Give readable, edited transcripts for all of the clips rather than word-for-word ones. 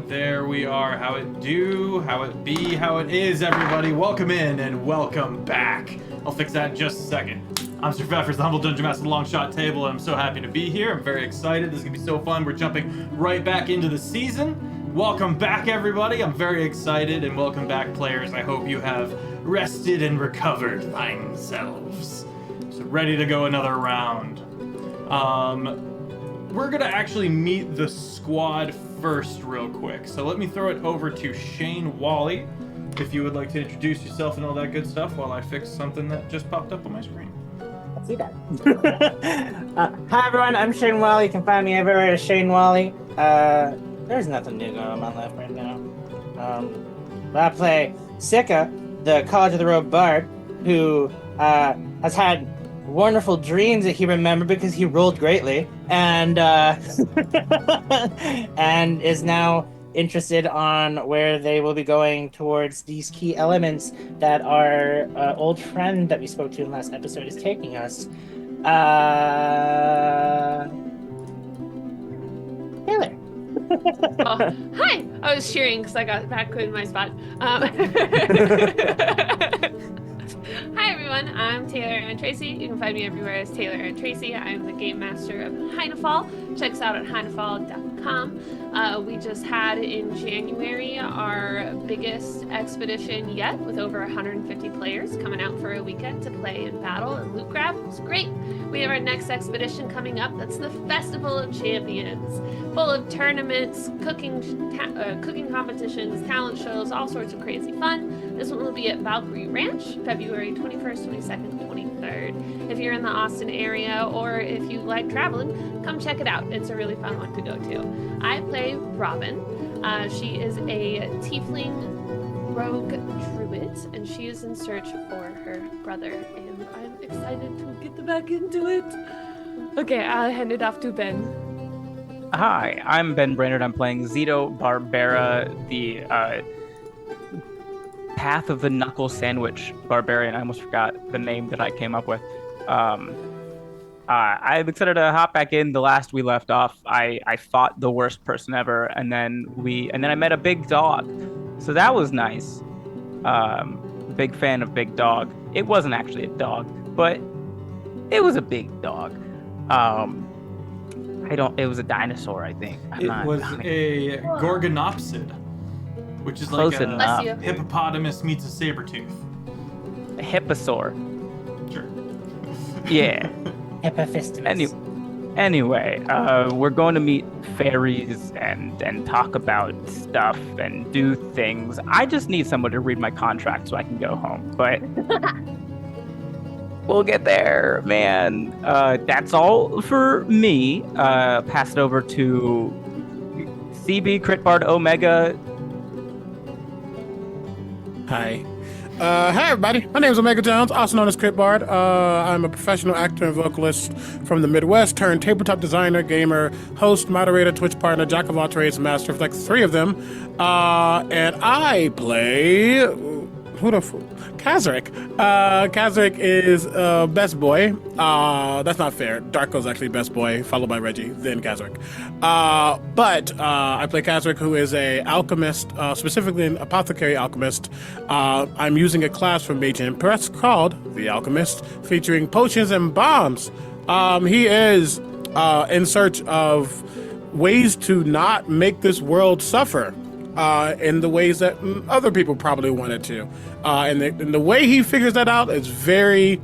There we are. How it do, how it be, how it is, everybody. Welcome in and welcome back. I'll fix that in just a second. I'm Sir Feffers, the humble dungeon master of the long shot table, and I'm so happy to be here. I'm very excited. This is gonna be so fun. We're jumping right back into the season. Welcome back, everybody. I'm very excited, and welcome back, players. I hope you have rested and recovered themselves. So ready to go another round. We're gonna actually meet the squad first real quick. So let me throw it over to Shane Whalley, if you would like to introduce yourself and all that good stuff while I fix something that just popped up on my screen. I see that. Hi everyone, I'm Shane Whalley. You can find me everywhere as Shane Whalley. There's nothing new going on my life right now. But I play Sika, the College of the Robe Bard, who has had wonderful dreams that he remembered because he rolled greatly, and and is now interested on where they will be going towards these key elements that our old friend that we spoke to in the last episode is taking us. Taylor. Oh, hi! I was cheering because I got back in my spot. Hi everyone, I'm Taylor and Tracy. You can find me everywhere as Taylor and Tracy. I'm the game master of Heinefall. Check us out at heinefall.com. We just had in January our biggest expedition yet, with over 150 players coming out for a weekend to play and battle and loot grab. It's great. We have our next expedition coming up. That's the Festival of Champions, full of tournaments, cooking competitions, talent shows, all sorts of crazy fun. This one will be at Valkyrie Ranch, February 21st, 22nd, 23rd. If you're in the Austin area, or if you like traveling, come check it out. It's a really fun one to go to. I play Robin. She is a tiefling rogue druid, and she is in search for her brother, and I'm excited to get back into it. Okay, I'll hand it off to Ben. Hi, I'm Ben Brainard. I'm playing Zito Barbera, the Path of the Knuckle Sandwich Barbarian. I almost forgot the name that I came up with. I'm excited to hop back in. The last we left off, I fought the worst person ever, and then I met a big dog, so that was nice. Big fan of big dog. It wasn't actually a dog, but it was a big dog. It was a dinosaur, I think. It was a Gorgonopsid, which is Close like enough. a hippopotamus meets a saber tooth. A hipposaur. Sure. Yeah. Hippofistimus. Anyway, we're going to meet fairies and talk about stuff and do things. I just need someone to read my contract so I can go home, but we'll get there, man. That's all for me. Pass it over to CB CritBard Omega. Hi. Hi everybody, my name is Omega Jones, also known as CritBard. I'm a professional actor and vocalist from the Midwest, turned tabletop designer, gamer, host, moderator, Twitch partner, jack of all trades, master of like 3 of them. And I play... Kazric. Kazric is best boy. That's not fair. Darko's actually best boy, followed by Reggie, then Kazric. But I play Kazric, who is a alchemist, specifically an apothecary alchemist. I'm using a class from Mage Impress called the Alchemist, featuring potions and bombs. He is in search of ways to not make this world suffer. In the ways that other people probably wanted to. And the way he figures that out is very...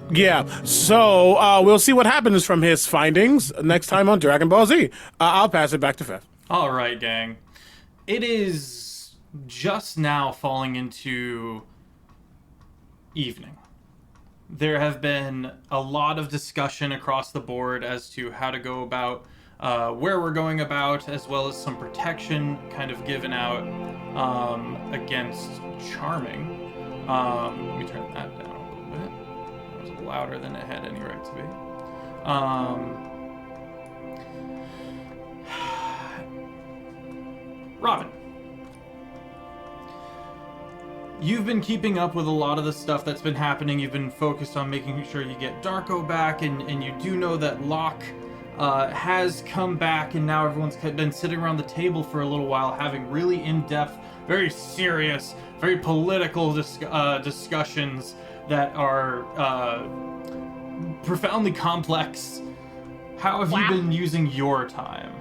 Yeah, so we'll see what happens from his findings next time on Dragon Ball Z. I'll pass it back to Feff. All right, gang. It is just now falling into evening. There have been a lot of discussion across the board as to how to go about where we're going about, as well as some protection kind of given out against charming. Let me turn that down a little bit. That was louder than it had any right to be. Robin, you've been keeping up with a lot of the stuff that's been happening. You've been focused on making sure you get Darko back, and you do know that Locke has come back, and now everyone's been sitting around the table for a little while, having really in-depth, very serious, very political discussions that are profoundly complex. How have you been using your time?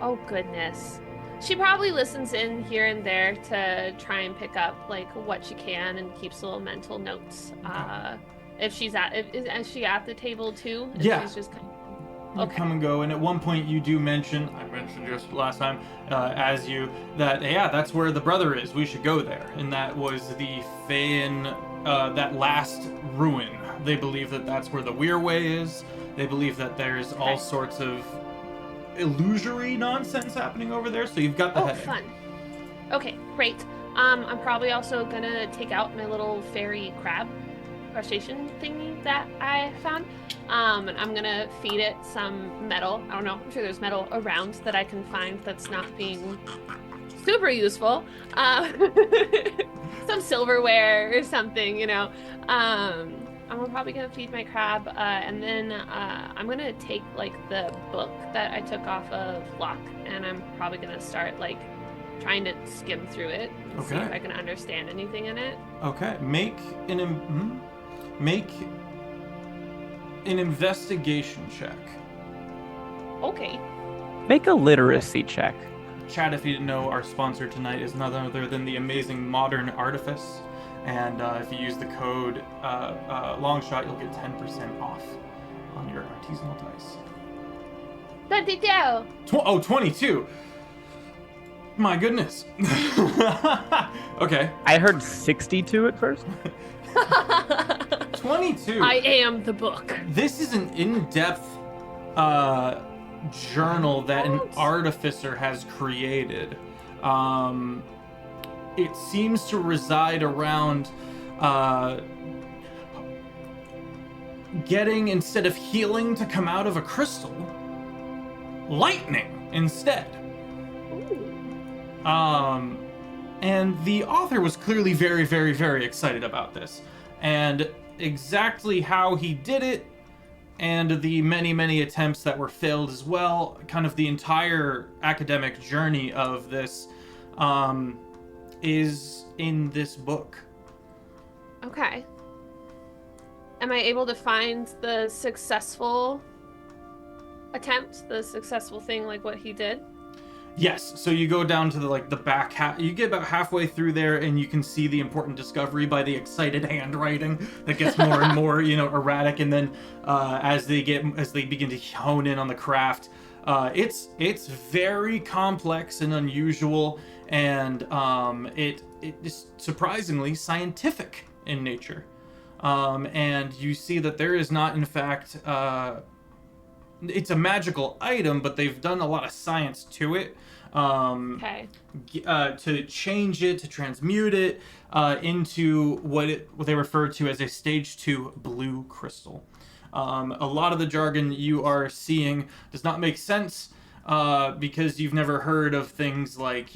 Oh goodness. She probably listens in here and there to try and pick up like what she can and keeps little mental notes. If she's is she at the table too? If Yeah. She's just kind You come and go, and at one point you do mention, I mentioned just last time, that that's where the brother is. We should go there. And that was the Fein, that last ruin. They believe that that's where the Weirway is. They believe that there's all sorts of illusory nonsense happening over there, so you've got the headache. fun. Okay, great. I'm probably also gonna take out my little fairy crab crustacean thingy that I found. And I'm gonna feed it some metal. I don't know, I'm sure there's metal around that I can find that's not being super useful. Some silverware or something, you know. I'm probably gonna feed my crab, and then I'm gonna take like the book that I took off of Locke, and I'm probably gonna start like trying to skim through it and see if I can understand anything in it. Okay, make an investigation check. Okay. Make a literacy check. Chat, if you didn't know, our sponsor tonight is none other than the amazing Modern Artifice. And if you use the code Longshot, you'll get 10% off on your artisanal dice. 22! 22! My goodness. Okay. I heard 62 at first. 22. I am the book. This is an in-depth journal that an artificer has created. It seems to reside around getting, instead of healing to come out of a crystal, lightning instead. And the author was clearly very, very, very excited about this. And exactly how he did it, and the many, many attempts that were failed as well, kind of the entire academic journey of this, is in this book. Okay. Am I able to find the successful attempt, the successful thing, like what he did? Yes, so you go down to the back half, you get about halfway through there, and you can see the important discovery by the excited handwriting that gets more and more, erratic, and then as they begin to hone in on the craft, it's very complex and unusual, and it is surprisingly scientific in nature. And you see that there is not, in fact, it's a magical item, but they've done a lot of science to it. To change it, to transmute it into what they refer to as a stage 2 blue crystal. A lot of the jargon you are seeing does not make sense because you've never heard of things like,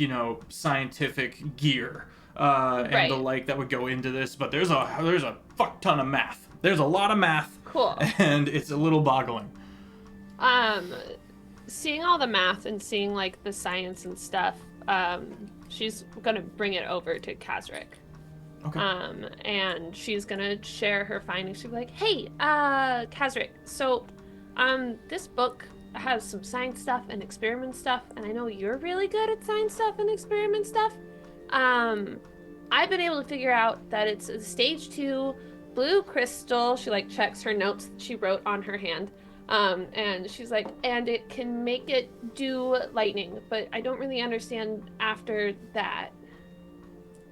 scientific gear and the like that would go into this. But there's a fuck ton of math. There's a lot of math. Cool. And it's a little boggling. Seeing all the math and seeing like the science and stuff, she's gonna bring it over to Kazric. Okay. And she's gonna share her findings. She'll be like, "Hey, Kazric, so, this book has some science stuff and experiment stuff, and I know you're really good at science stuff and experiment stuff. I've been able to figure out that it's a stage 2 blue crystal." She like checks her notes that she wrote on her hand. And she's like, and it can make it do lightning, but I don't really understand after that.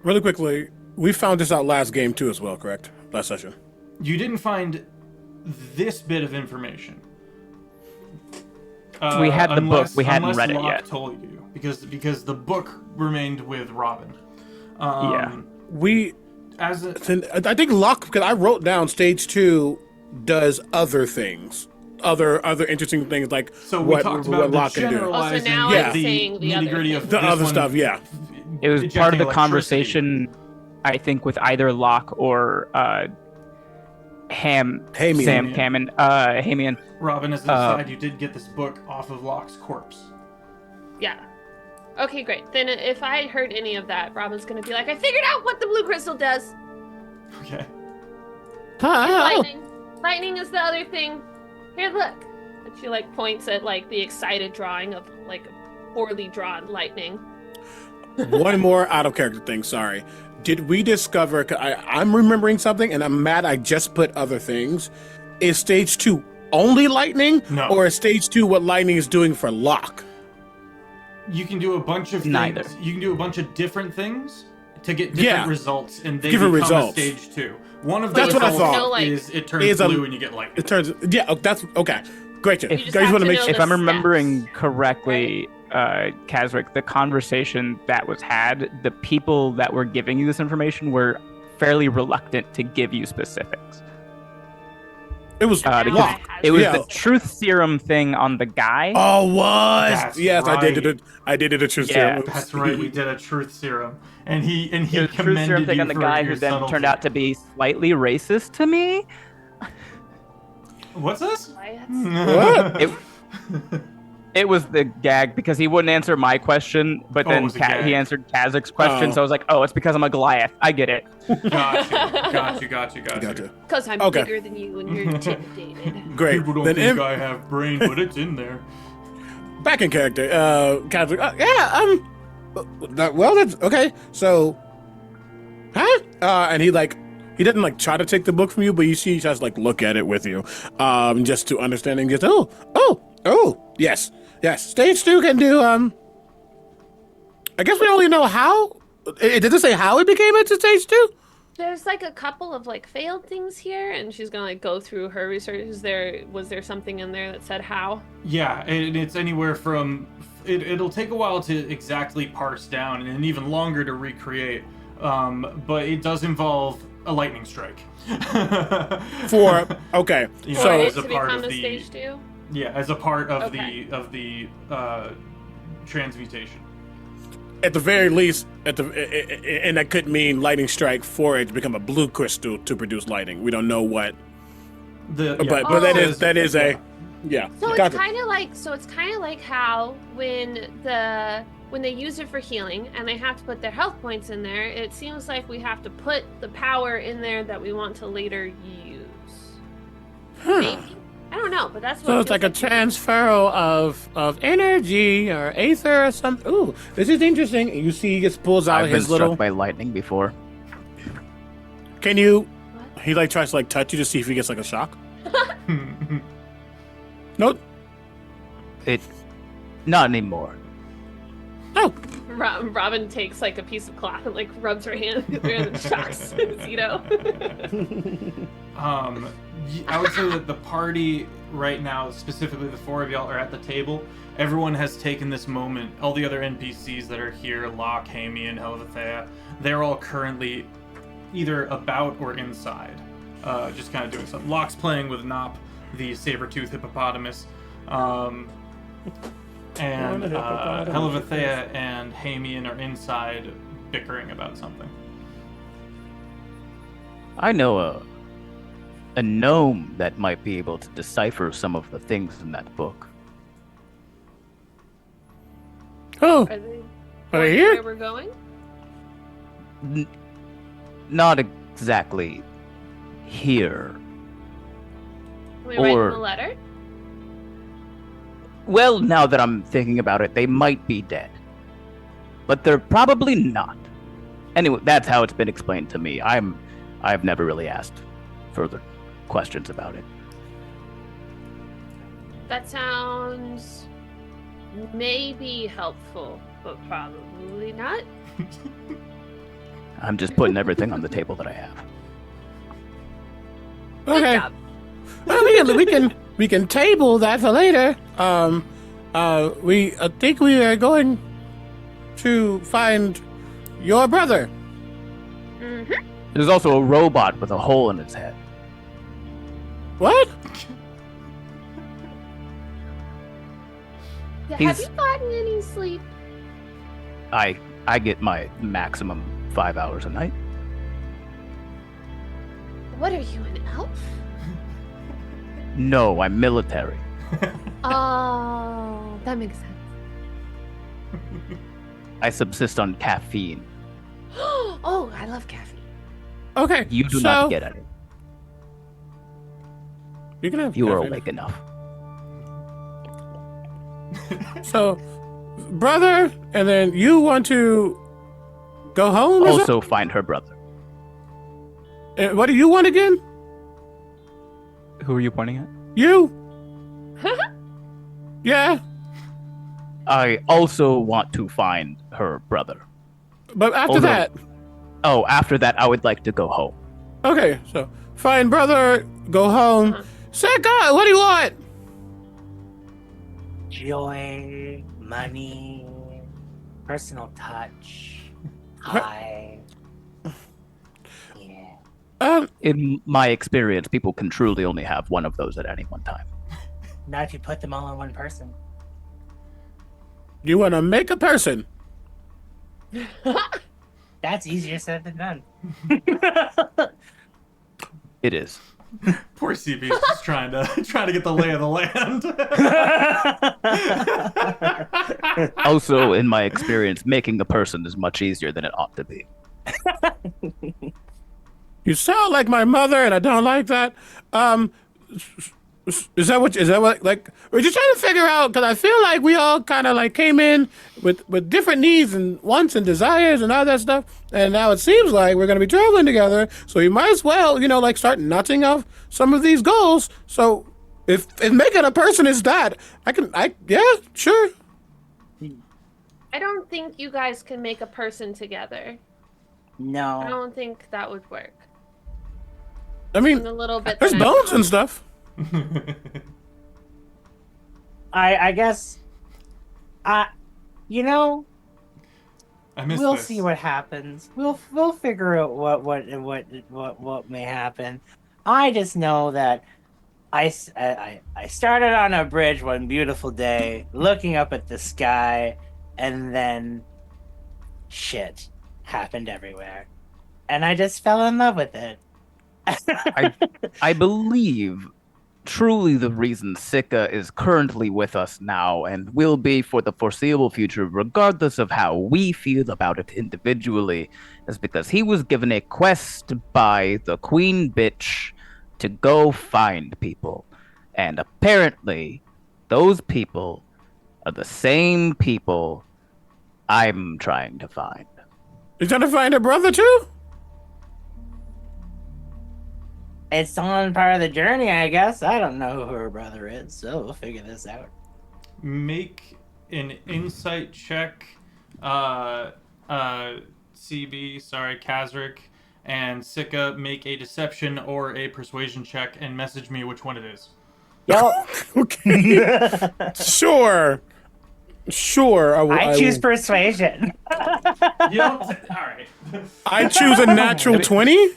Really quickly, we found this out last game too as well, correct? Last session. You didn't find this bit of information. We had the book, we hadn't read it Locke yet. Told you because the book remained with Robin. Yeah. I think Locke, because I wrote down stage 2 does other things. Other interesting things like so we talked about Locke the can do. generalizing now I'm saying the nitty-gritty other of The this other one, stuff, yeah. It was part of the ejecting conversation, I think, with either Locke or Hamian. Sam Cameron, Hamian. Robin, as an aside, you did get this book off of Locke's corpse. Yeah. Okay, great. Then if I heard any of that, Robin's gonna be like, I figured out what the blue crystal does. Okay. Lightning. Lightning is the other thing. Here, look. And she like points at like the excited drawing of like poorly drawn lightning. One more out of character thing. Sorry. Did we discover? I'm remembering something, and I'm mad. I just put other things. Is stage 2 only lightning, No. or is stage 2 what lightning is doing for Locke? You can do a bunch of things. Neither. You can do a bunch of different things to get different results, and they Different become results. a stage 2. One of That's those what I thought. So, like, is it turns blue and you get lightning. It turns. Yeah, that's okay. Great. You just I have want to to make know sure. If I'm the remembering steps, correctly, Kazric, the conversation that was had, the people that were giving you this information were fairly reluctant to give you specifics. It was Now because I Locke. have It was Yeah. the truth serum thing on the guy. Oh, was That's yes, I did right. it. I did it. A truth Yeah, serum. That's right. We did a truth serum, and he It was the truth commended serum thing you on the for guy your who then subtlety. turned out to be slightly racist to me. What's this? What? It was the gag because he wouldn't answer my question, but Oh, it then was a gag. he answered Kazak's question, Oh. so I was like, "Oh, it's because I'm a Goliath. I get it." Got you. Gotcha. Because I'm Okay. bigger than you and you're intimidated. Great. People don't Then think I have brain, but it's in there. back in character. Kazric. Well, that's okay. So, huh? And he didn't like try to take the book from you, but you see, he tries to like look at it with you, just to understand and just yes. Stage 2 can do. I guess we only know how. Did it say how it became into stage 2? There's like a couple of like failed things here, and she's gonna like go through her research. Was there something in there that said how? Yeah, and it's anywhere from it'll take a while to exactly parse down, and even longer to recreate. But it does involve a lightning strike. Okay. You For know, it as a to part become of a the stage 2? yeah, as a part of Okay. the transmutation. At the very least, and that could mean lightning strike for it to become a blue crystal to produce lightning. We don't know what, but that is a yeah. So Gotcha. it's kind of like how when they use it for healing and they have to put their health points in there, it seems like we have to put the power in there that we want to later use. Maybe. I don't know, but that's what So it it's like a feels transfer of energy or aether or something. Ooh, this is interesting. You see, he just pulls out I've been his little. struck by lightning before. Can you? What? He like tries to like touch you to see if he gets like a shock. Nope. Not anymore. Oh, Robin takes like a piece of cloth and like rubs her hand and shocks Zito. I would say that the party right now, specifically the four of y'all, are at the table. Everyone has taken this moment. All the other NPCs that are here, Locke, Hamian, Helvethea, they're all currently either about or inside, just kind of doing something. Locke's playing with Nop, the saber-toothed hippopotamus, and Helvethea and Hamian are inside bickering about something. I know a gnome that might be able to decipher some of the things in that book. oh, Are they are they where here? we're going? Not exactly here. Can we write Or- them a letter? Well, now that I'm thinking about it, they might be dead. But they're probably not. Anyway, that's how it's been explained to me. I've never really asked further questions about it. That sounds maybe helpful, but probably not. I'm just putting everything on the table that I have. Good Okay. job. Well, we can table that for later. I think we are going to find your brother. Mm-hmm. There's also a robot with a hole in its head. What? Have He's- you gotten any sleep? I get my maximum 5 hours a night. What are you, an elf? No, I'm military. Oh, that makes sense. I subsist on caffeine. Oh, I love caffeine. Okay. You do so, not get any. You can have You are caffeine. awake enough. So, brother, and then you want to go home? or Also find her brother. something? What do you want again? Who are you pointing at? You? Yeah, I also want to find her brother. but after Although- that, Oh, after that, I would like to go home. okay. So, find brother, go home. Uh-huh. Say, God, what do you want? Joy, money, personal touch. Hi. Yeah. In my experience, people can truly only have one of those at any one time. Not if you put them all on one person. You want to make a person? That's easier said than done. It is. Poor CB is just trying to get the lay of the land. Also, in my experience, making a person is much easier than it ought to be. You sound like my mother, and I don't like that. Is that what, like, we're just trying to figure out, because I feel like we all kind of, like, came in with different needs and wants and desires and all that stuff, and now it seems like we're going to be traveling together, so we might as well, like, start notching off some of these goals. So, if making a person is that, yeah, sure. I don't think you guys can make a person together. I No. don't think that would work. I mean, In a little bit. there's that I- bones and stuff. I guess. You know, I miss we'll this. see what happens. We'll figure out what may happen. I just know that I started on a bridge one beautiful day, looking up at the sky, and then shit happened everywhere, and I just fell in love with it. I believe truly the reason Sika is currently with us now and will be for the foreseeable future, regardless of how we feel about it individually, is because he was given a quest by the queen bitch to go find people. And apparently, those people are the same people I'm trying to find. You trying to find a brother, too? It's on part of the journey, I guess. I don't know who her brother is, so we'll figure this out. Make an insight check, CB, sorry, Kazric, and Sika make a deception or a persuasion check and message me which one it is. Yo, Okay. Sure. I choose persuasion. You don't. All right. I choose a natural 20.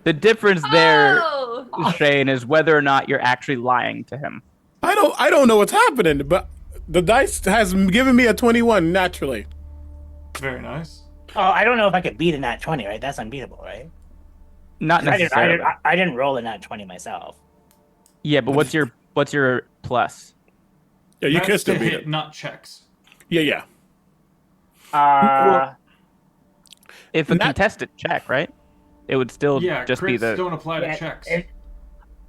The difference there, Oh! Shane, is whether or not you're actually lying to him. I don't know what's happening, but the dice has given me a 21 naturally. Very nice. Oh, I don't know if I could beat a nat 20, right? That's unbeatable, right? Not necessarily. I didn't roll a nat 20 myself. Yeah, but what's your plus? Yeah, you That's can still to beat hit, it. not checks. Yeah. If a Not- contested check, right? It would still Yeah, just crits be the. don't apply to Yeah, checks.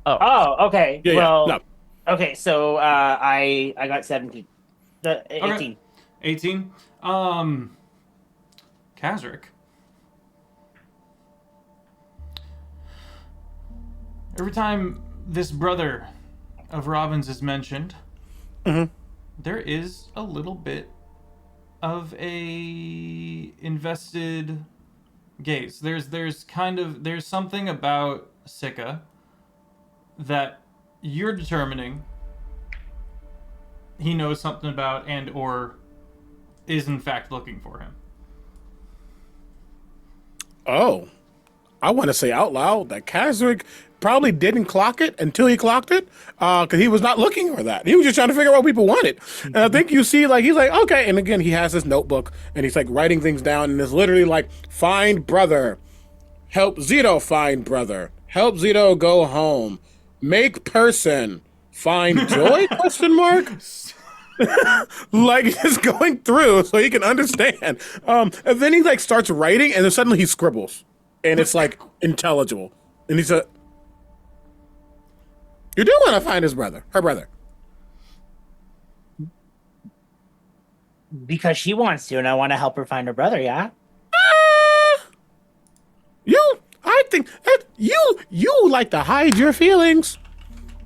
Oh, okay. Yeah, well, no. okay, so I got 17. 18. Okay. 18. Kazric. Every time this brother of Robin's is mentioned, there is a little bit of a invested gaze. There's something about Sika that you're determining he knows something about and or is in fact looking for him. Oh, I want to say out loud that Kazric probably didn't clock it until he clocked it, because he was not looking for that. He was just trying to figure out what people wanted. And I think you see, like, he's like, okay. And again, he has this notebook and he's like writing things down, and it's literally like, find brother, help Zito find brother, Help Zito go home. Make person. Find joy? Question mark. Like just going through so he can understand. And then he like starts writing, and then suddenly he scribbles, and it's like intelligible. And he's a. You do want to find his brother, her brother. Because she wants to, and I want to help her find her brother. Yeah. I think that you like to hide your feelings.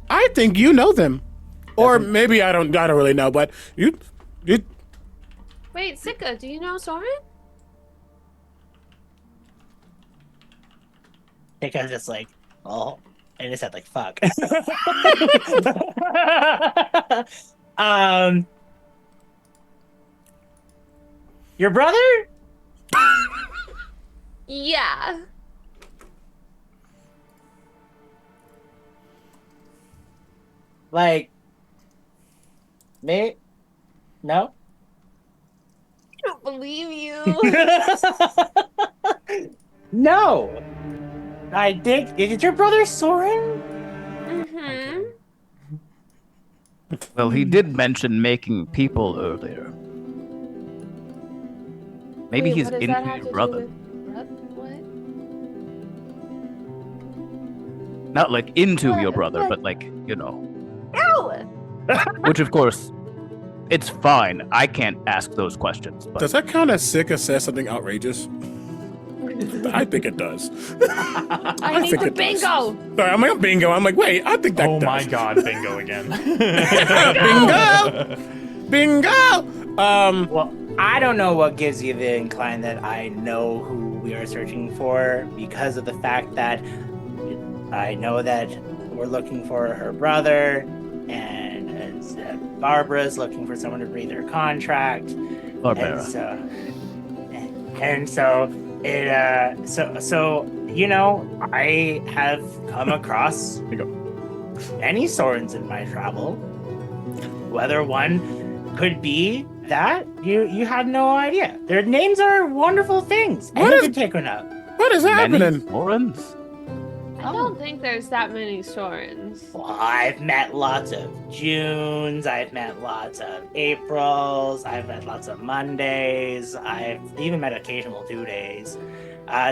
I think you know them, or maybe I don't really know, but you. Wait, Sika, do you know Soren? Because it's like, oh, and it said like fuck. Your brother? Yeah. Like, me? No? I don't believe you. No. I think. Is your brother Soren? Mm-hmm. Well, he did mention making people earlier. Maybe Wait, he's what does into that have your to brother. do with what? Not like into What? your brother, What? but like, you know. No! Which, of course, it's fine. I can't ask those questions. But Does that count as Sika says something outrageous? I think it does. I need think the it does. bingo! Sorry, I'm like bingo. I'm like, wait, I think that Oh does. my god, bingo again. Bingo! Well, I don't know what gives you the incline that I know who we are searching for because of the fact that I know that we're looking for her brother, and Barbara's looking for someone to read their contract. Barbara. And so it so you know, I have come across many Sorens in my travel. Whether one could be that, you have no idea. Their names are wonderful things. And you can take one up. What is Many happening? Florence? I don't think there's that many Sorens. Well, I've met lots of Junes, I've met lots of Aprils, I've met lots of Mondays, I've even met occasional 2 days.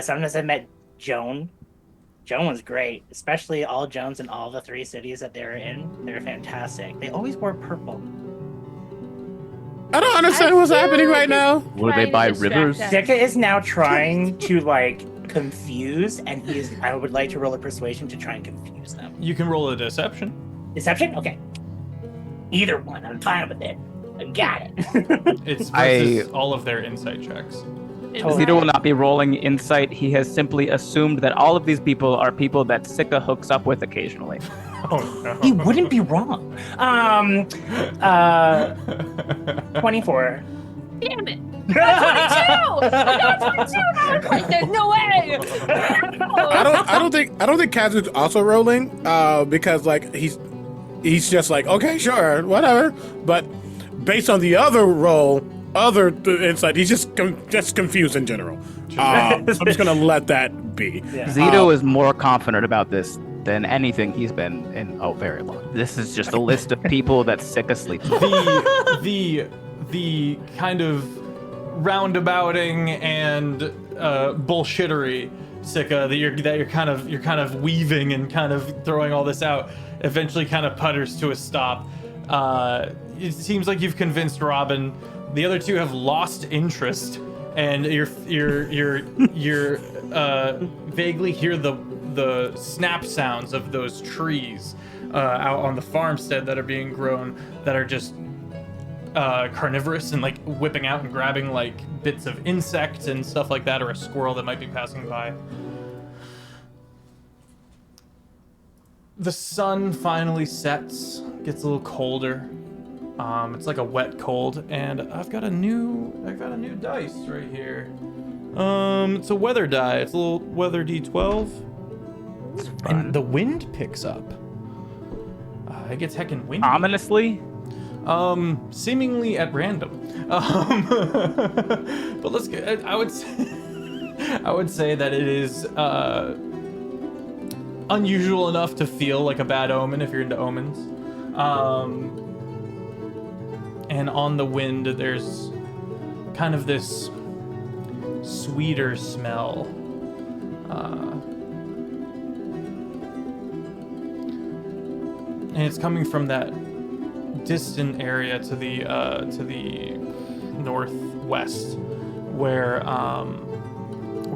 Sometimes I've met Joan. Joan was great, especially all Joans in all the 3 cities that they're in. They're fantastic. They always wore purple. I don't understand what's feel happening like right now. Were they Trying to by distract rivers? us. Zika is now trying to confuse, and I would like to roll a persuasion to try and confuse them. You can roll a deception. Deception? Okay. Either one, I'm fine with it. I got it. It's versus all of their insight checks. Totally. Zito will not be rolling insight. He has simply assumed that all of these people are people that Sika hooks up with occasionally. Oh no. He wouldn't be wrong. 24. Damn it! I got 22! There's no way! I don't think Kazu's also rolling, because like he's just like, okay, sure, whatever. But based on the other roll, insight, he's just confused in general. So I'm just gonna let that be. Yeah. Zito is more confident about this than anything he's been in very long. This is just a list of people that Sika sleeps with. The kind of roundabouting and bullshittery, Sika, that you're kind of weaving and kind of throwing all this out, eventually kind of putters to a stop. It seems like you've convinced Robin. The other two have lost interest, and you're vaguely hear the snap sounds of those trees out on the farmstead that are being grown, that are just carnivorous and like whipping out and grabbing like bits of insects and stuff like that, or a squirrel that might be passing by. The sun finally sets, gets a little colder. It's like a wet cold, and I've got a new dice right here. It's a weather die. It's a little weather D12, and the wind picks up. It gets heckin' windy. Ominously? Seemingly at random. But let's get. I would say that it is unusual enough to feel like a bad omen if you're into omens. And on the wind, there's kind of this sweeter smell. And it's coming from that distant area to the northwest, where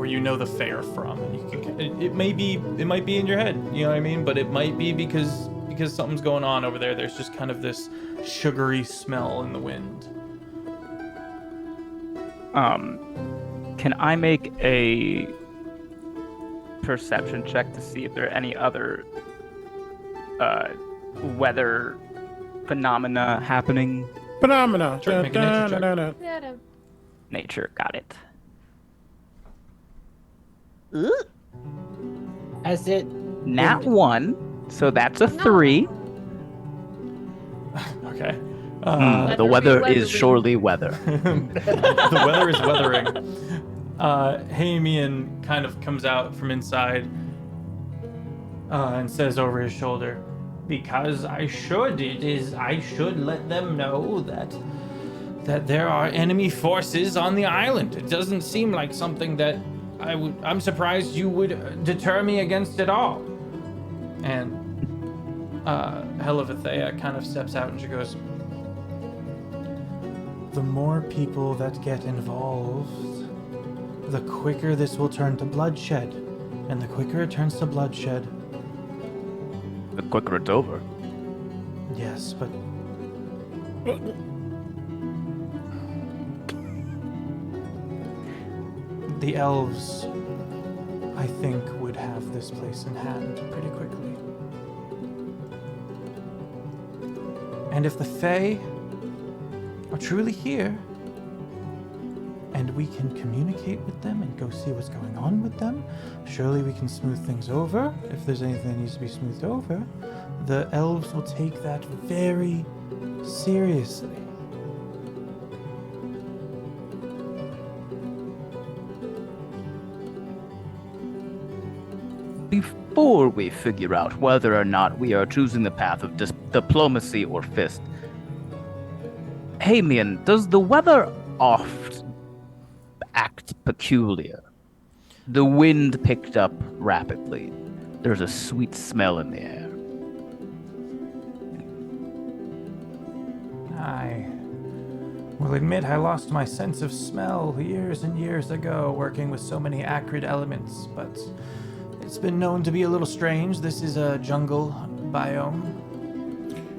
you know the fair from, and you can. It might be in your head, you know what I mean? But it might be because something's going on over there. There's just kind of this sugary smell in the wind. Can I make a perception check to see if there are any other weather phenomena happening? Phenomena. Sure, make a nature check. Yeah, Nature, got it. Has it? Nat 1, so that's a 3. Okay. The weather is surely weather. The weather is weathering. Hamian kind of comes out from inside and says over his shoulder, "Because I should let them know that there are enemy forces on the island. It doesn't seem like something that I'm surprised you would deter me against it all." And Helivethea kind of steps out and she goes, "The more people that get involved, the quicker this will turn to bloodshed. And the quicker it turns to bloodshed..." The quicker it's over. Yes, but the elves, I think, would have this place in hand pretty quickly. And if the Fae are truly here, and we can communicate with them and go see what's going on with them, surely we can smooth things over. If there's anything that needs to be smoothed over, the elves will take that very seriously. Before we figure out whether or not we are choosing the path of diplomacy or fist, Hamian, does the weather oft act peculiar? The wind picked up rapidly. There's a sweet smell in the air. I will admit I lost my sense of smell years and years ago working with so many acrid elements, but it's been known to be a little strange. This is a jungle biome,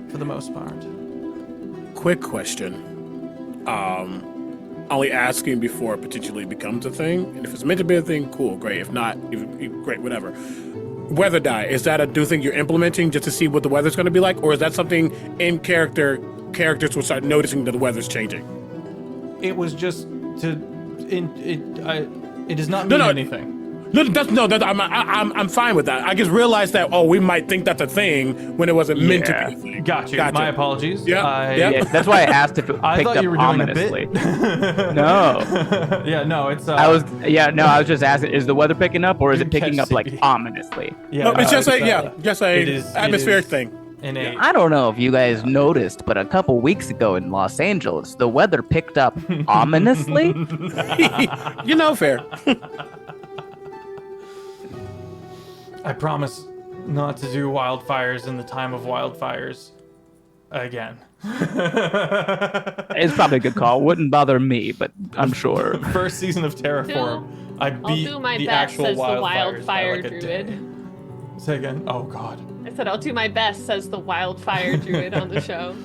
for the most part. Quick question. Only asking before it potentially becomes a thing. And if it's meant to be a thing, cool, great. If not, great, whatever. Weather dye, is that a new thing you're implementing just to see what the weather's going to be like? Or is that something in characters will start noticing that the weather's changing? It was just to... It does not mean anything. I'm fine with that. I just realized that, we might think that's a thing when it wasn't meant to be a thing. Gotcha. My apologies. Yeah. Yeah, that's why I asked if it I picked thought up you were doing ominously. a bit. No. Yeah, no, it's... I was just asking, is the weather picking up or is it picking up like CP. ominously? Yeah, No, it's just it a is atmospheric thing. innate. I don't know if you guys noticed, but a couple weeks ago in Los Angeles, the weather picked up ominously. Fair. I promise not to do wildfires in the time of wildfires again. It's probably a good call. Wouldn't bother me, but I'm sure. First season of Terraform, I I'll beat do my the best, actual says the wildfires by wildfire like a druid. day. Say again. Oh God. I said I'll do my best, says the wildfire druid on the show.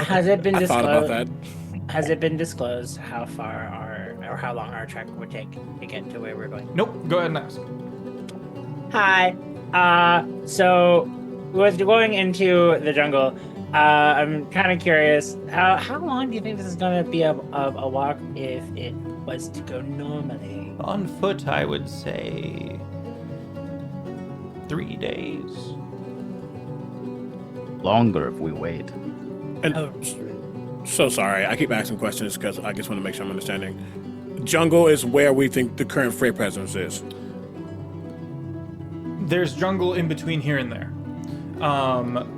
Has it been I thought about disclosed? that. Has it been disclosed how far or how long our trek would take to get to where we're going? Nope. Go ahead and ask. Hi. So with going into the jungle, I'm kind of curious. How long do you think this is gonna be a walk if it was to go normally? On foot, I would say 3 days. Longer if we wait. And so sorry, I keep asking questions because I just want to make sure I'm understanding. jungle is where we think the current Frey presence is. There's jungle in between here and there.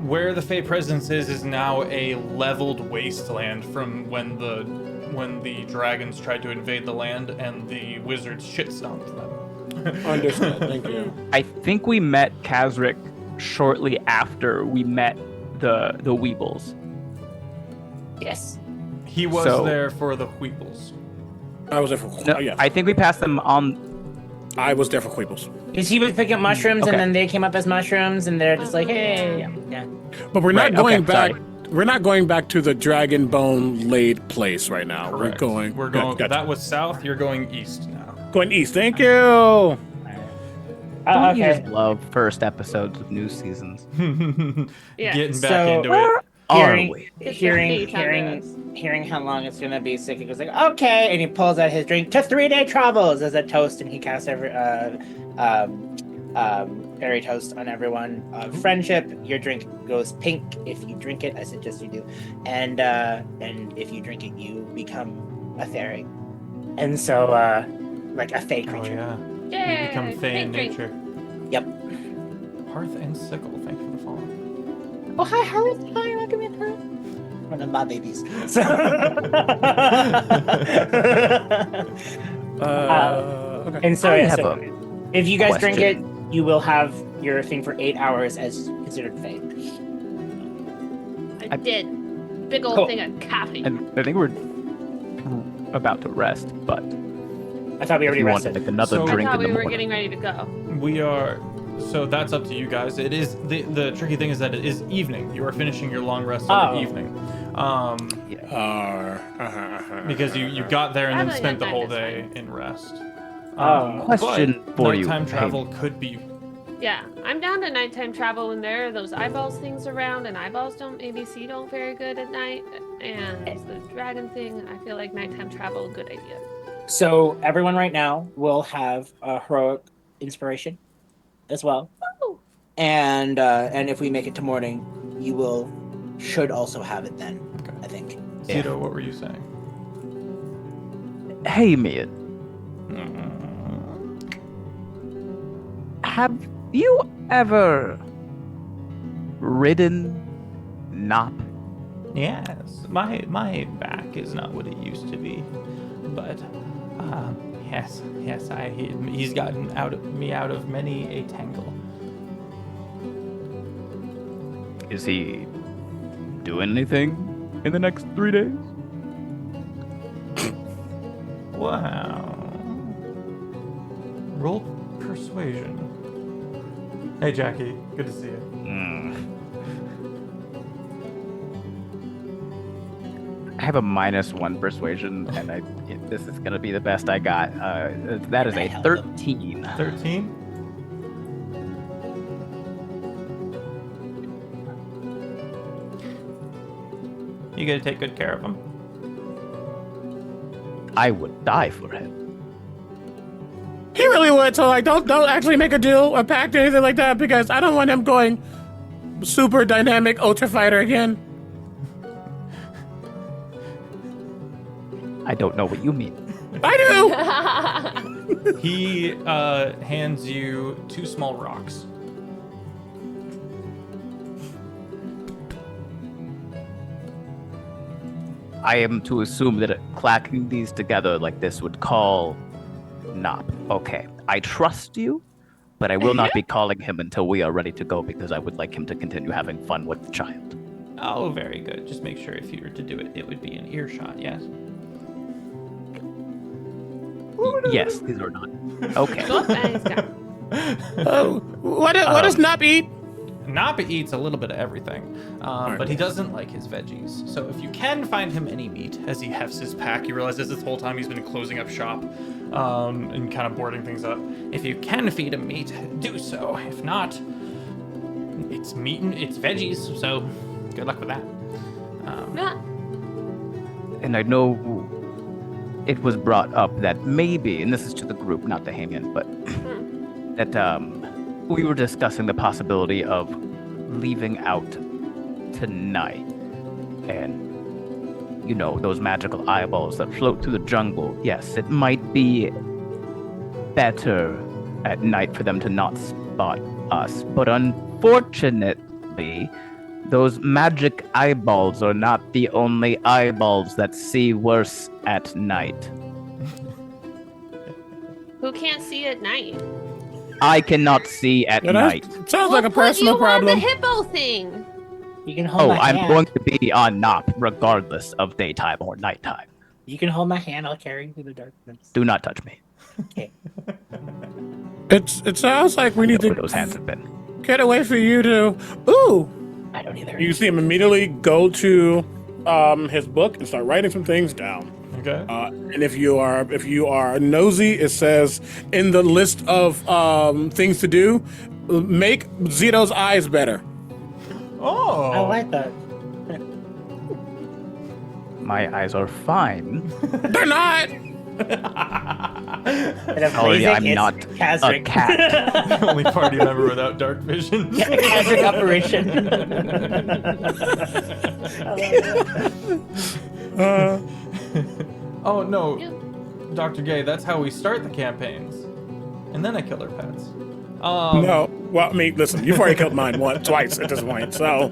Where the Fey presence is now a leveled wasteland from when the dragons tried to invade the land and the wizards shit-stomped them. Understood. Thank you. I think we met Kazric shortly after we met the Weebles. Yes. He was So- there for the Wheeples. I was there for. No, yeah, I think we passed them on. I was there for Queebles. Because he was picking up mushrooms, Okay. and then they came up as mushrooms, and they're just like, hey, yeah. But we're not Right, going okay, back. sorry. We're not going back to the dragon bone laid place right now. Correct. We're going. Gotcha. That was south. You're going east now. Going east. Thank you. Don't you Okay. just love first episodes of new seasons? Yeah. Getting back So- into it. Are Hearing, we? It's your hearing, daytime hearing, does. hearing how long it's gonna be, Sick goes like, okay, and he pulls out his drink to 3-day travels as a toast, and he casts fairy toast on everyone. Friendship, your drink goes pink if you drink it. I suggest you do, and if you drink it, you become a fairy, and so like a fey Oh creature. yeah. Yay! You become Fey in pink drink. nature. Yep. Hearth and Sickle, thank you for the follow. Oh hi, Hearth. Hi, welcome in, Hearth. One of my babies. So... Okay. And so, I yeah, have so a if you guys drink it, question. you will have your thing for 8 hours as considered fake. I did. Big old Cool. thing of caffeine. And I think we're about to rest, but I thought we if already you want to rested. make another So- I drink thought in we the were morning. getting ready to go. We are. So that's up to you guys. It is the tricky thing is that it is evening. You are finishing your long rest on the Oh. evening. Because you got there and I then thought spent the night whole is day in rest. Oh. Question but for you, nighttime Hey. travel could be. Yeah, I'm down to nighttime travel when there are those eyeballs things around, and eyeballs ABC don't very good at night, and the dragon thing. I feel like nighttime travel, good idea. So everyone right now will have a heroic inspiration as well. Woo! And if we make it to morning, you should also have it then, Okay. I think. Tito, what were you saying? Hey, Mia, have you ever ridden Nop? Yes, my back is not what it used to be, but yes, he's gotten me out of many a tangle. Is he doing anything in the next 3 days? Wow. Roll persuasion. Hey Jackie, good to see you. I have a -1 persuasion, and this is gonna be the best I got. That is a 13. 13. You gotta take good care of him. I would die for him. He really would. So like, don't actually make a deal, a pact, or anything like that, because I don't want him going super dynamic ultra fighter again. I don't know what you mean. I do. He hands you 2 small rocks. I am to assume that clacking these together like this would call Nop. Okay, I trust you, but I will not be calling him until we are ready to go because I would like him to continue having fun with the child. Oh, very good. Just make sure if you were to do it, it would be an earshot, yes? Yes, these are not. Okay. Go up, and he's gone. Oh, what does Nop eat? Napa eats a little bit of everything, but he doesn't like his veggies. So if you can find him any meat as he hefts his pack, you realize this whole time he's been closing up shop and kind of boarding things up. If you can feed him meat, do so. If not, it's meat and it's veggies. So good luck with that. Yeah. And I know it was brought up that maybe, and this is to the group, not the Hamian, but that we were discussing the possibility of leaving out tonight. And those magical eyeballs that float through the jungle, yes, it might be better at night for them to not spot us. But unfortunately, those magic eyeballs are not the only eyeballs that see worse at night. Who can't see at night? I cannot see at night. Sounds like a personal problem. On the hippo thing. You can hold my hand. I'm going to be on Nop regardless of daytime or nighttime. You can hold my hand. I'll carry you through the darkness. Do not touch me. Okay. It sounds like we need Where to those hands have been. get away for you to. Ooh! I don't either. You see him immediately go to his book and start writing some things down. Okay. And if you are nosy, it says in the list of things to do, make Zito's eyes better. Oh. I like that. My eyes are fine. They're not. Sorry, I'm not a Kazric. cat. The only party member without dark vision. Yeah, Kazric operation. Oh no, Dr. Gay, that's how we start the campaigns. And then I kill our pets. No. Well, I mean, listen, you've already killed mine twice at this point, so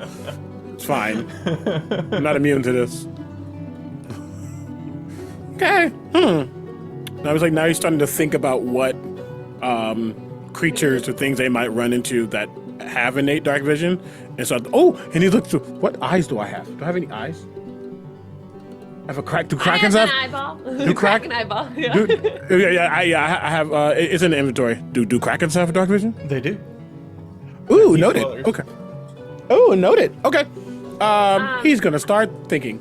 it's fine. I'm not immune to this. Okay. I was like, now you're starting to think about what creatures or things they might run into that have innate dark vision. And so, and he looks through, what eyes do I have? Do I have any eyes? I have a crack. Do Krakens I have? have an eyeball. Do Kraken eyeball. Yeah. I have. It's in the inventory. Do Krakens have dark vision? They do. Ooh, Keep noted. colors. Okay. Oh, noted. Okay. He's gonna start thinking.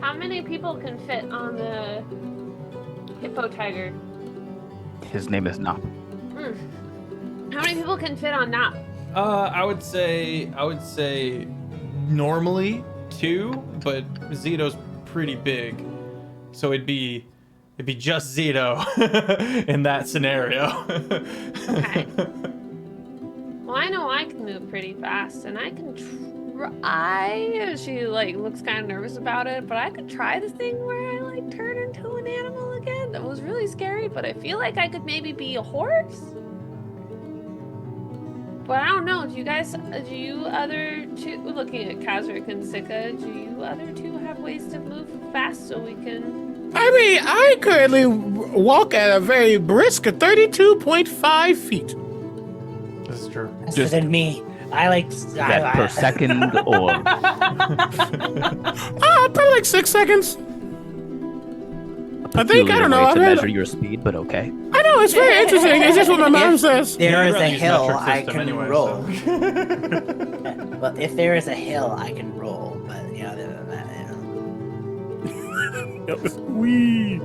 How many people can fit on the hippo tiger? His name is Nop. How many people can fit on Nop? I would say normally 2, but Zito's pretty big, so it'd be just Zito in that scenario. Okay. Well, I know I can move pretty fast, and I can try. She looks kind of nervous about it, but I could try the thing where I turn into an animal again. That was really scary, but I feel like I could maybe be a horse. But I don't know. Do you other two, looking at Kazric and Sika, do you other two have ways to move fast so we can? I mean, I currently walk at a very brisk 32.5 feet. This is true. Faster than me. I like. That per second or Probably like 6 seconds. I think, I don't know. way I've to heard- measure your speed, but okay. I know, it's very interesting. It's just what my mom says. There is I'd rather a use hill metric I system can anyway, roll. so. Well, if there is a hill I can roll, but other than that, Wee.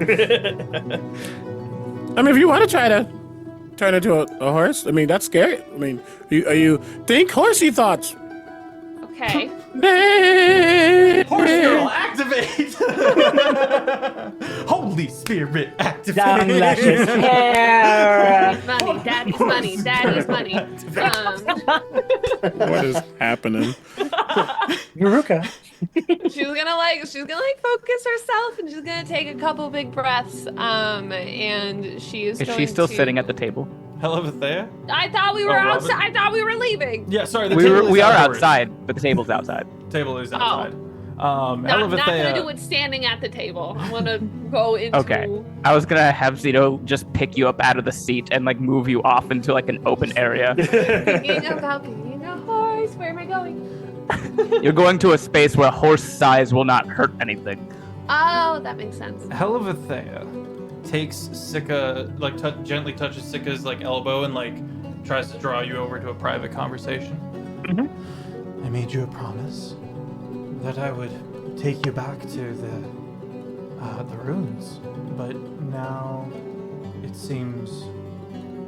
I mean, if you want to try to turn into a horse, I mean, that's scary. I mean, are you think horsey thoughts? Okay. Horse girl, activate! Holy Spirit, activate! Down luscious hair. Money, daddy's money, daddy's money. What is happening? Yuruka. She's gonna focus herself, and she's gonna take a couple big breaths. And she is. Is going she still to... sitting at the table? Helivathea? I thought we were Robin? outside. I thought we were leaving. Yeah, sorry, the We table is are outdoors. outside, but the table's outside. Table is Oh. outside. Not gonna do Helivathea. it standing at the table. I want to go into. Okay. I was gonna have Zito just pick you up out of the seat and move you off into an open area. Thinking about being a horse. Where am I going? You're going to a space where horse size will not hurt anything. Oh, that makes sense. Helivathea takes Sika, gently touches Sika's elbow and tries to draw you over to a private conversation. I made you a promise that I would take you back to the ruins, but now it seems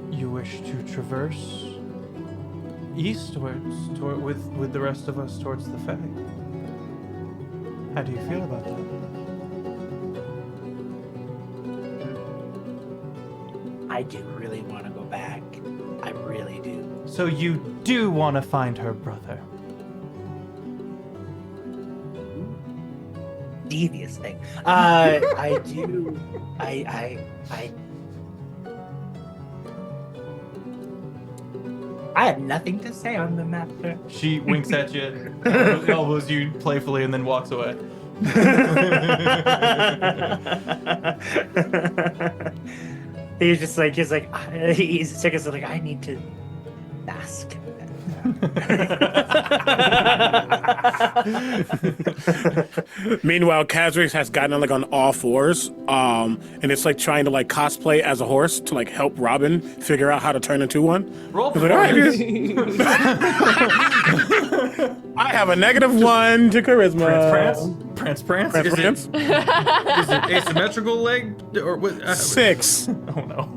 you wish to traverse eastwards with the rest of us towards the Fae. How do you feel about that? I do really want to go back. I really do. So you do want to find her brother? devious thing. I do. I have nothing to say on the matter. She winks at you, elbows you playfully, and then walks away. He's just like, he's took us like, I need to bask. Meanwhile, Kazrix has gotten like on all fours, and it's like trying to like cosplay as a horse to like help Robin figure out how to turn into one. Roll He's like, all right, performance. I have a -1 to charisma. Prance. Prance, Is prance. is it asymmetrical leg or what? 6. Oh no.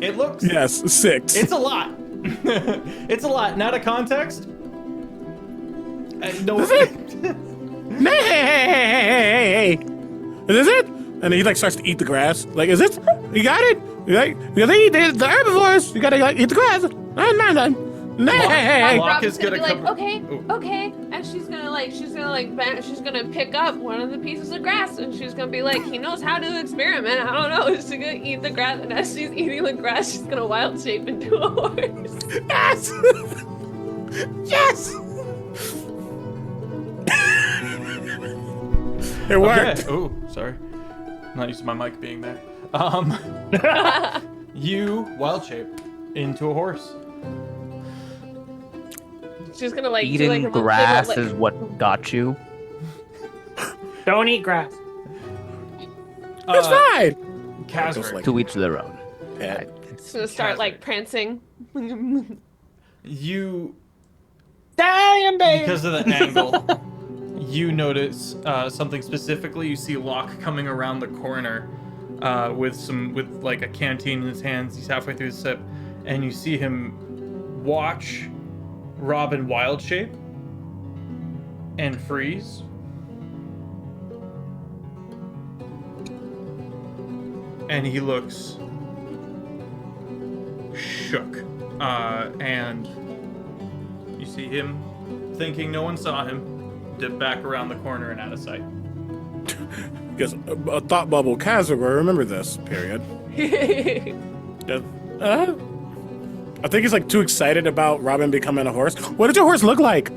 It looks. Yes, 6. It's a lot. It's a lot. Not a context. No. Hey. Is this it? And he like starts to eat the grass. Like, is it? You got it? You gotta eat the herbivores. You gotta like eat the grass. No. Hey. Locke Robin's is gonna be gonna like, cover- okay, and she's gonna pick up one of the pieces of grass, and she's gonna be like, he knows how to experiment. I don't know. She's gonna eat the grass, and as she's eating the grass, she's gonna wild shape into a horse. Yes. Yes. It worked. Okay. Oh, sorry. Not used to my mic being there. You wild shape into a horse. She's gonna like do, Eating like, a little grass like- is what got you. Don't eat grass. It's fine. Kazric, To each their own. Yeah. She's gonna start like prancing. you, Damn, baby. because of the angle, you notice something specifically. You see Locke coming around the corner with like a canteen in his hands. He's halfway through the sip, and you see him watch Robin wild shape and freeze. And he looks shook. And you see him, thinking no one saw him, dip back around the corner and out of sight. Because a thought bubble, Kazrix, remember this, period. I think he's like too excited about Robin becoming a horse. What does your horse look like?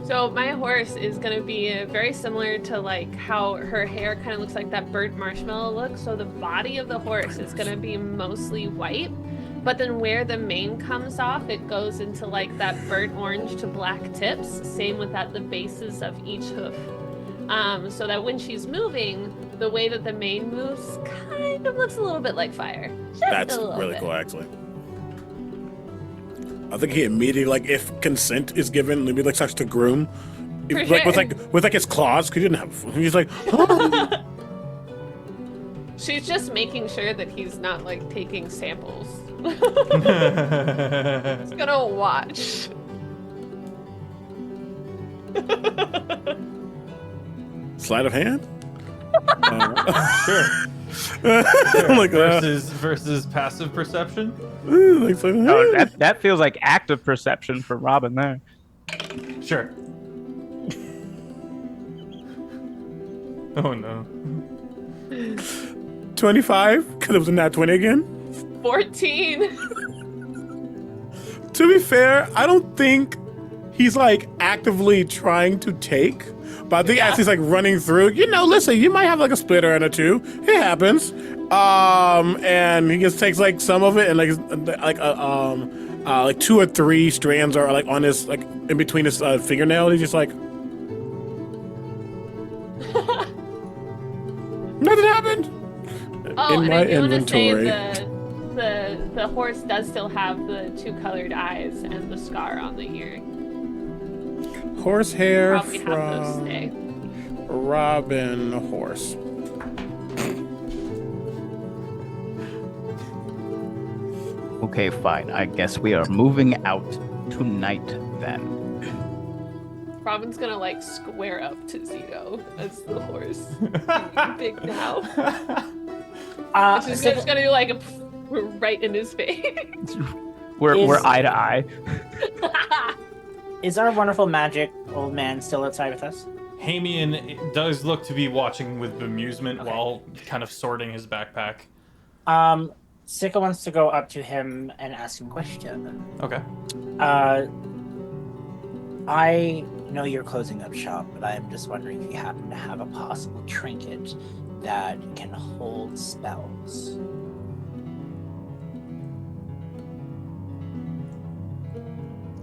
So my horse is gonna be very similar to like how her hair kind of looks like that burnt marshmallow look. So the body of the horse is gonna be mostly white, but then where the mane comes off, it goes into like that burnt orange to black tips. Same with the bases of each hoof. So that when she's moving, the way that the mane moves kind of looks a little bit like fire. Just That's a little really bit. cool, actually. I think he immediately, like, if consent is given, maybe like starts to groom, For like sure. with his claws, because he didn't have. He's like, oh. She's just making sure that he's not like taking samples. He's gonna watch. Sleight of hand. Sure. I'm like, Versus passive perception. like, sleight of Oh, hand. that feels like active perception for Robin there. Sure. Oh no. 25, because it was a nat 20 again. 14. To be fair, I don't think he's like actively trying to take, but I think as he's like running through, listen, you might have like a splitter and a two. It happens. And he just takes like some of it and like 2 or 3 strands are like on his like in between his fingernail. He's just like, nothing happened. Oh, In and my I do want to say inventory. the horse does still have the 2 colored eyes and the scar on the ear. Horsehair Probably have those from stay. Robin horse. Okay, fine. I guess we are moving out tonight then. Robin's gonna like square up to Zito as the horse. Big now. She's just gonna do like a right in his face. We're eye to eye. Is our wonderful magic old man still outside with us? Hamian does look to be watching with bemusement while kind of sorting his backpack. Sika wants to go up to him and ask him a question. Okay. I know you're closing up shop, but I am just wondering if you happen to have a possible trinket that can hold spells.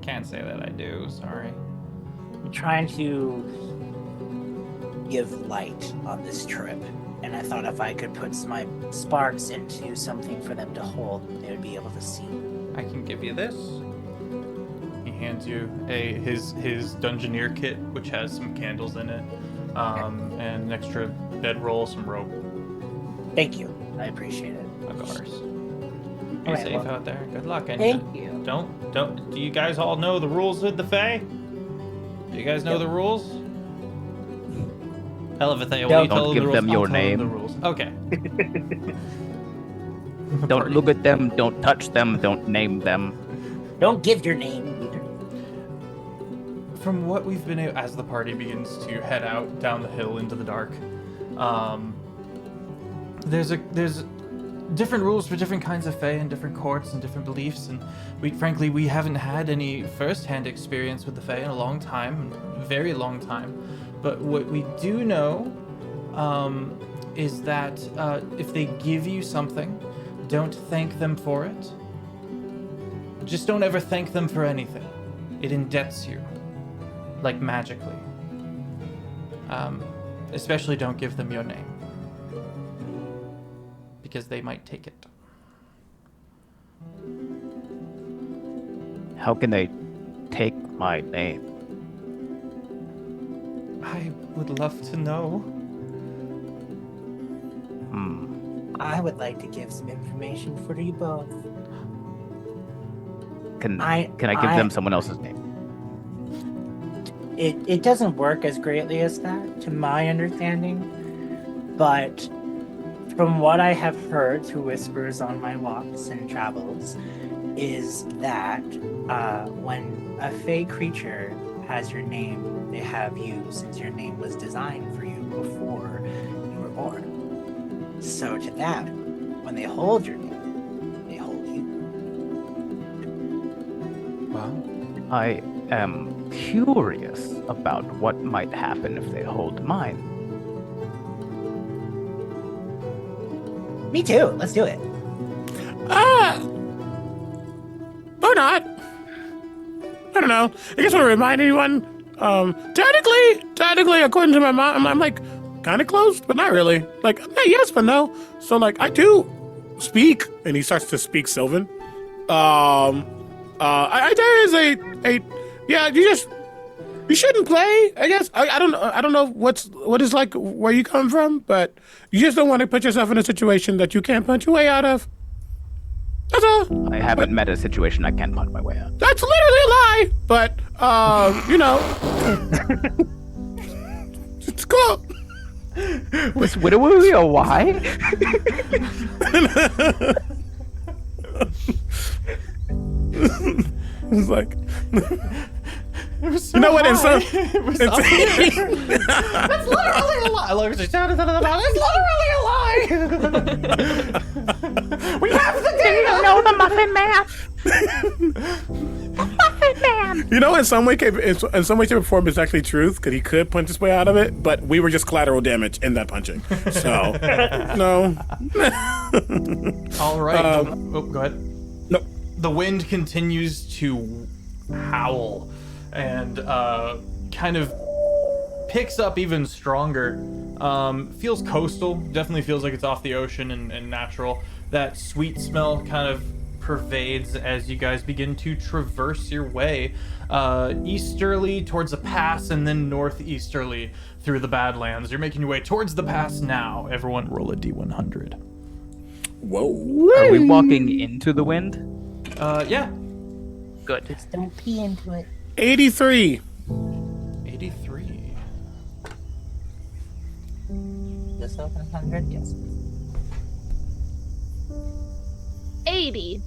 Can't say that I do, sorry. I'm trying to give light on this trip, and I thought if I could put my sparks into something for them to hold, they would be able to see. I can give you this. He hands you his Dungeoneer kit, which has some candles in it, and an extra bedroll, some rope. Thank you. I appreciate it. Of course. Be Alright, safe well, out there. Good luck. And thank you. Don't. Do you guys all know the rules with the Fae? Do you guys know the rules? Elevathea, will you tell give the rules? them your I'll tell name. the rules. Okay. Don't look at them, don't touch them, don't name them. Don't give your name either. From what we've been able, as the party begins to head out down the hill into the dark, there's different rules for different kinds of Fae and different courts and different beliefs, and we haven't had any first-hand experience with the Fae in a long time, a very long time. But what we do know is that if they give you something, don't thank them for it. Just don't ever thank them for anything. It indebts you, like magically. Especially don't give them your name, because they might take it. How can they take my name? I would love to know. I would like to give some information for you both. Can I give them someone else's name? It doesn't work as greatly as that, to my understanding. But from what I have heard through whispers on my walks and travels, is that when a Fey creature has your name, they have you since your name was designed for you before you were born. So to that, when they hold your name, they hold you. Wow. I am curious about what might happen if they hold mine. Me too. Let's do it. Or not. I don't know. I just want to remind anyone, technically, according to my mom, I'm like kind of close, but not really. Like, yes, but no. So, like, I do speak, and he starts to speak Sylvan. There is yeah, you shouldn't play, I guess. I don't know what is like where you come from, but you just don't want to put yourself in a situation that you can't punch your way out of. That's all. I haven't met a situation I can't punch my way out. That's literally a lie, but it's cool. Was literally a why? It's like, It was so you know what? high. In some, It was up here. That's literally a lie. I like it's literally a lie. We have the data. You know the Muffin Man. The Muffin Man. you know, in some way, shape, or form, it's actually truth because he could punch his way out of it, but we were just collateral damage in that punching. So, no. All right. Go ahead. No. The wind continues to howl and kind of picks up even stronger. Feels coastal, definitely feels like it's off the ocean and natural. That sweet smell kind of pervades as you guys begin to traverse your way easterly towards a pass and then northeasterly through the Badlands. You're making your way towards the pass now. Everyone roll a D100. Whoa. Are we walking into the wind? Yeah. Good. Just don't pee into it. 83. 83. Just over 100, yes. 80.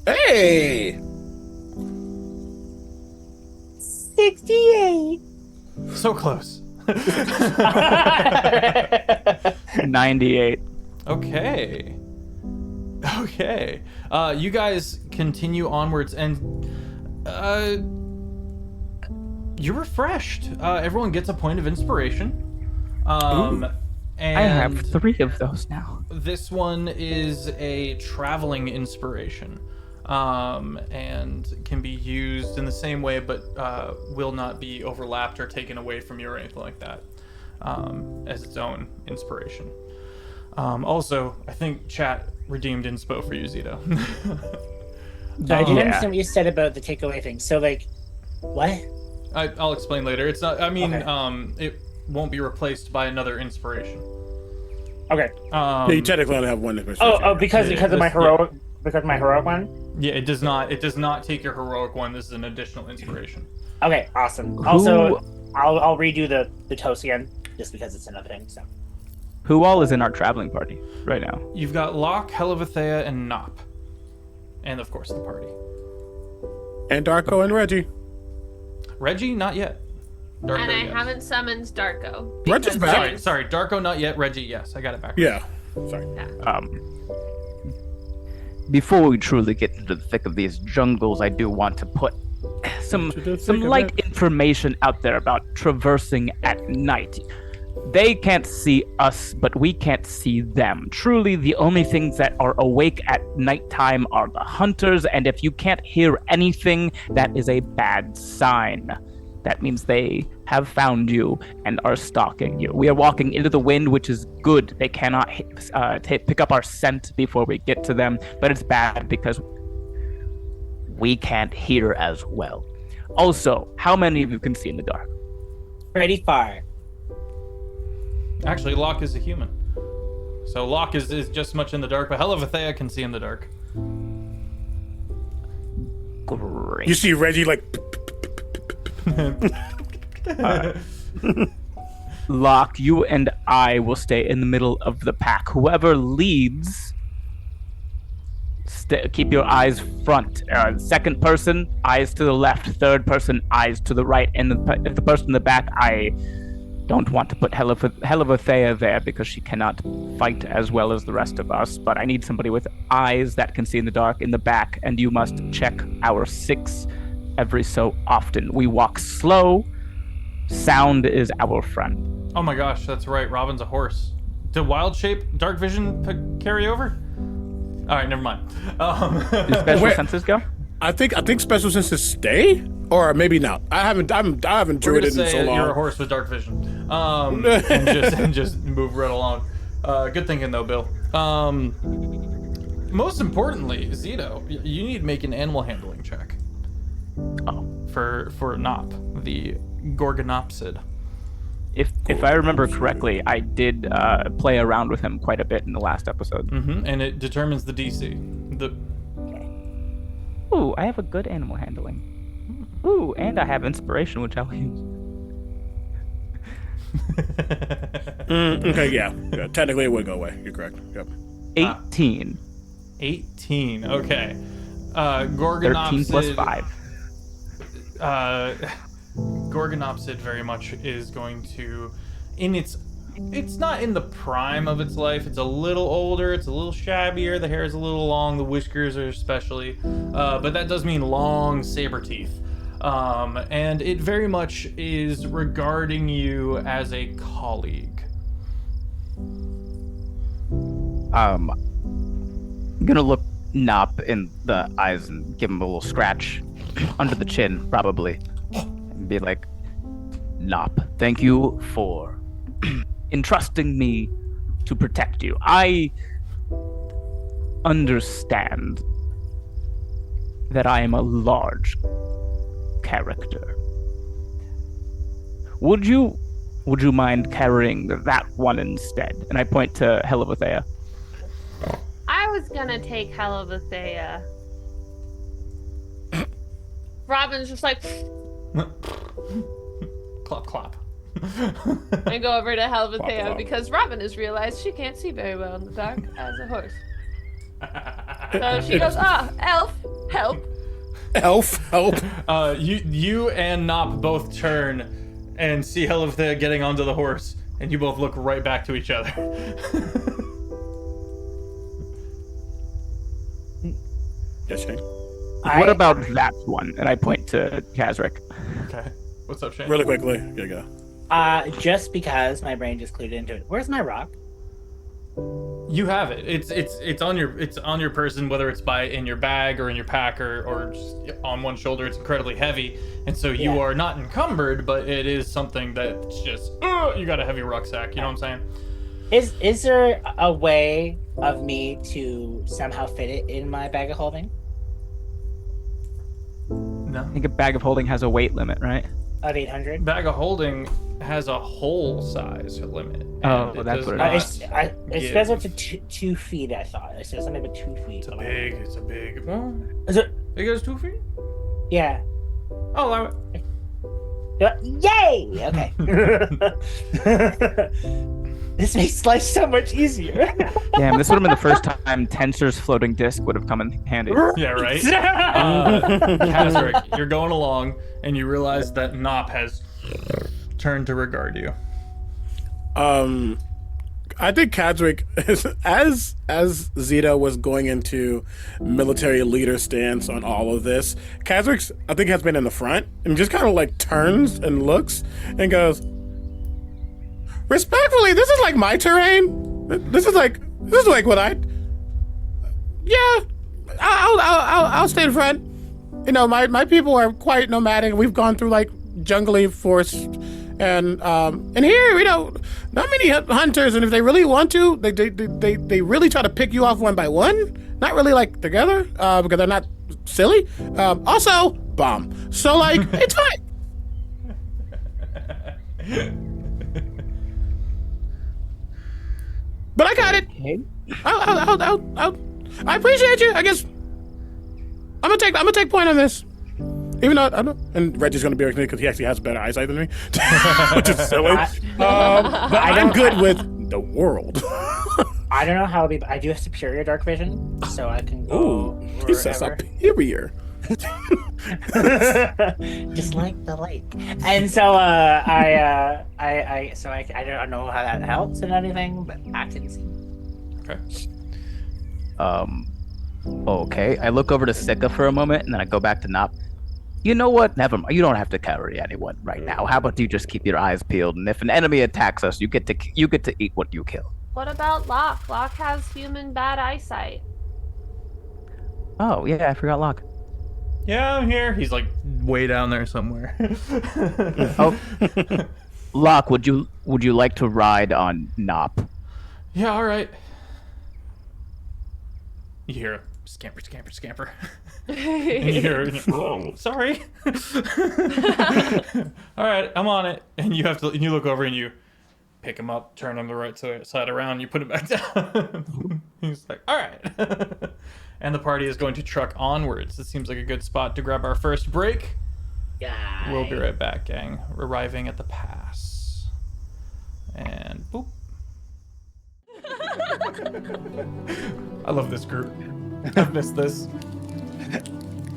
Hey. 68. So close. 98. Okay. You guys continue onwards, and you're refreshed. Everyone gets a point of inspiration. And I have 3 of those now. this one is a traveling inspiration, and can be used in the same way, but will not be overlapped or taken away from you or anything like that, as its own inspiration. Also, I think chat redeemed inspo for you, Zito. So I didn't Yeah. understand what you said about the takeaway thing. So, like, what? I'll explain later. It's not. I mean, Okay. it won't be replaced by another inspiration. Okay. Yeah, you technically only have one inspiration. Because Yeah, of my this- heroic, because of my heroic one. Yeah, it does not. It does not take your heroic one. This is an additional inspiration. Okay, awesome. Also, I'll redo the toast again, just because it's another thing. So. Who all is in our traveling party right now? You've got Locke, Helivethea, and Nop, and of course the party. And Darko and Reggie. Reggie, not yet. Darko, And I yes. haven't summoned Darko. Reggie's because- back. Sorry, Darko, not yet. Reggie, yes, I got it back. Yeah. Sorry. Before we truly get into the thick of these jungles, I do want to put some To the thick of light it. information out there about traversing at night. They can't see us, but we can't see them. Truly, the only things that are awake at nighttime are the hunters, and if you can't hear anything, that is a bad sign. That means they have found you and are stalking you. We are walking into the wind, which is good. They cannot pick up our scent before we get to them, but it's bad because we can't hear as well. Also, how many of you can see in the dark? Pretty far. Actually, Locke is a human, so Locke is just as much in the dark, but Helivethea can see in the dark. Great. You see Reggie like. Locke, you and I will stay in the middle of the pack. Whoever leads, keep your eyes front. Second person, eyes to the left. Third person, eyes to the right. And if the person in the back, I don't want to put Helivethea there because she cannot fight as well as the rest of us. But I need somebody with eyes that can see in the dark in the back. And you must check our 6 every so often. We walk slow. Sound is our friend. Oh my gosh, that's right. Robin's a horse. Did wild shape dark vision carry over? All right, never mind. Do special Wait. senses go? I think special senses stay, or maybe not. I haven't We're druided gonna in say so long. you're a horse with dark vision, and just move right along. Good thinking though, Bill. Most importantly, Zito, you need to make an animal handling check. Oh. For Nop, the Gorgonopsid. If I remember correctly, I did play around with him quite a bit in the last episode. And it determines the DC. Ooh, I have a good animal handling. Ooh, and I have inspiration, which I'll use. Okay, yeah. Technically, it would go away. You're correct. Yep. 18. 18. Okay. 13 Gorgonopsid. plus 5. Gorgonopsid very much is going to, it's not in the prime of its life. It's a little older. It's a little shabbier. The hair is a little long. The whiskers are especially, but that does mean long saber teeth. And it very much is regarding you as a colleague. I'm gonna look Nop in the eyes and give him a little scratch under the chin, probably. And be like, Nop, thank you for entrusting me to protect you. I understand that I am a large character. Would you mind carrying that one instead? And I point to Helivethea. I was gonna take Helivethea. Robin's just like, Clop, clop. and go over to Helivethea Flop. because Robin has realized she can't see very well in the dark as a horse. So she goes, elf, help. Elf, help. You and Nop both turn, and see Helivthea getting onto the horse, and you both look right back to each other. Yes, Shane. What about that one? And I point to Kazric. Okay. What's up, Shane? Really quickly. Here you go. Just because my brain just clued into it. Where's my rock? You have it. It's on your person, whether it's in your bag or in your pack or just on one shoulder. It's incredibly heavy, and so you are not encumbered, but it is something that's just you got a heavy rucksack. You know what I'm saying? Is there a way of me to somehow fit it in my bag of holding? No. I think a bag of holding has a weight limit, right? Of 800? Bag of holding has a hole size limit. Oh, and that's does what it not It give- says up to 2 feet, I thought. It says something about 2 feet. It's a big. Well, Is it? it goes 2 feet. Yeah. Oh, Yay! Okay. This makes life so much easier. Damn, this would have been the first time Tensor's floating disc would have come in handy. yeah, right. Kazric, you're going along, and you realize that Nop has turned to regard you. I think Kadric, as Zeta was going into military leader stance on all of this, Kadric, I think, has been in the front and just kind of like turns and looks and goes, respectfully, this is like my terrain. This is like what I'll stay in front. You know, my people are quite nomadic. We've gone through like jungly forests. And here, you know, not many hunters, and if they really want to, they really try to pick you off one by one, not really like together, because they're not silly. Also, bomb. So like, it's fine. But I got it. I appreciate you. I guess I'm gonna take point on this. Even though I don't, and Reggie's gonna be with me because he actually has better eyesight than me, which is silly. But I'm good with the world. I don't know how it'll be, but I do have superior dark vision, so I can go. Ooh, he says superior. Just like the lake. And so I don't know how that helps in anything, but I can see. Okay. Okay. I look over to Sika for a moment, and then I go back to Nop. You know what? Never mind. You don't have to carry anyone right now. How about you just keep your eyes peeled, and if an enemy attacks us, you get to eat what you kill. What about Locke? Locke has human bad eyesight. Oh yeah, I forgot Locke. Yeah, I'm here. He's like way down there somewhere. Oh, Locke, would you like to ride on Nop? Yeah, all right. You hear a scamper, scamper, scamper. And you hear, oh, sorry. All right, I'm on it. And you look over and you pick him up, turn him the right side around, you put him back down. He's like, all right. And the party is going to truck onwards. It seems like a good spot to grab our first break. Yeah. We'll be right back, gang. Arriving at the pass. And boop. I love this group. I've missed this.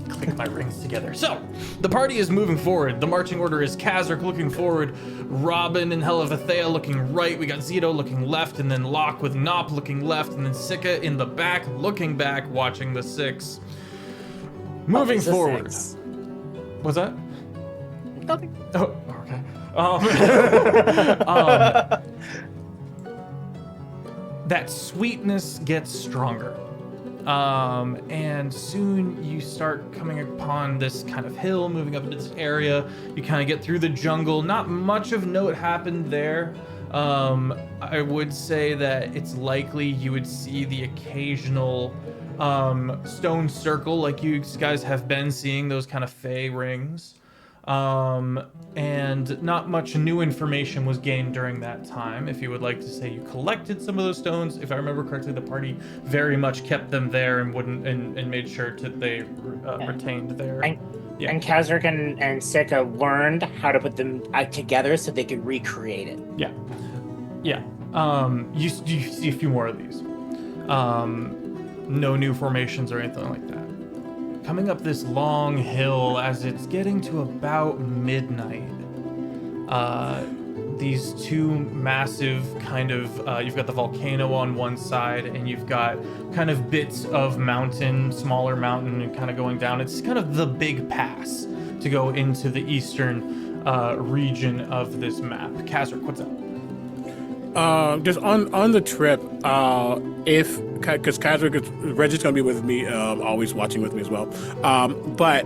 Click my rings together. So, the party is moving forward. The marching order is Kazric looking forward, Robin and Helivthea looking right. We got Zito looking left, and then Locke with Nop looking left, and then Sika in the back, looking back, watching the six. Moving It's a forward. six. What's that? Nothing. Oh, okay. That sweetness gets stronger. And soon you start coming upon this kind of hill, moving up into this area. You kind of get through the jungle. Not much of note happened there. I would say that it's likely you would see the occasional stone circle like you guys have been seeing, those kind of fey rings. And not much new information was gained during that time. If you would like to say you collected some of those stones, if I remember correctly, the party very much kept them there and wouldn't and made sure that they retained their. And Kazric and Sika learned how to put them together so they could recreate it. Yeah. You see a few more of these. No new formations or anything like that. Coming up this long hill as it's getting to about midnight, these two massive kind of, you've got the volcano on one side, and you've got kind of bits of mountain, smaller mountain, and kind of going down. It's kind of the big pass to go into the eastern region of this map. Kazric, what's up? Just on the trip, because Reggie's gonna be with me, always watching with me as well. But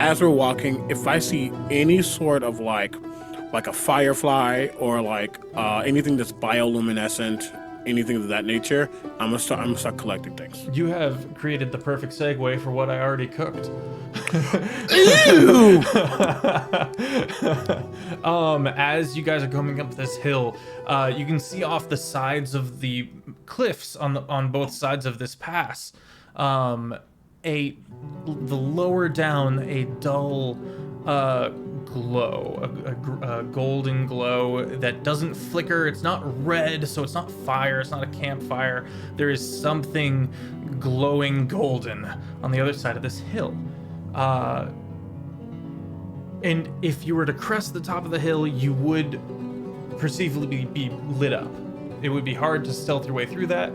as we're walking, if I see any sort of like a firefly or like anything that's bioluminescent, anything of that nature, I'm gonna start collecting things. You have created the perfect segue for what I already cooked. Ew! As you guys are coming up this hill, you can see off the sides of the cliffs on both sides of this pass, the lower down, a dull glow, a golden glow that doesn't flicker. It's not red, so it's not fire. It's not a campfire. There is something glowing golden on the other side of this hill. And if you were to crest the top of the hill, you would perceivably be lit up. It would be hard to stealth your way through that.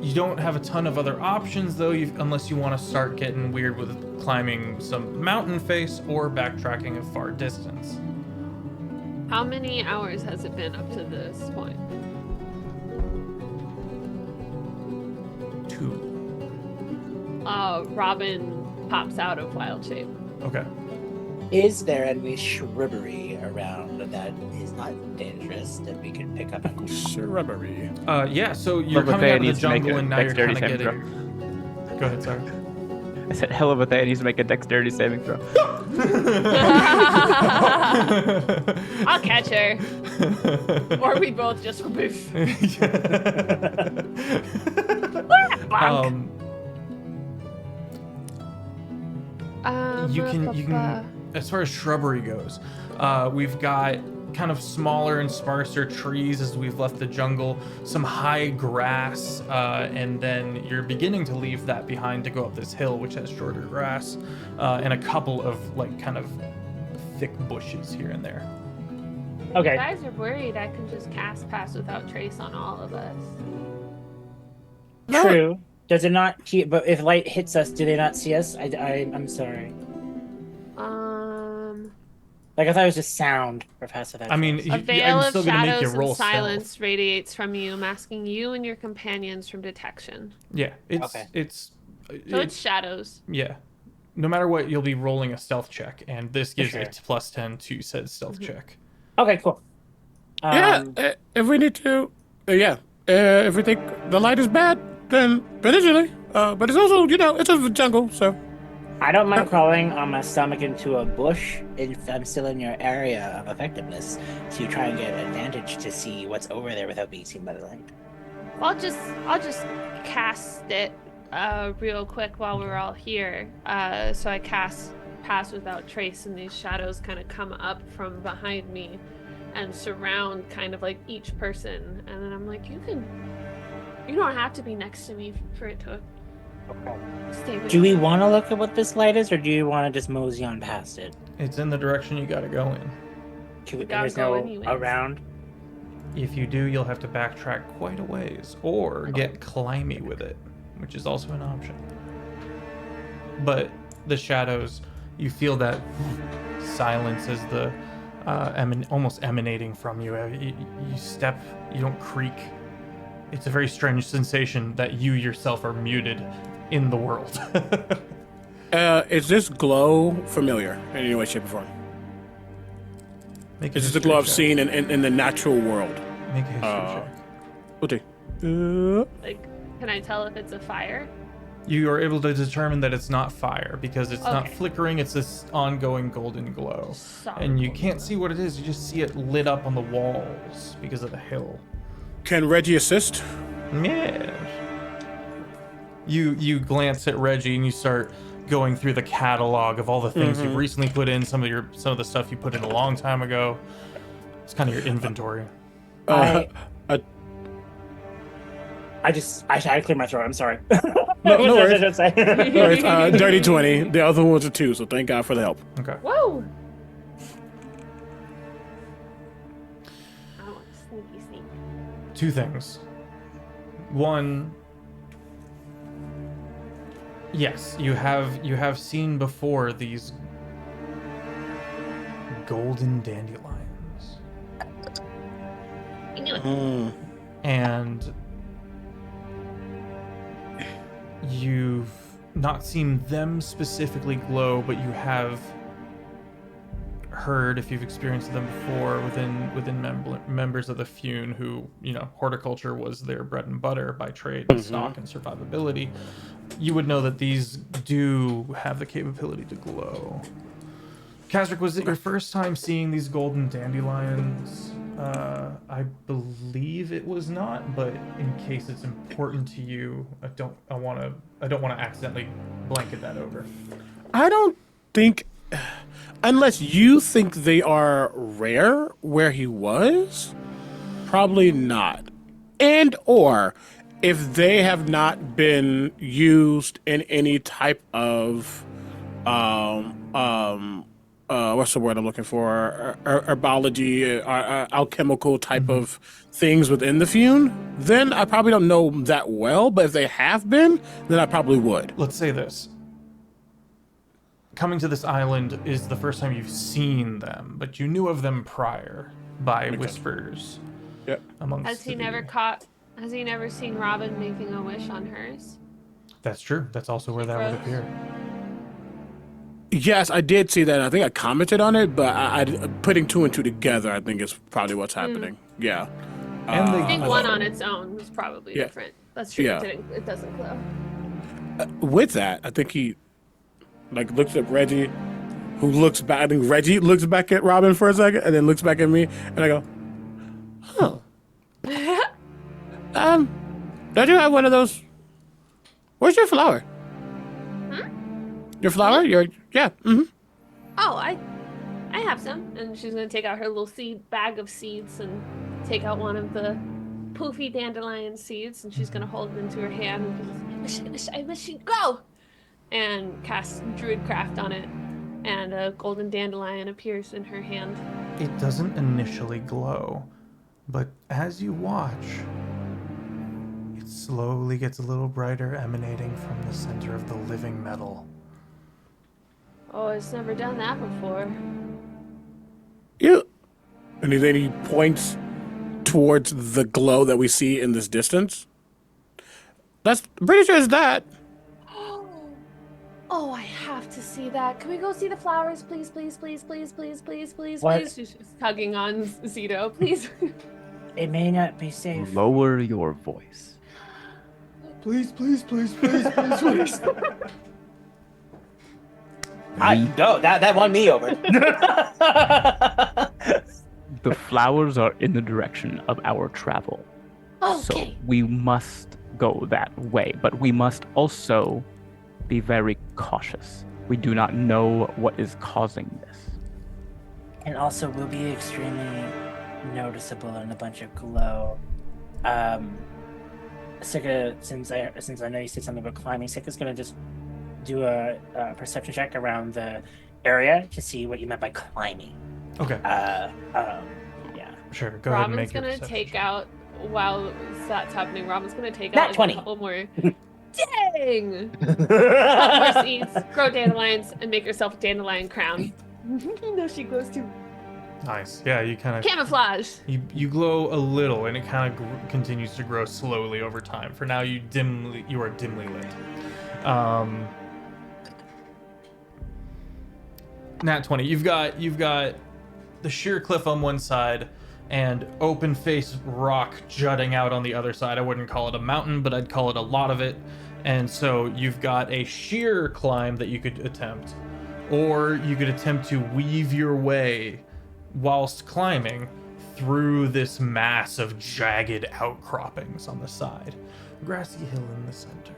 You don't have a ton of other options, though, unless you want to start getting weird with climbing some mountain face or backtracking a far distance. How many hours has it been up to this point? 2. Robin pops out of wild shape. Okay. Is there any shrubbery around that is not dangerous that we can pick up? Shrubbery. Yeah, so you're Love coming out of the needs to make jungle a and now you're kind of dexterity getting... saving Go ahead, sorry. I said Hellebathay needs to make a dexterity saving throw. I'll catch her. Or we both just boof. You can, as far as shrubbery goes, we've got kind of smaller and sparser trees as we've left the jungle, some high grass, and then you're beginning to leave that behind to go up this hill, which has shorter grass, and a couple of like kind of thick bushes here and there. Okay. You guys are worried I can just cast Pass Without Trace on all of us. True. Does it not? But if light hits us, do they not see us? I'm sorry. Like I thought it was just sound for passive. I mean, A veil I'm of still gonna make you shadows roll and silence stealth. radiates from you, masking you and your companions from detection. Yeah, Okay. it's Shadows. yeah. No matter what, you'll be rolling a stealth check, and this gives sure. a +10 to said stealth check. Okay, cool. If we need to, if we think the light is bad, then potentially. But it's also, it's a jungle, so. I don't mind crawling on my stomach into a bush if I'm still in your area of effectiveness to try and get advantage to see what's over there without being seen by the light. I'll just cast it real quick while we're all here. So I cast Pass Without Trace, and these shadows kind of come up from behind me and surround kind of like each person. And then I'm like, you don't have to be next to me for it to stay with Do we you. want to look at what this light is, or do you want to just mosey on past it? It's in the direction you gotta go in. Gotta There's go no anyways. around. If you do, you'll have to backtrack quite a ways, or get climby with it, which is also an option. But the shadows, you feel that silence as the almost emanating from you. You step, you don't creak. It's a very strange sensation that you yourself are muted in the world. Is this glow familiar in any way, shape, or form? Make a Is this the history glow I've check. seen in the natural world? Make a history check. Okay. Like, can I tell if it's a fire? You are able to determine that it's not fire because it's not Okay. flickering, it's this ongoing golden glow. And you can't see what it is, you just see it lit up on the walls because of the hill. Can Reggie assist? Yeah. You glance at Reggie and you start going through the catalog of all the things you've recently put in, some of the stuff you put in a long time ago. It's kind of your inventory. I clear my throat. I'm sorry. No worries. What should I say? No, it's dirty 20. The other one's a 2, so thank God for the help. Okay. Whoa! sneaky sneak. Two things. One, yes, you have seen before these golden dandelions. I knew it. And you've not seen them specifically glow, but you have heard, if you've experienced them before, within members of the Fune who, horticulture was their bread and butter by trade and stock and survivability, you would know that these do have the capability to glow. Kazric, was it your first time seeing these golden dandelions? I believe it was not, but in case it's important to you, I don't want to accidentally blanket that over. I don't think, unless you think they are rare where he was, probably not. And or if they have not been used in any type of what's the word I'm looking for? Herbology, alchemical type of things within the Fune, then I probably don't know that well. But if they have been, then I probably would. Let's say this. Coming to this island is the first time you've seen them, but you knew of them prior by whispers. Yep. Has he never seen Robin making a wish on hers? That's true. That's also where that would appear. Yes, I did see that. I think I commented on it, but I putting two and two together, I think is probably what's happening. Yeah. And I think one on its own was probably different. That's true. Yeah. It doesn't glow. With that, I think he looks at Reggie, who looks back. I think Reggie looks back at Robin for a second, and then looks back at me, and I go, "Huh? Don't you have one of those? Where's your flower? Your flower? Yeah. Mm-hmm. Oh, I have some." And she's gonna take out her little bag of seeds and take out one of the poofy dandelion seeds, and she's gonna hold it into her hand and I wish she'd grow, and cast Druidcraft on it, and a golden dandelion appears in her hand. It doesn't initially glow, but as you watch, it slowly gets a little brighter, emanating from the center of the living metal. Oh, it's never done that before. And then he points towards the glow that we see in this distance. I'm pretty sure it's that. Oh, I have to see that. Can we go see the flowers, please, please, please, please, please, please, please, What? please? She's tugging on Zito, please. It may not be safe. Lower your voice. Please, please, please, please, please, please. That won me over. The flowers are in the direction of our travel. So Okay. we must go that way, but we must also be very cautious. We do not know what is causing this. And also, we'll be extremely noticeable in a bunch of glow. Sika, since I know you said something about climbing, Sika's gonna just do a perception check around the area to see what you meant by climbing. Okay. Yeah. Sure. Go ahead and Robin's make your gonna perception take check. out, while that's happening, Robin's gonna take Nat out 20. a couple more. Dang! Couple more seeds, grow dandelions, and make herself a dandelion crown. No, she glows too. Nice. Yeah, you kind of Camouflage! you glow a little, and it kind of continues to grow slowly over time. For now, you are dimly lit. Nat 20. You've got the sheer cliff on one side and open face rock jutting out on the other side. I wouldn't call it a mountain, but I'd call it a lot of it. And so you've got a sheer climb that you could attempt, or you could attempt to weave your way whilst climbing through this mass of jagged outcroppings on the side. Grassy hill in the center.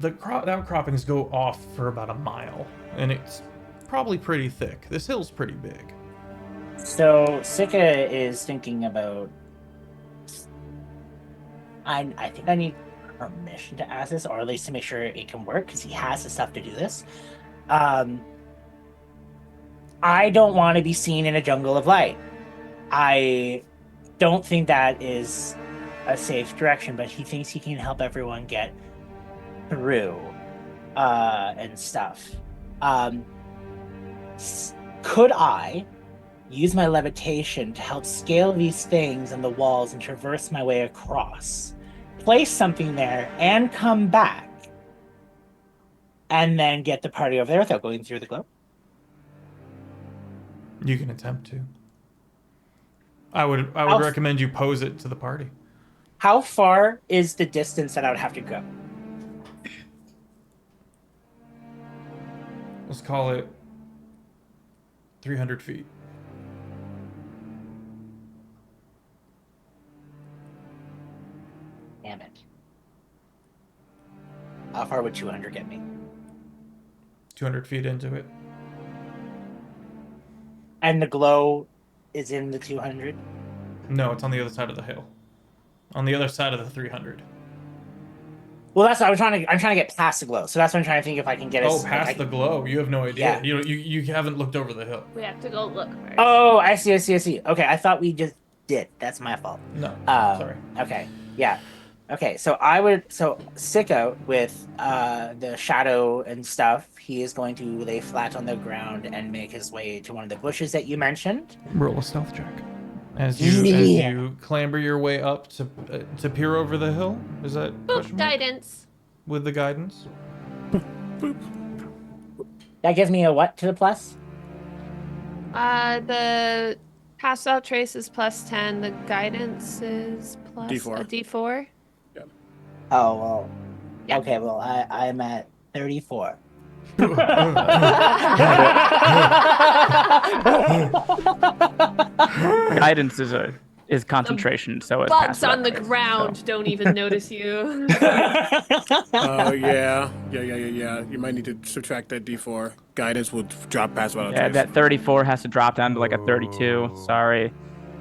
The outcroppings go off for about a mile, and it's probably pretty thick. This hill's pretty big. So Sika is thinking about. I think I need permission to ask this, or at least to make sure it can work, because he has the stuff to do this. I don't want to be seen in a jungle of light. I don't think that is a safe direction, but he thinks he can help everyone get through and stuff. Could I use my levitation to help scale these things and the walls and traverse my way across, place something there, and come back, and then get the party over there without going through the glow? You can attempt to. I would recommend you pose it to the party. How far is the distance that I would have to go? Let's call it 300 feet. Damn it. How far would 200 get me? 200 feet into it. And the glow is in the 200? No, it's on the other side of the hill. On the other side of the 300. Well, that's what I'm trying to get past the glow. So that's what I'm trying to think if I can get Oh, past the glow. You have no idea. Yeah. You haven't looked over the hill. We have to go look first. Oh, I see. Okay, I thought we just did. That's my fault. No. Sorry. Okay. Yeah. Okay, so Sicko with the shadow and stuff, he is going to lay flat on the ground and make his way to one of the bushes that you mentioned. Roll a stealth check. As you clamber your way up to peer over the hill. Is that Boop, guidance. with the guidance? That gives me a what to the plus? The pass out trace is +10. The guidance is plus D4. a D4. Oh, well. Yeah. Okay, well, I'm at 34. Guidance is concentration, so it's Bugs on the ground don't even notice you. Oh, yeah. You might need to subtract that D4. Guidance will drop past what Yeah, that 34 has to drop down to like a 32. Sorry.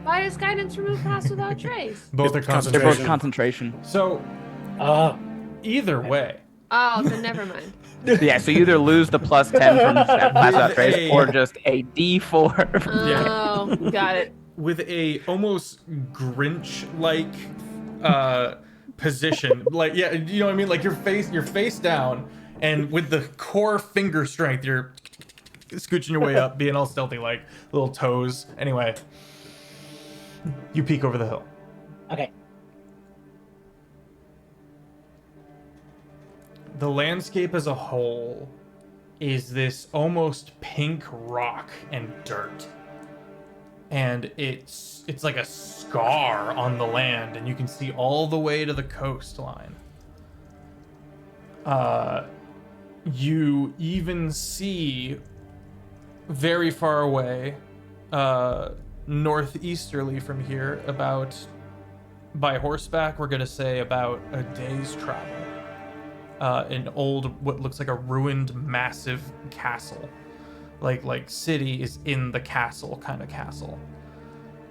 Why does guidance remove pass without trace? Both are It's They're concentration. both concentration. So, Oh. either way, Oh, then never mind. Yeah, so you either lose the +10 from that pass without trace or just a D4. Oh, got it. with a almost Grinch-like position, like, yeah, you know what I mean? Like you're face down, and with the core finger strength, you're scooching your way up, being all stealthy, like little toes. Anyway, you peek over the hill. Okay. The landscape as a whole is this almost pink rock and dirt. And it's like a scar on the land, and you can see all the way to the coastline. You even see very far away, northeasterly from here, about, by horseback, we're gonna say about a day's travel. An old, what looks like a ruined, massive castle. Like city is in the castle kind of castle.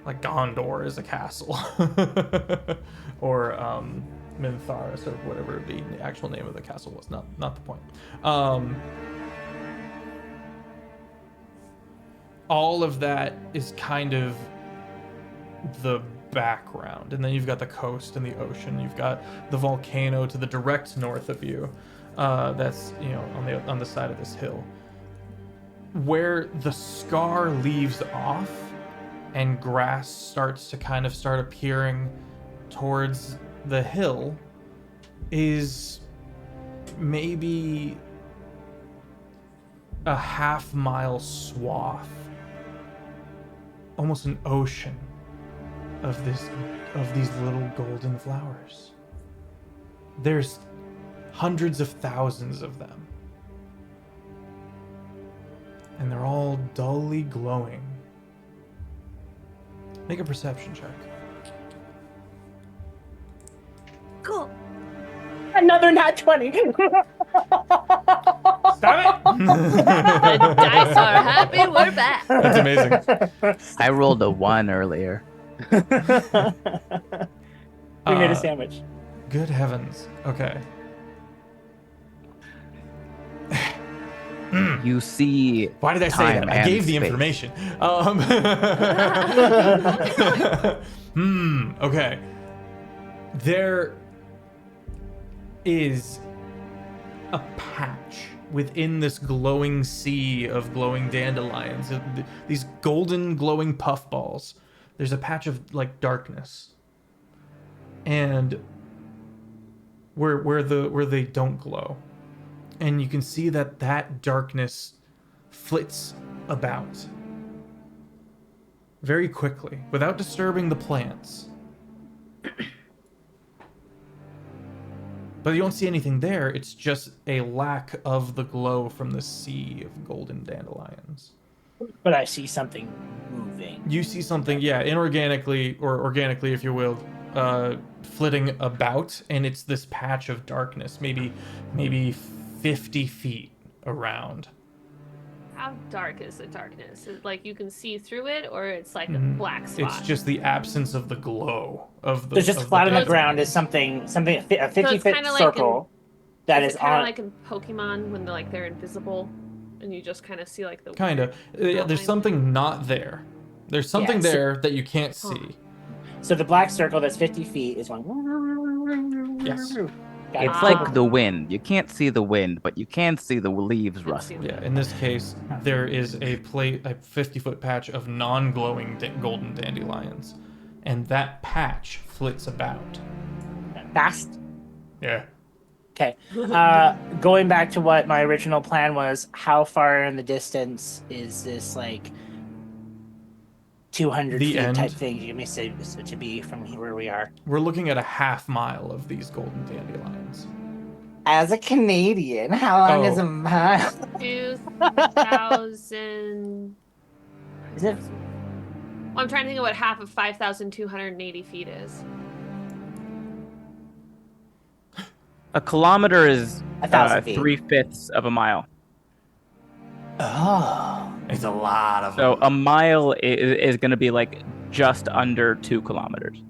Like Gondor is a castle. Or Mintharis, or whatever the actual name of the castle was. Not the point. All of that is kind of the background, and then you've got the coast and the ocean. You've got the volcano to the direct north of you. That's, you know, on the side of this hill. Where the scar leaves off and grass starts to start appearing towards the hill is maybe a half-mile swath, almost an ocean of these little golden flowers. There's hundreds of thousands of them. And they're all dully glowing. Make a perception check. Cool. Another nat 20. Stop it! The dice are happy we're back. That's amazing. I rolled a 1 earlier. We made a sandwich. Good heavens. Okay. You see. Why did I say time that? I and gave the space. information. Okay. There is a patch within this glowing sea of glowing dandelions. These golden glowing puffballs. There's a patch of like darkness. And where they don't glow. And you can see that darkness flits about very quickly without disturbing the plants. But you don't see anything there. It's just a lack of the glow from the sea of golden dandelions. But I see something moving. You see something, yeah, inorganically or organically, if you will, flitting about, and it's this patch of darkness, maybe 50 feet around. How dark is the darkness? Is it like you can see through it, or it's like a black spot? It's just the absence of the glow of the. There's just flat on the dandelions. ground is something a 50-foot kinda like circle that is kind of on. like in Pokemon when they're invisible, and you just kind of see like the Kind of. Yeah, there's something not there. There's something Yeah, so- there that you can't see. So the black circle that's 50 feet is going. Yes. Got it. It's like the wind. You can't see the wind, but you can see the leaves rustling. Yeah, in this case, there is a 50-foot patch of non-glowing golden dandelions, and that patch flits about. fast. Yeah. Okay. Going back to what my original plan was, how far in the distance is this like 200 The feet end. type thing you may say to be from here where we are? We're looking at a half mile of these golden dandelions. As a Canadian, how long is Oh. a mile? 2,000. Is it? Well, I'm trying to think of what half of 5,280 feet is. A kilometer is 1,000 feet. 3/5 of a mile. Oh. It's a lot of So a mile is going to be like just under 2 kilometers.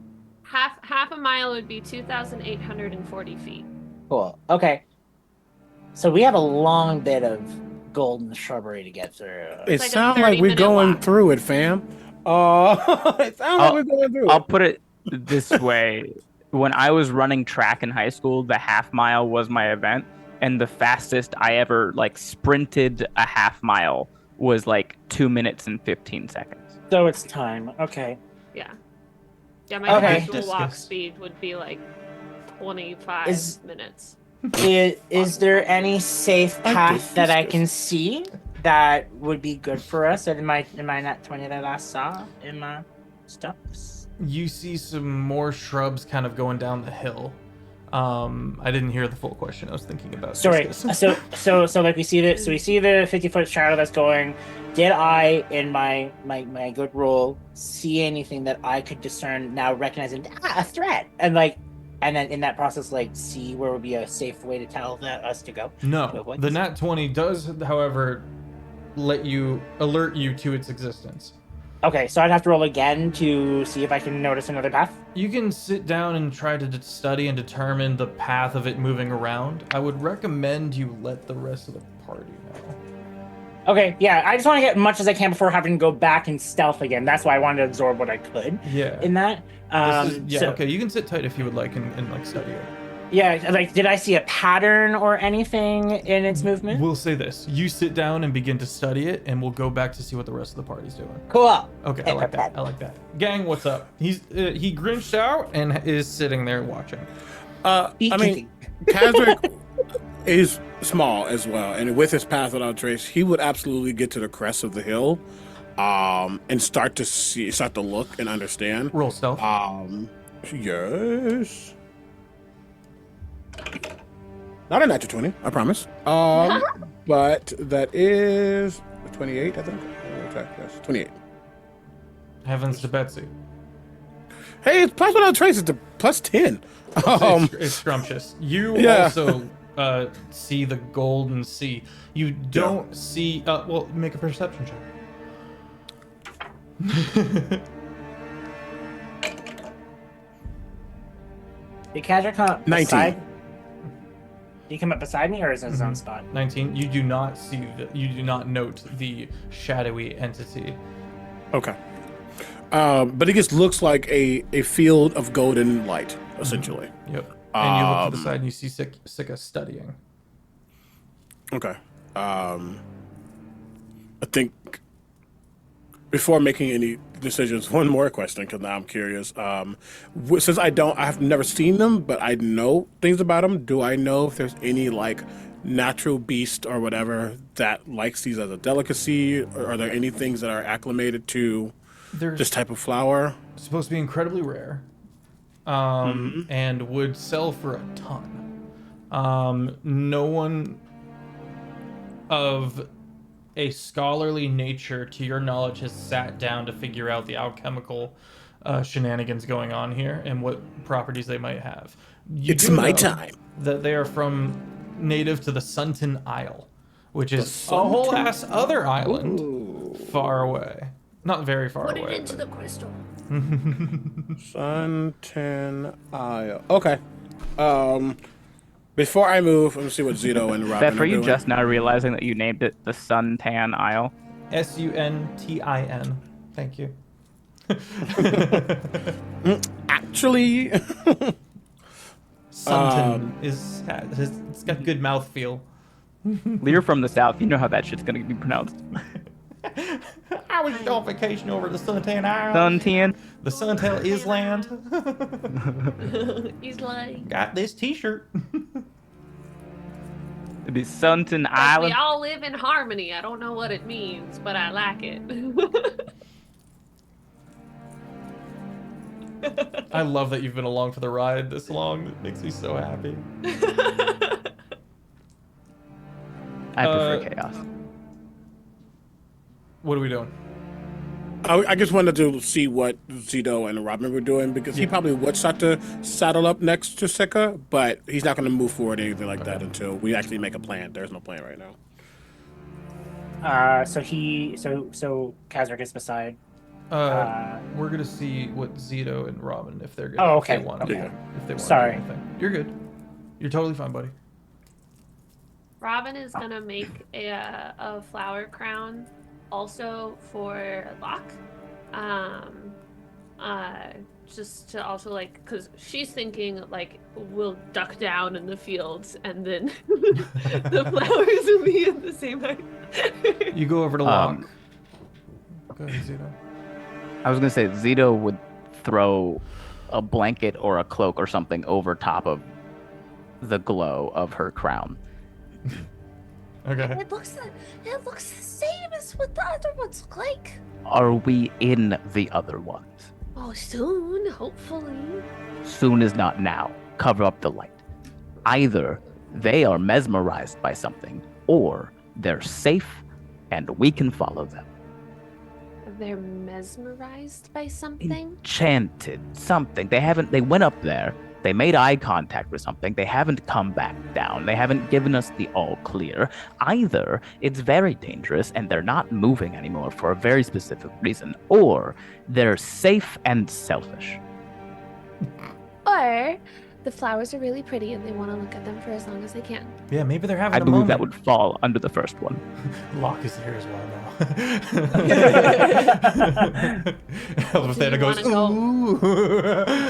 Half a mile would be 2,840 feet. Cool. Okay. So we have a long bit of golden shrubbery to get through. It like a sounds like we're 30-minute going walk. through it, fam. It sounds like we're going through I'll it. put it this way. When I was running track in high school, the half mile was my event, and the fastest I ever like sprinted a half mile was like 2 minutes and 15 seconds. So it's time. Okay. Yeah. Yeah, my Okay. actual walk Discus. speed would be like 25 Is- minutes. Is there any safe I path did that I discuss- can see that would be good for us? In my nat 20 that I saw in my stuffs. You see some more shrubs kind of going down the hill. I didn't hear the full question. I was thinking about Sorry. discus. So like we see the 50-foot shadow that's going. Did I, in my good roll, see anything that I could discern now, recognizing a threat, and then in that process, like see where would be a safe way to tell us to go? No, What? the nat 20 does, however, alert you to its existence. Okay, so I'd have to roll again to see if I can notice another path. You can sit down and try to study and determine the path of it moving around. I would recommend you let the rest of the party know. Okay, yeah, I just want to get as much as I can before having to go back and stealth again. That's why I wanted to absorb what I could Yeah. in that. Okay, you can sit tight if you would like and like study it. Yeah, like, did I see a pattern or anything in its movement? We'll say this. You sit down and begin to study it, and we'll go back to see what the rest of the party's doing. Cool. Okay, I like that. I like that. Gang, what's up? He grinched out and is sitting there watching. I mean, Kazric is small as well, and with his path without trace, he would absolutely get to the crest of the hill, and start to look and understand. Roll stealth. Yes. Not a natural 20, I promise. But that is 28, I think. Yes, 28. Heavens to Betsy. Hey, it's plus without trace. It's a plus 10. It's scrumptious. You Yeah. also see the golden sea. You don't see. Well, make a perception check. Did Kazra come up 19. beside? Did he come up beside me, or is it his own spot? 19. You do not see. You do not note the shadowy entity. Okay. But it just looks like a field of golden light, essentially. Yep. And you look to the side and you see Sika studying. Okay. I think before making any decisions, one more question, because now I'm curious. Since I have never seen them, but I know things about them, do I know if there's any like natural beast or whatever that likes these as a delicacy? Or are there any things that are acclimated to this type of flower? It's supposed to be incredibly rare. And would sell for a ton. No one of a scholarly nature, to your knowledge, has sat down to figure out the alchemical shenanigans going on here and what properties they might have. It's my time. That they are native to the Sunton Isle, which is a whole ass other island far away. Not very far away. Put it into the crystal. Suntan Isle. Okay. Before I move, let me see what Zito and Robin Beth, are you doing. just now realizing that you named it the Suntan Isle? Suntin. Thank you. Actually, Sunton it's got good mouthfeel. You're from the south. You know how that shit's gonna be pronounced. I was on vacation over the Suntan Island. Suntan. The Suntail Island. He's like, Got this T-shirt. It'd be Suntan we Island. all live in harmony. I don't know what it means, but I like it. I love that you've been along for the ride this long. It makes me so happy. I prefer chaos. What are we doing? I just wanted to see what Zito and Robin were doing because he probably would start to saddle up next to Sika, but he's not going to move forward or anything like that until we actually make a plan. There's no plan right now. So Kazar gets beside. We're gonna see what Zito and Robin if they're gonna. Oh, okay. If they want Okay. to. If they want Sorry. to do anything. You're good. You're totally fine, buddy. Robin is gonna make a flower crown also for Locke. Just to also like, cause she's thinking like we'll duck down in the fields and then the flowers will be in the same height. You go over to Locke. Go ahead, Zito. I was gonna say Zito would throw a blanket or a cloak or something over top of the glow of her crown. Okay. It looks the same as what the other ones look like. Are we in the other ones? Oh, soon, hopefully. Soon is not now. Cover up the light. Either they are mesmerized by something, or they're safe and we can follow them. They're mesmerized by something? Enchanted. Something. They went up there. They made eye contact with something. They haven't come back down. They haven't given us the all clear. Either it's very dangerous and they're not moving anymore for a very specific reason, or they're safe and selfish. Or the flowers are really pretty and they want to look at them for as long as they can. Yeah, maybe they're having I a believe moment. that would fall under the first one. Locke is here as well now. Elvithana you goes, wanna go- ooh.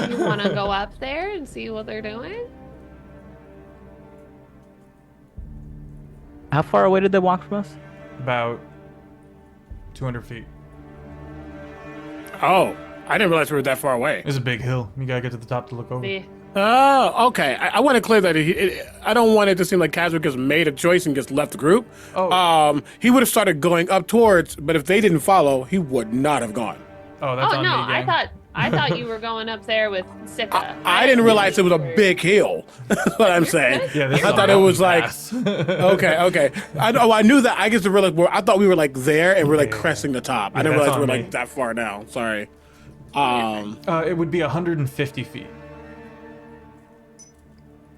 Do you want to go up there and see what they're doing? How far away did they walk from us? About 200 feet. Oh, I didn't realize we were that far away. It's a big hill. You gotta get to the top to look over. See? Oh, okay. I want to clear that. I don't want it to seem like Kazwick has made a choice and just left the group. Oh. He would have started going up towards, but if they didn't follow, he would not have gone. Oh, that's Oh on no, me, gang. I thought you were going up there with Sika. I didn't realize it was a big hill. That's what I'm saying. Yeah, this is I on thought it was like, pass. okay. I knew that. I guess to realize I thought we were like there and we're like Yeah. cresting the top. Yeah, I didn't that's realize we were on me. like that far now. Sorry. It would be 150 feet.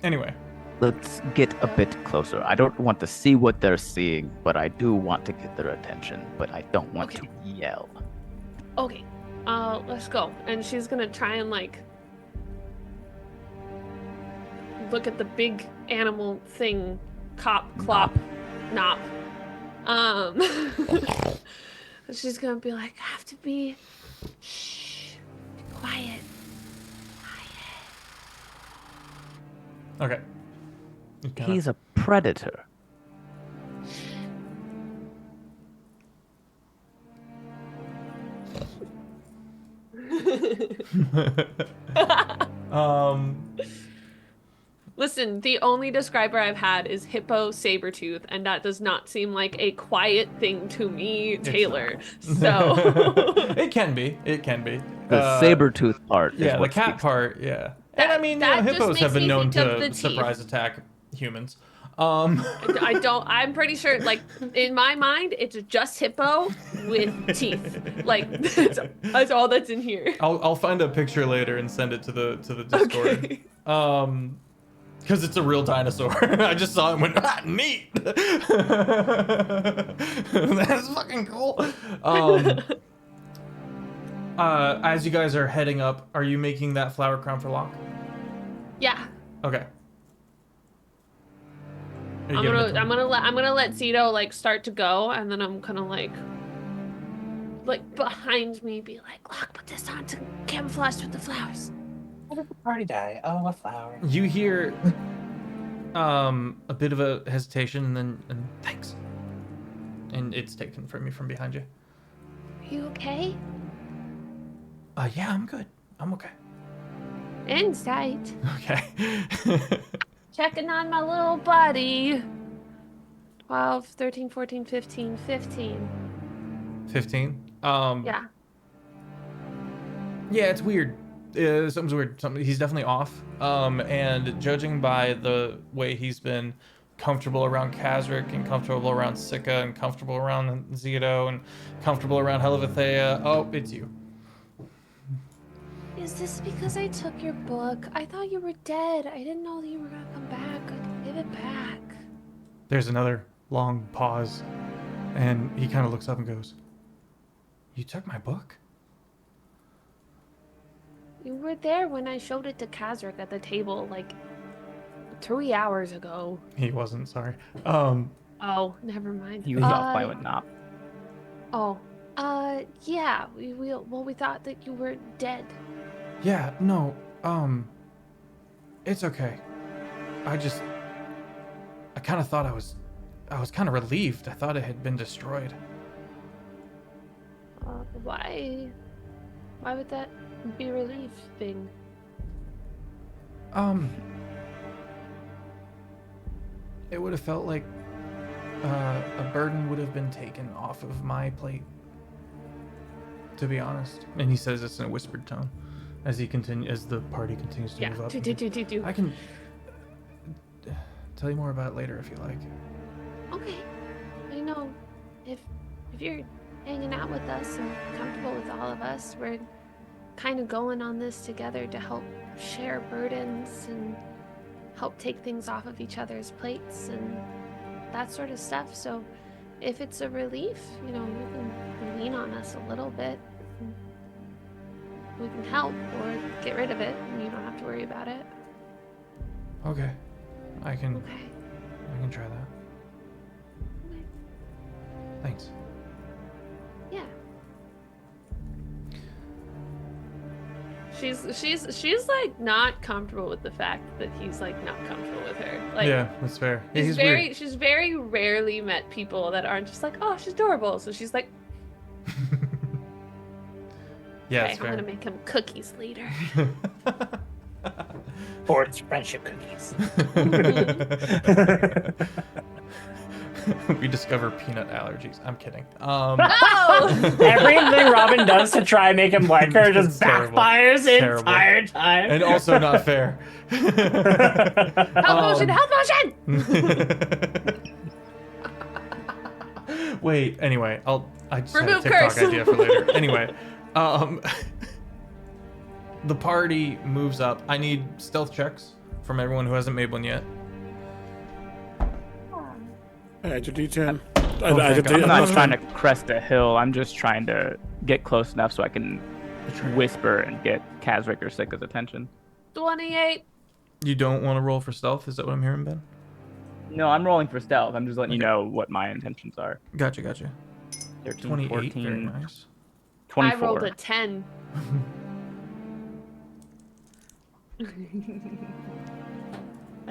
Anyway. Let's get a bit closer. I don't want to see what they're seeing, but I do want to get their attention. But I don't want to yell. Okay, let's go. And she's gonna try and like look at the big animal thing, clop, nop. She's gonna be like, I have to be. Shh. Okay. He's a predator. Listen, the only describer I've had is hippo sabertooth, and that does not seem like a quiet thing to me, Taylor. So it can be. It can be. The saber-tooth part is Yeah, the what cat speaks. part. Yeah. And I mean, that just hippos have makes been me known think of the to teeth. surprise attack humans. I don't. I'm pretty sure. Like in my mind, it's just hippo with teeth. Like that's all that's in here. I'll find a picture later and send it to the Discord. Okay. Because it's a real dinosaur. I just saw it and went, neat. That's fucking cool. As you guys are heading up, are you making that flower crown for Locke? Yeah. Okay. I'm gonna let Zito like start to go, and then I'm gonna like behind me be like, Locke, put this on to camouflage with the flowers. How did the party die? Oh, a flower. You hear a bit of a hesitation and thanks. And it's taken from you from behind you. Are you okay? Yeah, I'm good. I'm okay. Insight. Okay. Checking on my little buddy. 12, 13, 14, 15, 15. 15? Yeah. Yeah, it's weird. Something's weird. He's definitely off. And judging by the way he's been comfortable around Kazric and comfortable around Sika and comfortable around Zito and comfortable around Helivethea, oh, it's you. Is this because I took your book? I thought you were dead. I didn't know that you were gonna come back. Give it back. There's another long pause, and he kind of looks up and goes, "You took my book?" You were there when I showed it to Kazric at the table, like 3 hours ago. He wasn't, sorry. Oh, never mind. He was off by with Nop. Oh, yeah. We thought that you were dead. Yeah, no, it's okay. I kind of thought I was kind of relieved. I thought it had been destroyed. Why would that be relieving? It would have felt like a burden would have been taken off of my plate, to be honest. And he says this in a whispered tone as the party continues to move up. I can tell you more about it later if you like. Okay. You know, if you're hanging out with us and comfortable with all of us, we're kind of going on this together to help share burdens and help take things off of each other's plates and that sort of stuff. So if it's a relief, you know, you can lean on us a little bit. We can help or get rid of it, and you don't have to worry about it. Okay. I can Okay. try that. Okay. Thanks. Yeah. She's like not comfortable with the fact that he's like not comfortable with her. Like, yeah, that's fair. she's very rarely met people that aren't just like, oh, she's adorable. So she's like, yeah, okay, it's I'm fair. gonna make him cookies later. Or it's friendship cookies. We discover peanut allergies. I'm kidding. Oh! Everything Robin does to try and make him like her just It's terrible. backfires the Terrible. entire time. And also not fair. Health motion! Wait, anyway, I just had a Remove TikTok curse. idea for later. Anyway, the party moves up. I need stealth checks from everyone who hasn't made one yet. Add your D10. Oh, thank God. I'm not trying to crest a hill. I'm just trying to get close enough so I can whisper and get Kazric or Sika's attention. 28. You don't want to roll for stealth? Is that what I'm hearing, Ben? No, I'm rolling for stealth. I'm just letting you know what my intentions are. Gotcha. 13, 28, 14, very nice. 24. I rolled a 10.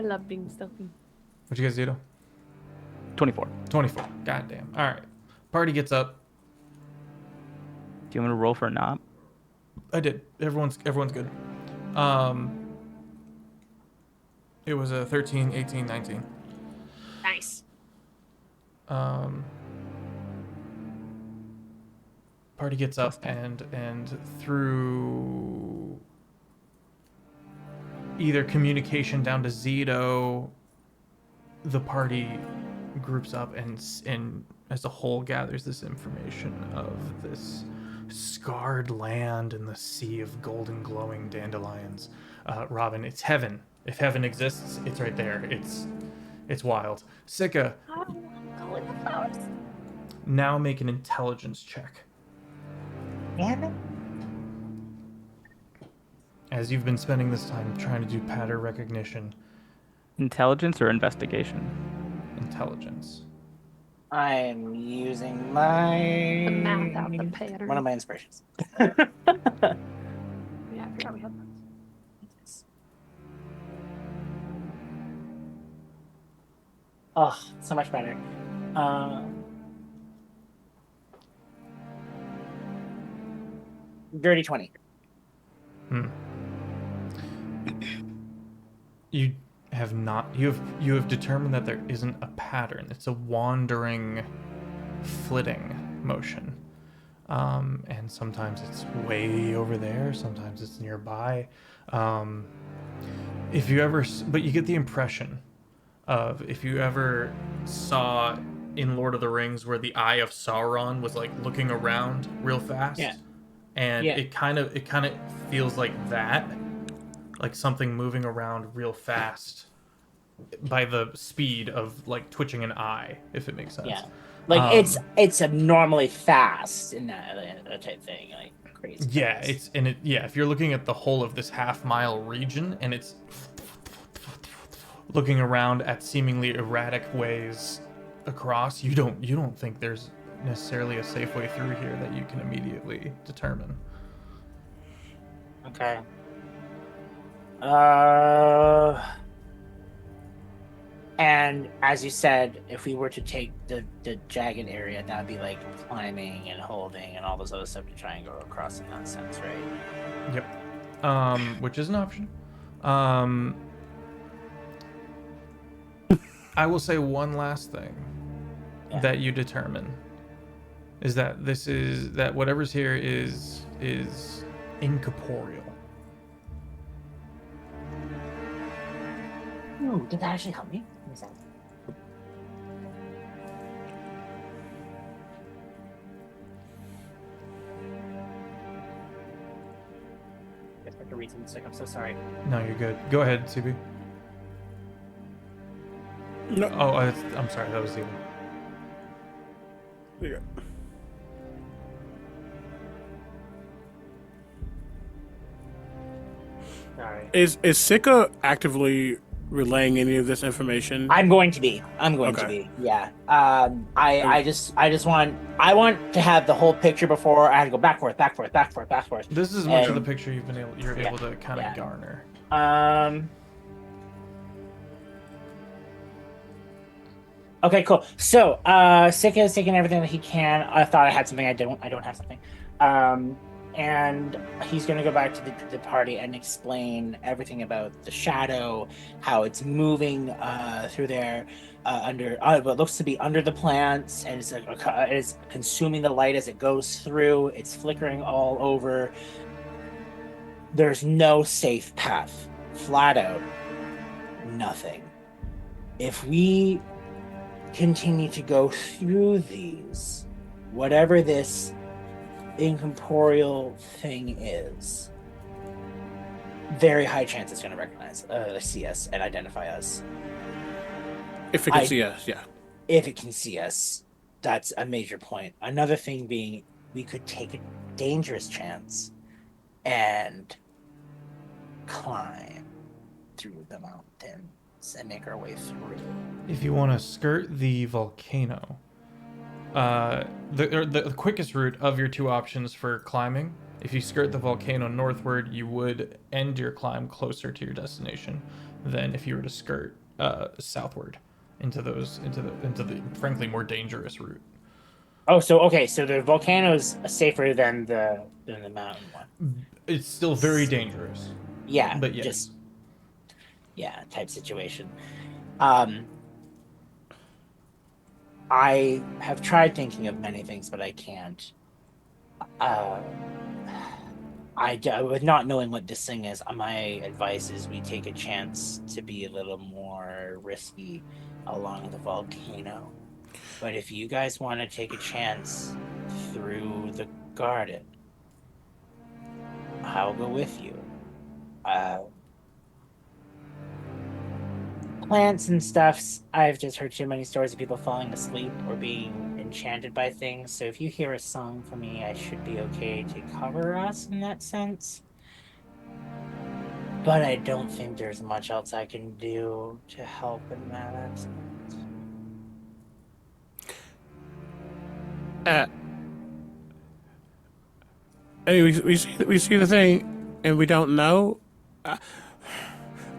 I love being stealthy. What'd you guys do? 24. 24. Goddamn. All right. Party gets up. Do you want me to roll for a knob? I did. Everyone's good. It was a 13, 18, 19. Nice. Party gets up and through either communication down to Zito, the party groups up and as a whole gathers this information of this scarred land in the sea of golden glowing dandelions. Robin, it's heaven. If heaven exists, it's right there. It's wild. Sika, Oh, go in the flowers. now make an intelligence check. Damn it. As you've been spending this time trying to do pattern recognition, Intelligence or investigation? intelligence. I'm using my The math out the pattern. one of my inspirations. Yeah, I forgot we had that. Oh, so much better. Dirty 20. You have determined that there isn't a pattern. It's a wandering, flitting motion. And sometimes it's way over there, sometimes it's nearby. But you get the impression of if you ever saw in Lord of the Rings where the Eye of Sauron was like looking around real fast. Yeah. And Yeah. it kind of feels like that. Like something moving around real fast by the speed of like twitching an eye, if it makes sense. Yeah. Like it's abnormally fast in that type thing, like crazy. Yeah, fast. if you're looking at the whole of this half-mile region and it's looking around at seemingly erratic ways across, you don't think there's necessarily a safe way through here that you can immediately determine. Okay. And as you said, if we were to take the jagged area, that'd be like climbing and holding and all this other stuff to try and go across in that sense, right? Yep. Which is an option. I will say one last thing that you determine is that whatever's here is incorporeal. Ooh, did that actually help me? I have to read something. I'm so sorry. No, you're good. Go ahead, CB. No. Oh, I'm sorry. That was Zeta. Yeah. Sorry. Is Sika actively relaying any of this information? I'm going to be. Okay. Yeah. I just want to have the whole picture before I had to go back forth. This is as much of the And- picture you're able to kind of yeah. garner. Okay, cool. So, Sika is taking everything that he can. I thought I had something. I don't have something. And he's going to go back to the party and explain everything about the shadow, how it's moving through there under what looks to be under the plants, and it's consuming the light as it goes through. It's flickering all over. There's no safe path. Flat out, nothing. If we continue to go through these, whatever this incorporeal thing is, very high chance it's going to recognize, see us and identify us. If it can see us, yeah. If it can see us, that's a major point. Another thing being, we could take a dangerous chance and climb through the mountains and make our way through. If you want to skirt the volcano, the quickest route of your two options for climbing If you skirt the volcano northward, you would end your climb closer to your destination than if you were to skirt southward into the frankly more dangerous route. Oh, so okay, so the volcano's safer than the mountain one. It's still very dangerous. Yeah, But yes. just type situation. I have tried thinking of many things, but I can't. With not knowing what this thing is, my advice is we take a chance to be a little more risky along the volcano. But if you guys want to take a chance through the garden, I'll go with you. Plants and stuffs, I've just heard too many stories of people falling asleep or being enchanted by things, so if you hear a song from me, I should be okay to cover us in that sense. But I don't think there's much else I can do to help in that aspect. Anyway, we see the thing, and we don't know.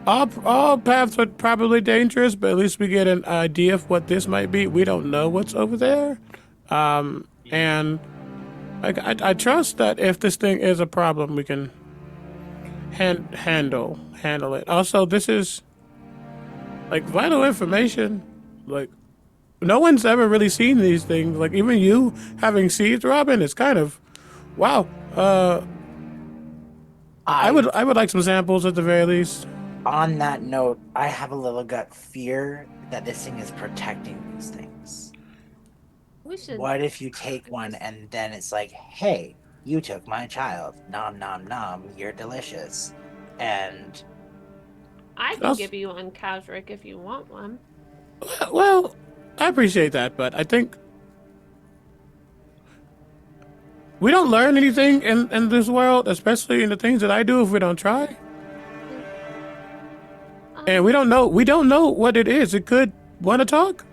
All paths are probably dangerous, but at least we get an idea of what this might be. We don't know what's over there, and I trust that if this thing is a problem, we can handle it. Also, this is like vital information. Like, no one's ever really seen these things. Like, even you having seeds, Robin, it's kind of wow. I would like some samples at the very least. On that note, I have a little gut fear that this thing is protecting these things. We should. What if you take one and then it's like, hey, you took my child. Nom nom nom, you're delicious. And I can give you one, Kazric, if you want one. Well, I appreciate that, but I think we don't learn anything in this world, especially in the things that I do, if we don't try. And we don't know what it is. It could want to talk.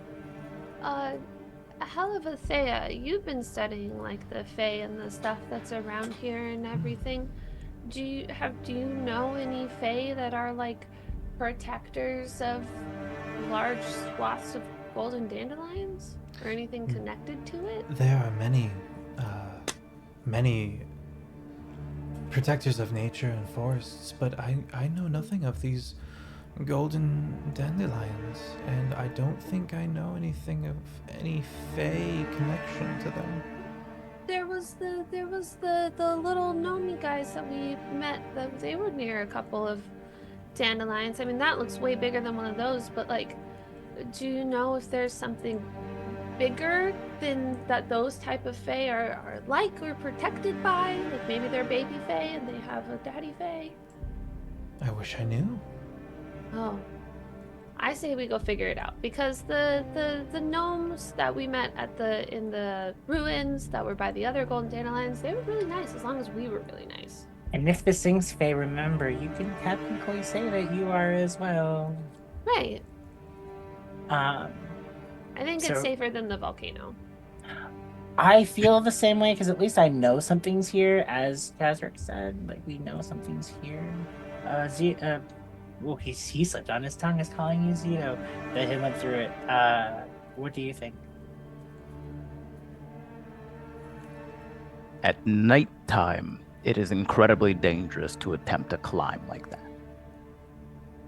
Hell of a Thea, you've been studying like the Fae and the stuff that's around here and everything. Do you know any Fae that are like protectors of large swaths of golden dandelions or anything connected to it? There are many protectors of nature and forests, but I know nothing of these golden dandelions, and I don't think I know anything of any Fae connection to them. There was the little gnomey guys that we met. That they were near a couple of dandelions. I mean, that looks way bigger than one of those. But like, do you know if there's something bigger than that those type of Fae are like or protected by? Like maybe they're baby Fae and they have a daddy Fae. I wish I knew. Oh, I say we go figure it out, because the gnomes that we met in the ruins that were by the other golden dandelions, they were really nice as long as we were really nice. And if this thing's Fae, remember, you can technically say that you are as well. Right. I think it's safer than the volcano. I feel the same way, because at least I know something's here, as Kazric said. Like, we know something's here. Well, he slipped on his tongue is calling you Zito. That he went through it. What do you think? At nighttime, it is incredibly dangerous to attempt to climb like that.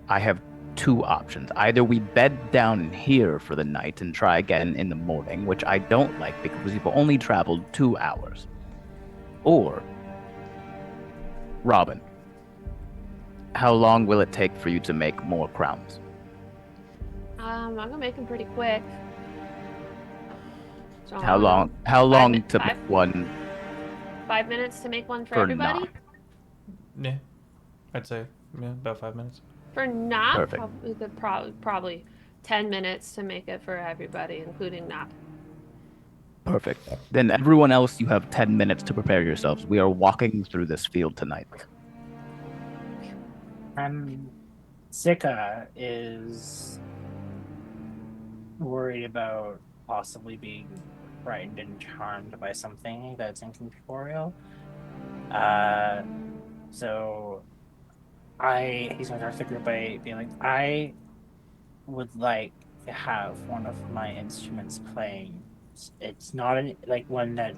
I have two options. Either we bed down here for the night and try again in the morning, which I don't like because we've only traveled 2 hours. Or, Robin, how long will it take for you to make more crowns? I'm gonna make them pretty quick. So How long to make one? 5 minutes to make one for For everybody? not. Yeah, I'd say about 5 minutes. For not, Perfect. probably 10 minutes to make it for everybody, including not. Perfect. Then everyone else, you have 10 minutes to prepare yourselves. We are walking through this field tonight. Zika is worried about possibly being frightened and charmed by something that's incorporeal. So he's gonna start the group by being like, I would like to have one of my instruments playing. It's not like one that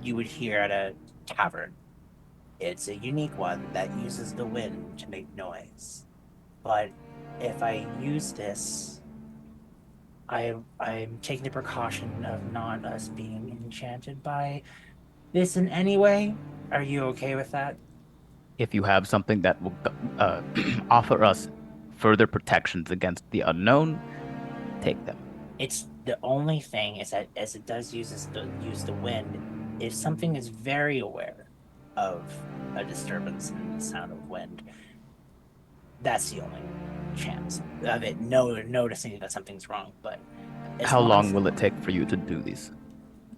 you would hear at a tavern. It's a unique one that uses the wind to make noise. But if I use this, I'm taking the precaution of not us being enchanted by this in any way. Are you okay with that? If you have something that will offer us further protections against the unknown, take them. It's the only thing is that as it does use the wind, if something is very aware of a disturbance in the sound of wind, that's the only chance of it noticing that something's wrong. But How long will it take for you to do these?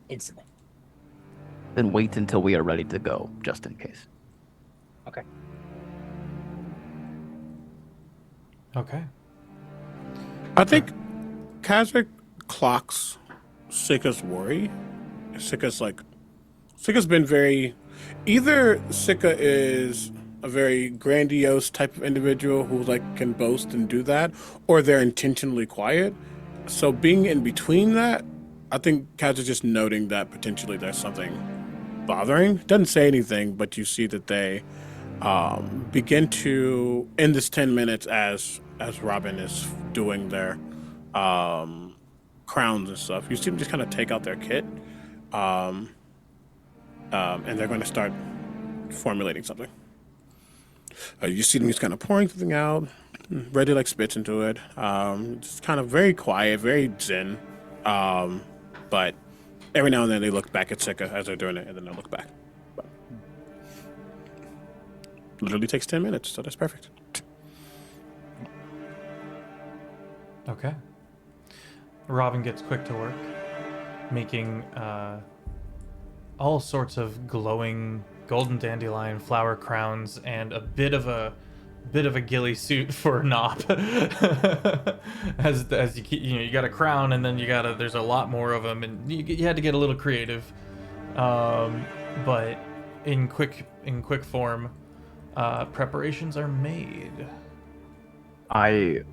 Instantly. Then wait until we are ready to go, just in case. Okay. Okay. I think Kazakh clocks Sika's worry. Sika's been very. Either Sika is a very grandiose type of individual who can boast and do that, or they're intentionally quiet. So being in between that, I think Kaz is just noting that potentially there's something bothering. Doesn't say anything, but you see that they begin to, in this 10 minutes as Robin is doing their crowns and stuff, you see them just kind of take out their kit, and they're going to start formulating something. You see them just kind of pouring something out. Reddy spits into it. Just kind of very quiet, very zen. But every now and then they look back at Sika as they're doing it, and then they'll look back. But literally takes 10 minutes, so that's perfect. Okay. Robin gets quick to work, making all sorts of glowing golden dandelion flower crowns and a bit of a ghillie suit for Nop. as you got a crown, and then there's a lot more of them, and you had to get a little creative. But in quick form, preparations are made. I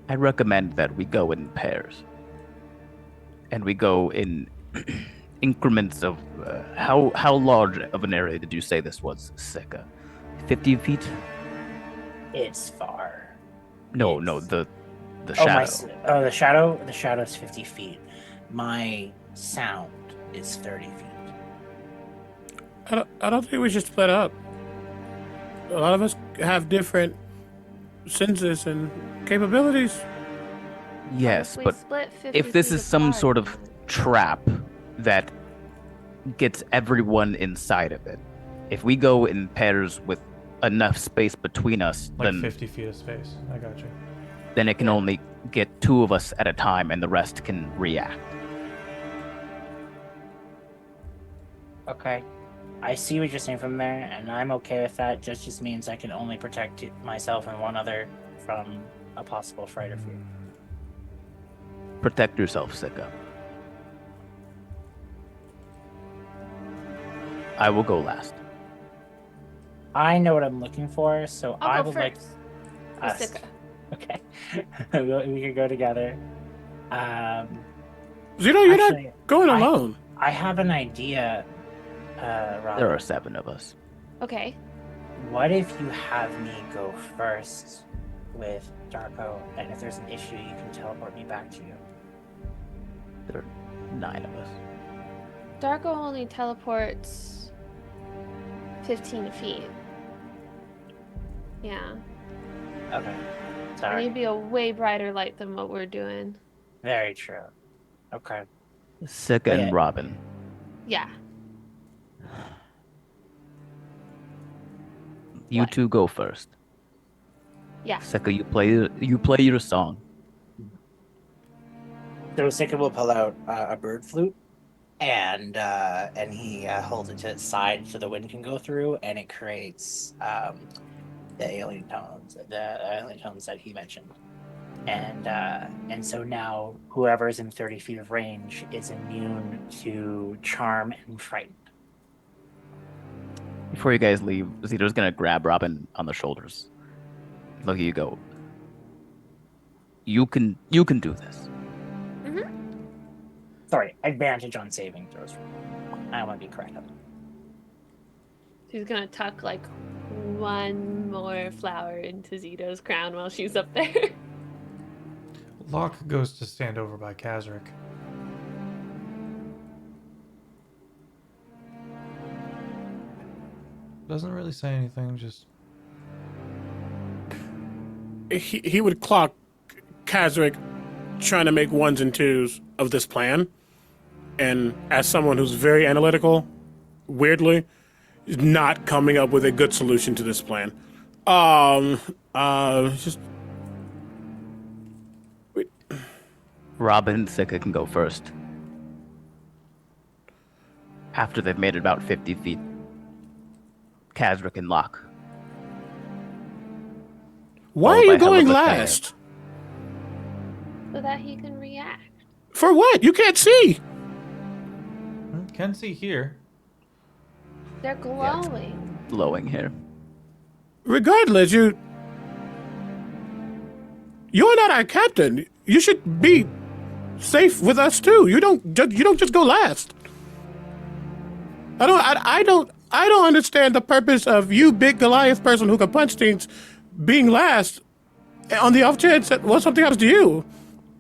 recommend that we go in pairs, and we go in increments of how large of an area did you say this was, Sika? 50 feet? It's far. No, the shadow. The shadow. The shadow is 50 feet. My sound is 30 feet. I don't think we should split up. A lot of us have different senses and capabilities. Yes, We but split 50 if this feet is some apart. sort of trap that gets everyone inside of it, if we go in pairs with enough space between us, Like then 50 feet of space. I got you. then it can only get two of us at a time, and the rest can react. Okay. I see what you're saying from there, and I'm okay with that. Just means I can only protect myself and one other from a possible fright or fear. Protect yourself, Sika. I will go last. I know what I'm looking for, so I I'll go would like first. us. Sika. Okay. we could go together. Zeno, you're Actually, not going alone. I have an idea, Rob. There are 7 of us. Okay. What if you have me go first with Darko, and if there's an issue, you can teleport me back to you? There are 9 of us. Darko only teleports 15 feet. Yeah. Okay. And Sorry. you'd be a way brighter light than what we're doing. Very true. Okay. Sika Yeah. and Robin. Yeah. You What? two go first. Yeah. Sika, you play your song. So Sika will pull out a bird flute, and he holds it to its side so the wind can go through, and it creates the alien tones that he mentioned. And so now whoever's in 30 feet of range is immune to charm and frighten. Before you guys leave, Zito's gonna grab Robin on the shoulders. Look at you go. You can do this. Sorry, advantage on saving throws. I want to be correct. She's gonna tuck like one more flower into Zito's crown while she's up there. Locke goes to stand over by Kazric. Doesn't really say anything, just... He would clock Kazric trying to make ones and twos of this plan. And as someone who's very analytical, weirdly, is not coming up with a good solution to this plan. Just... Wait. Robin and Sika can go first. After they've made it about 50 feet. Kazric and Locke. Why Oh, are by you going hell of a fan. last? So that he can react. For what? You can't see. Can see here. They're glowing. Glowing here. Regardless, you're not our captain. You should be safe with us too. You don't just go last. I don't understand the purpose of you, big Goliath person who can punch things, being last. On the off chance that something happens to you,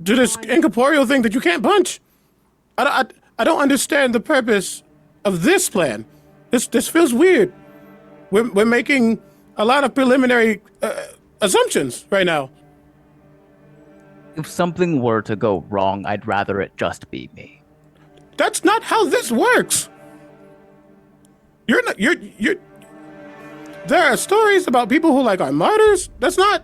to this incorporeal thing that you can't punch. I don't understand the purpose of this plan. This feels weird. We're making a lot of preliminary assumptions right now. If something were to go wrong, I'd rather it just be me. That's not how this works. You're. There are stories about people who are martyrs. That's not.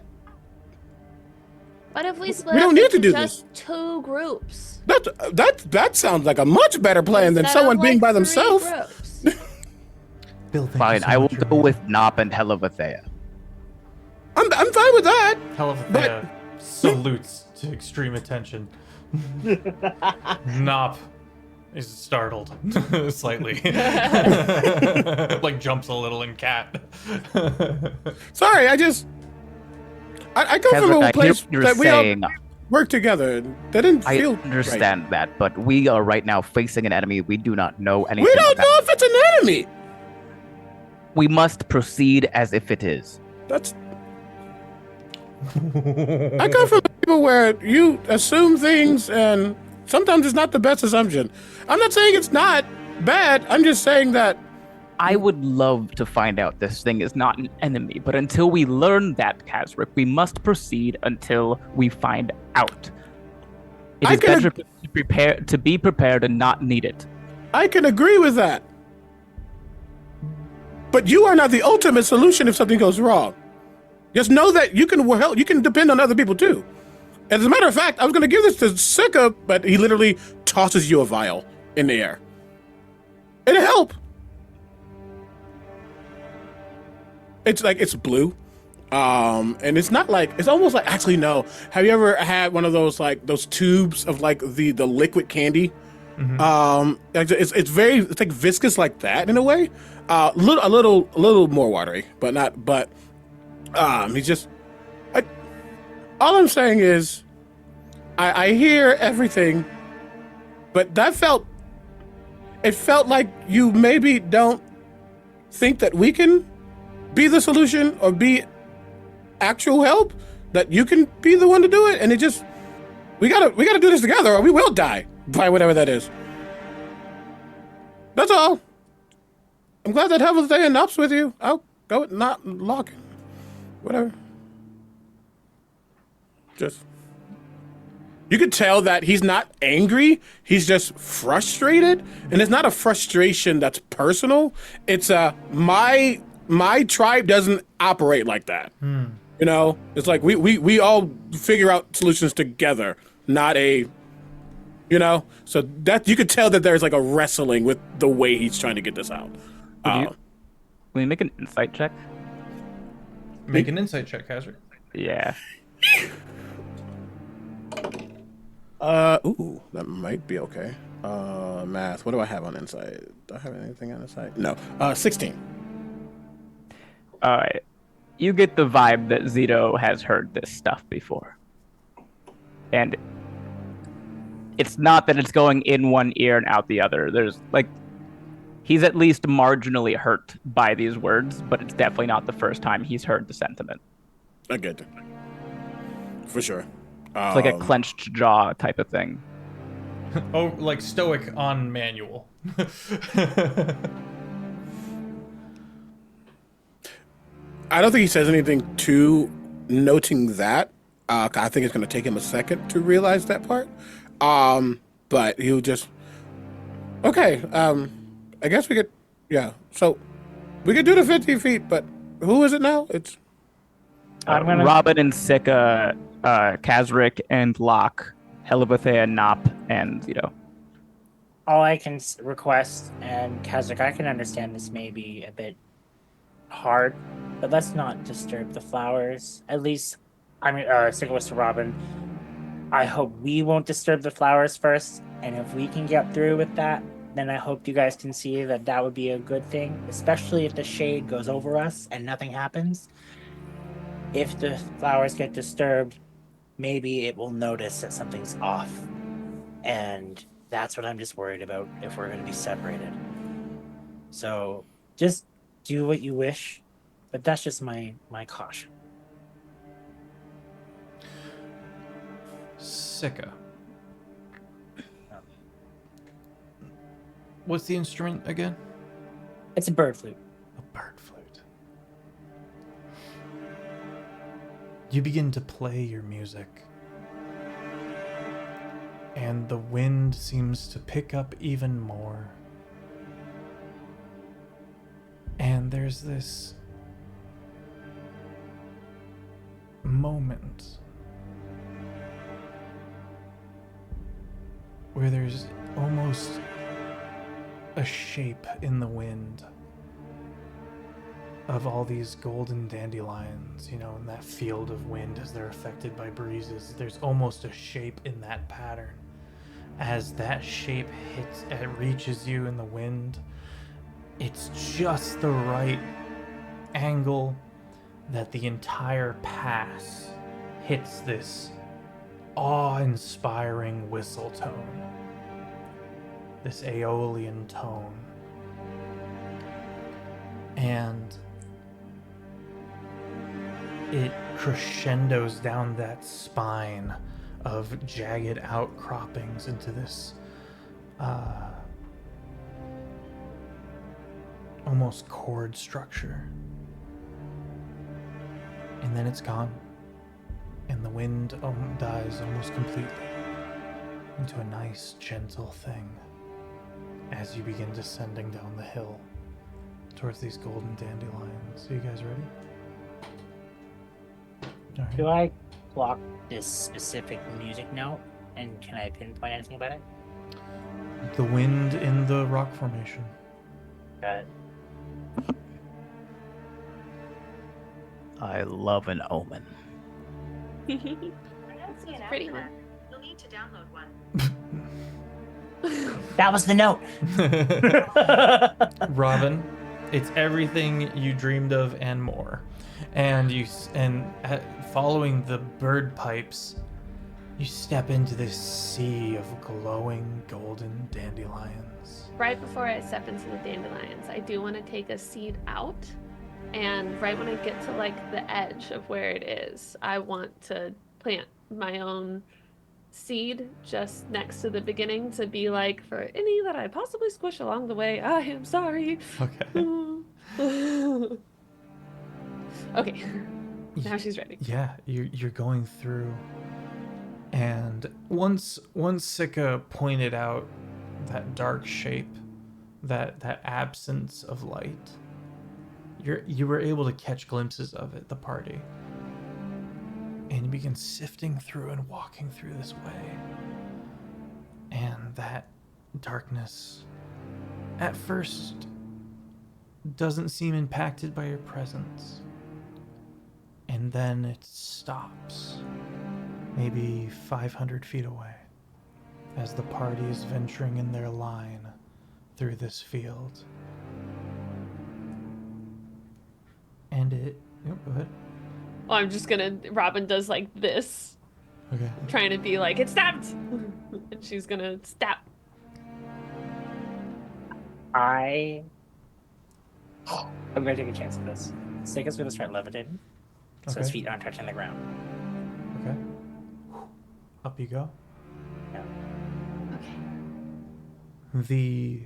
What if we split We don't up need to into do just two groups? That sounds like a much better plan than Instead of, someone being by three themselves. groups? Bill, thank you Fine, so I will much, go Ryan. with Nop and Helavathea. I'm fine with that. Helavathea salutes to extreme attention. Nop is startled slightly. Like jumps a little in cat. Sorry, I come from Kazric, a I hear place what you're that we all saying. work together. That didn't I feel understand that, but we are right now facing an enemy we do not know right. anything We don't about. know if it's an enemy. We must proceed as if it is. That's. I come from people where you assume things, and sometimes it's not the best assumption. I'm not saying it's not bad. I'm just saying that. I would love to find out this thing is not an enemy, but until we learn that, Kazric, we must proceed until we find out. It I is can better to be prepared and not need it. I can agree with that. But you are not the ultimate solution if something goes wrong. Just know that you can help. You can depend on other people too. As a matter of fact, I was going to give this to Sika, but he literally tosses you a vial in the air. It'll help. It's blue, and it's not it's almost like actually no. Have you ever had one of those those tubes of the liquid candy? Mm-hmm. It's like viscous like that in a way. A little more watery, but not. But he's just. All I'm saying is, I hear everything, but it felt like you maybe don't think that we can be the solution or be actual help, that you can be the one to do it, and we gotta do this together or we will die by whatever that is. That's all. I'm glad that Helavathea and Nop's with you. I'll go with not locking. Whatever. Just you could tell that he's not angry, he's just frustrated, and it's not a frustration that's personal. It's my tribe doesn't operate like that. You know, it's like we all figure out solutions together, not a, so that you could tell that there's a wrestling with the way he's trying to get this out. Can we make an insight check? Make an insight check, Kazric. Yeah. Ooh, that might be okay. Math. What do I have on insight? Do I have anything on insight? No. 16. you get the vibe that Zito has heard this stuff before. And it's not that it's going in one ear and out the other. There's like, he's at least marginally hurt by these words, but it's definitely not the first time he's heard the sentiment. I get it. For sure. It's like a clenched jaw type of thing. Oh, like stoic on manual. I don't think he says anything to noting that. I think it's going to take him a second to realize that part. But he'll just, okay, I guess we could, yeah. So we could do the 50 feet, but who is it now? It's Robin and Sika, Kazric and Locke, Helivathea, Nop, and Zito. All I can request, and Kazakh, I can understand this may be a bit hard, but let's not disturb the flowers. At least, Sika was to Robin. I hope we won't disturb the flowers first, and if we can get through with that, then I hope you guys can see that that would be a good thing, especially if the shade goes over us and nothing happens. If the flowers get disturbed, maybe it will notice that something's off. And that's what I'm just worried about if we're going to be separated. So just do what you wish, but that's just my caution. Sika. What's the instrument again? It's a bird flute. A bird flute. You begin to play your music, and the wind seems to pick up even more. And there's this moment where there's almost a shape in the wind of all these golden dandelions, you know, in that field of wind as they're affected by breezes. There's almost a shape in that pattern. As that shape hits and reaches you in the wind, it's just the right angle that the entire pass hits this awe-inspiring whistle tone. This Aeolian tone. And it crescendos down that spine of jagged outcroppings into this almost chord structure. And then it's gone. And the wind dies almost completely into a nice, gentle thing as you begin descending down the hill towards these golden dandelions. Are you guys ready? All right. Do I block this specific music note, and can I pinpoint anything about it? The wind in the rock formation. Got it. I love an omen. It's a pretty one. You'll need to download one. That was the note. Robin, it's everything you dreamed of and more. And following the bird pipes, you step into this sea of glowing golden dandelions. Right before I step into the dandelions, I do want to take a seed out. And right when I get to like the edge of where it is, I want to plant my own seed just next to the beginning to be like, for any that I possibly squish along the way, I am sorry. Okay. Okay. Now she's ready. Yeah, you're going through, and once Sika pointed out that dark shape, that absence of light, you were able to catch glimpses of it, the party. And you begin sifting through and walking through this way. And that darkness, at first, doesn't seem impacted by your presence. And then it stops, maybe 500 feet away, as the party is venturing in their line through this field. And it... Yep, go ahead. Oh, I'm just gonna... Robin does like this. Okay. Trying to be like, it stabbed! And she's gonna stab. I'm gonna take a chance with this. Seika's gonna start levitating, so his Okay. feet aren't touching the ground. Okay. Up you go. Yeah. Okay. The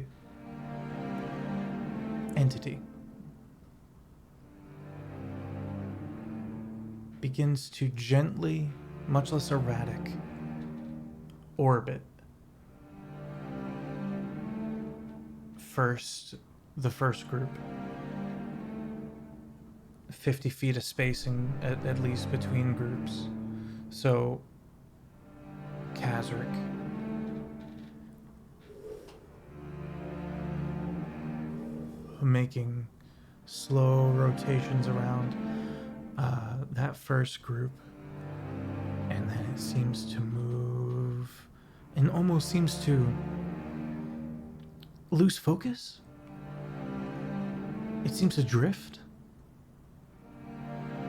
entity begins to gently, much less erratic, orbit the first group. 50 feet of spacing at least between groups. So Kazric, making slow rotations around that first group, and then it seems to move and almost seems to lose focus. It seems to drift,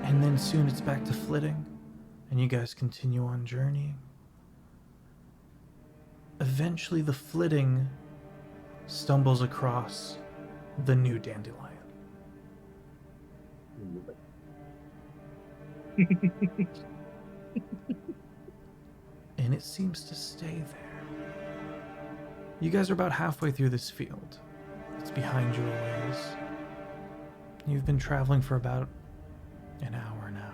and then soon it's back to flitting, and you guys continue on journeying. Eventually the flitting stumbles across the new dandelion. And it seems to stay there. You guys are about halfway through this field. It's behind you a ways. You've been traveling for about an hour now.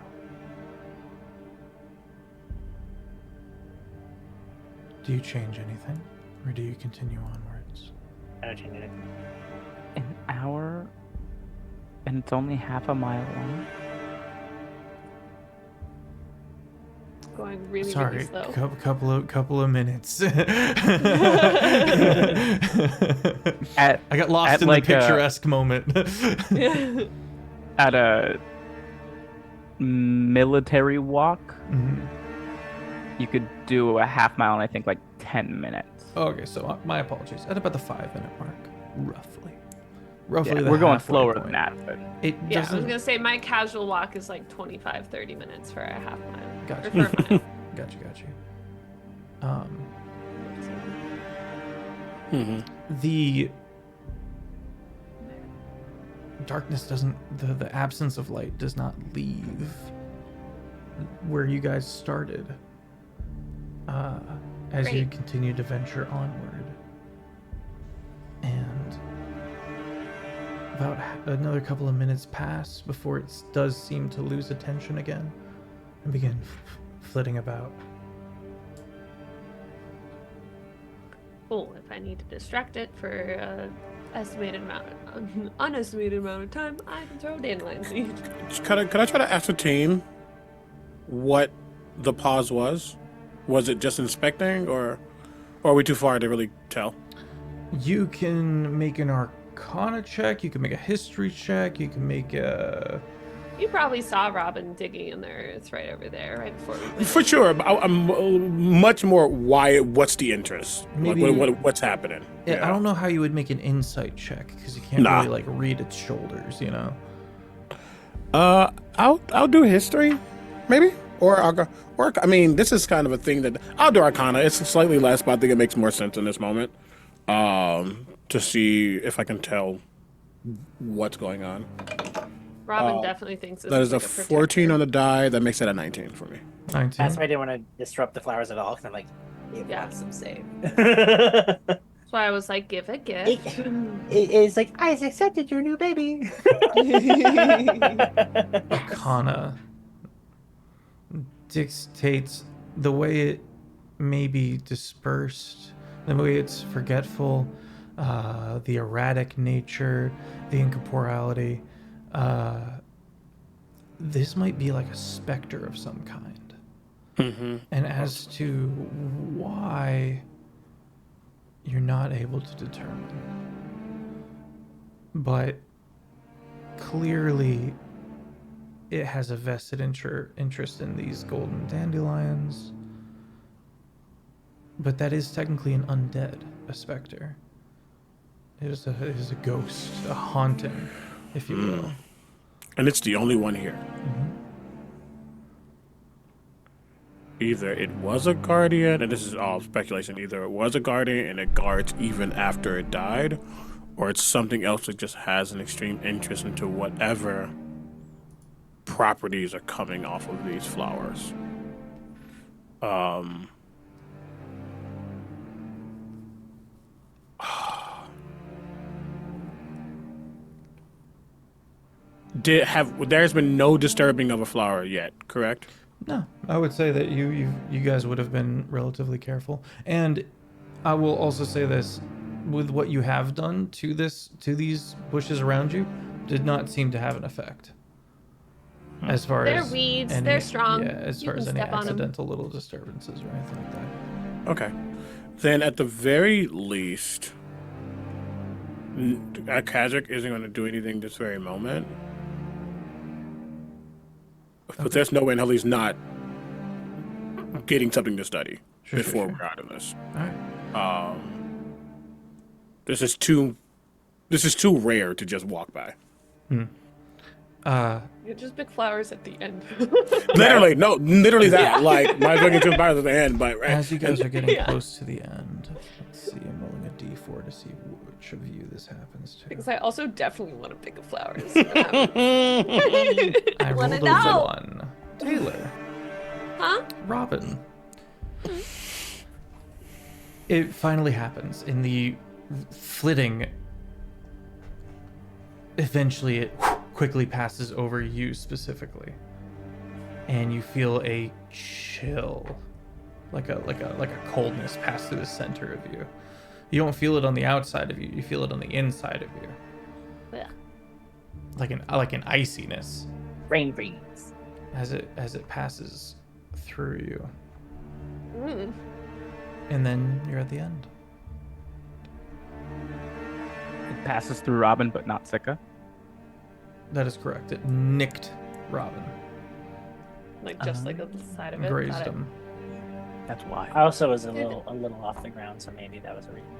Do you change anything, or do you continue onwards? I don't change anything. An hour, and it's only half a mile long. Going really, Sorry, really slow. couple of minutes. I At got lost at in like the a- picturesque moment. at a military walk, Mhm. you could do a half mile in I think like 10 minutes. Okay, so my apologies. At about the 5-minute mark, roughly. Yeah, the we're going halfway slower point. than that, but It Yeah, I was doesn't. gonna say my casual walk is like 25-30 minutes for a half mile. Gotcha. Or for a mile. Got you. The darkness doesn't. The absence of light does not leave where you guys started. As you Great. continue to venture onward, and about another couple of minutes pass before it does seem to lose attention again and begin flitting about. Cool. If I need to distract it for unestimated amount of time, I can throw a dandelion seed. Could I try to ascertain what the pause was? Was it just inspecting, or are we too far to really tell? You can make an Arcana check. You can make a History check. You can make a. You probably saw Robin digging in there. It's right over there, right before we went. For sure, but I'm much more why. What's the interest? Like, Maybe- what's happening? I don't know how you would make an Insight check because you can't Nah. really like read its shoulders, you know. I'll do history, maybe, or I'll go. Or I mean, this is kind of a thing that I'll do Arcana. It's slightly less, but I think it makes more sense in this moment. To see if I can tell what's going on. Robin definitely thinks this That is is a like 14 on the die. That makes it a 19 for me. 19. That's why I didn't want to disrupt the flowers at all, because I'm like, it Yeah. wants some save. That's why I was like, give a gift. It's like, I accepted your new baby. Arcana dictates the way it may be dispersed, the way it's forgetful, the erratic nature, the incorporeality. This might be like a specter of some kind. Mm-hmm. And as to why, you're not able to determine. But clearly, it has a vested interest in these golden dandelions. But that is technically an undead, a specter. It is a ghost, a haunting, if you will. And it's the only one here. Either it was a guardian, and this is all speculation, either it was a guardian and it guards even after it died, or it's something else that just has an extreme interest into whatever properties are coming off of these flowers. There's been no disturbing of a flower yet, correct? No, I would say that you guys would have been relatively careful. And I will also say this, with what you have done to these bushes around you, did not seem to have an effect. As far They're as weeds, any, they're strong. Yeah, as You far as can any step on 'em. accidental little disturbances or anything like that. Okay. Then at the very least, Kazakh isn't going to do anything this very moment. But there's no way in hell he's not getting something to study before we're out of this. All right. This is too rare to just walk by. You're just big flowers at the end. Literally that. Like, might as well get to flowers at the end, but right. As you guys are getting Yeah. close to the end, let's see. I'm rolling a d4 to see which of you this happens to. Because I also definitely want to pick of flowers. I rolled wanna a know. 1. Taylor. Huh? Robin. It finally happens in the flitting. Eventually, it quickly passes over you specifically, and you feel a chill, like a coldness pass through the center of you. You don't feel it on the outside of you; you feel it on the inside of you, Yeah. like an iciness Brain freeze. as it passes through you, Mm. and then you're at the end. It passes through Robin, but not Sika. That is correct. It nicked Robin, Like just like the side of it. grazed Got it. him. That's why. I also was a little off the ground, so maybe that was a reason.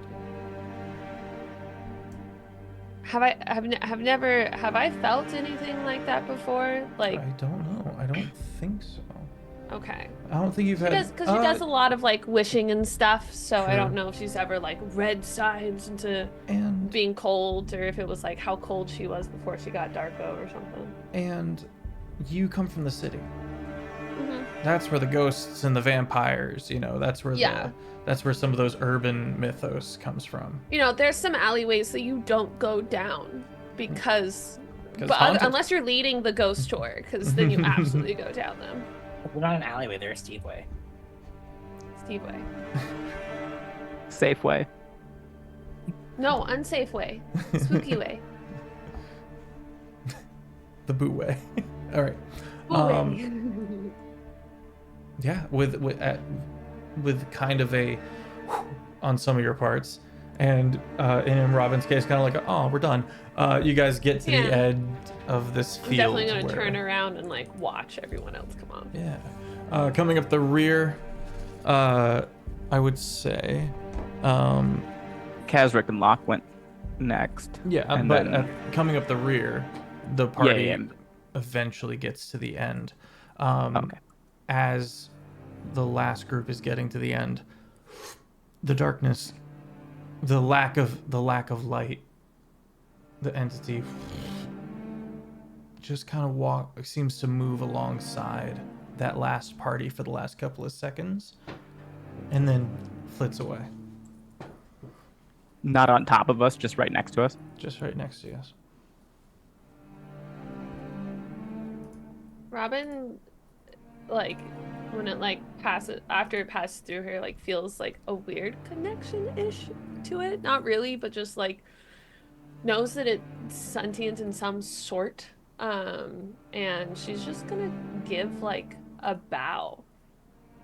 Have I felt anything like that before? Like, I don't know. I don't think so. okay. I don't think you've had. Because she does a lot of like wishing and stuff, so I True. don't know if she's ever like read signs into and being cold, or if it was like how cold she was before she got Darko or something. and you come from the city. Hmm. That's where the ghosts and the vampires. That's where Yeah. that's where some of those urban mythos comes from. You know, there's some alleyways that you don't go down because, Because but haunted. unless you're leading the ghost tour, because then you absolutely go down them. We're not an alleyway, they're a steep way. Steve way. Safe way. No, unsafe way. Spooky way. The boo way. All right. Boo way. Yeah, with kind of a on some of your parts, and in Robin's case, kind of like, oh, we're done. You guys get to the Yeah. end of this I'm field. definitely gonna where- turn around and like watch everyone else come on. Yeah. Coming up the rear, I would say, Kazrick and Locke went next. yeah, And but then- coming up the rear, the party yeah. eventually gets to the end. Okay. As the last group is getting to the end, the darkness, the lack of light, the entity just kind of seems to move alongside that last party for the last couple of seconds, and then flits away, Not on top of us, just right next to us. just right next to us. Robin, like, when it like passes after it passes through her, like feels like a weird connection-ish to it. Not really, but just like knows that it's sentient in some sort. And she's just gonna give like a bow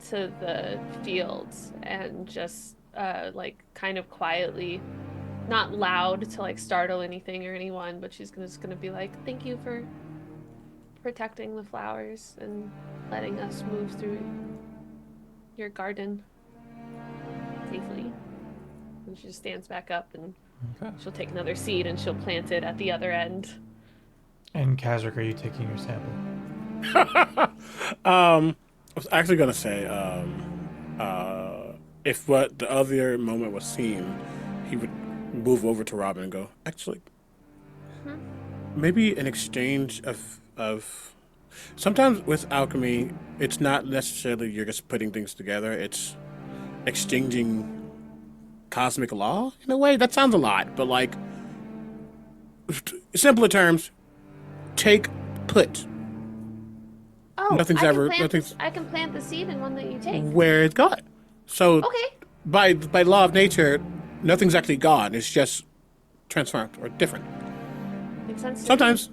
to the fields and just like kind of quietly, not loud to like startle anything or anyone, but she's just gonna be like, thank you for protecting the flowers and letting us move through your garden safely. And she just stands back up and Okay. she'll take another seed and she'll plant it at the other end. And Kazric, are you taking your sample? I was actually gonna say, if what the other moment was seen, he would move over to Robin and go, actually, maybe an exchange of. Sometimes with alchemy, it's not necessarily you're just putting things together. It's exchanging cosmic law in a way. That sounds a lot, but like simpler terms, take put. Oh, Nothing's I can plant the seed in one that you take. where it's gone. So Okay. by law of nature, nothing's actually gone. It's just transformed or different. Makes sense. to me. Sometimes.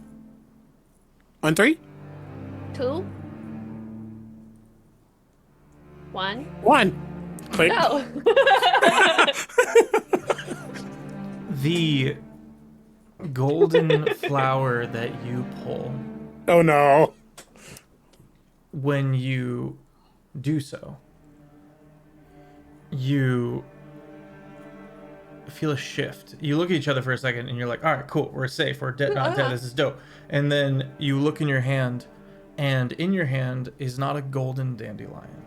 On 3, 2, 1. 1. Click. Go. The golden flower that you pull, Oh no. when you do so, you feel a shift. You look at each other for a second and you're like, all right, cool, we're safe, we're dead, not dead, this is dope. And then you look in your hand, and in your hand is not a golden dandelion.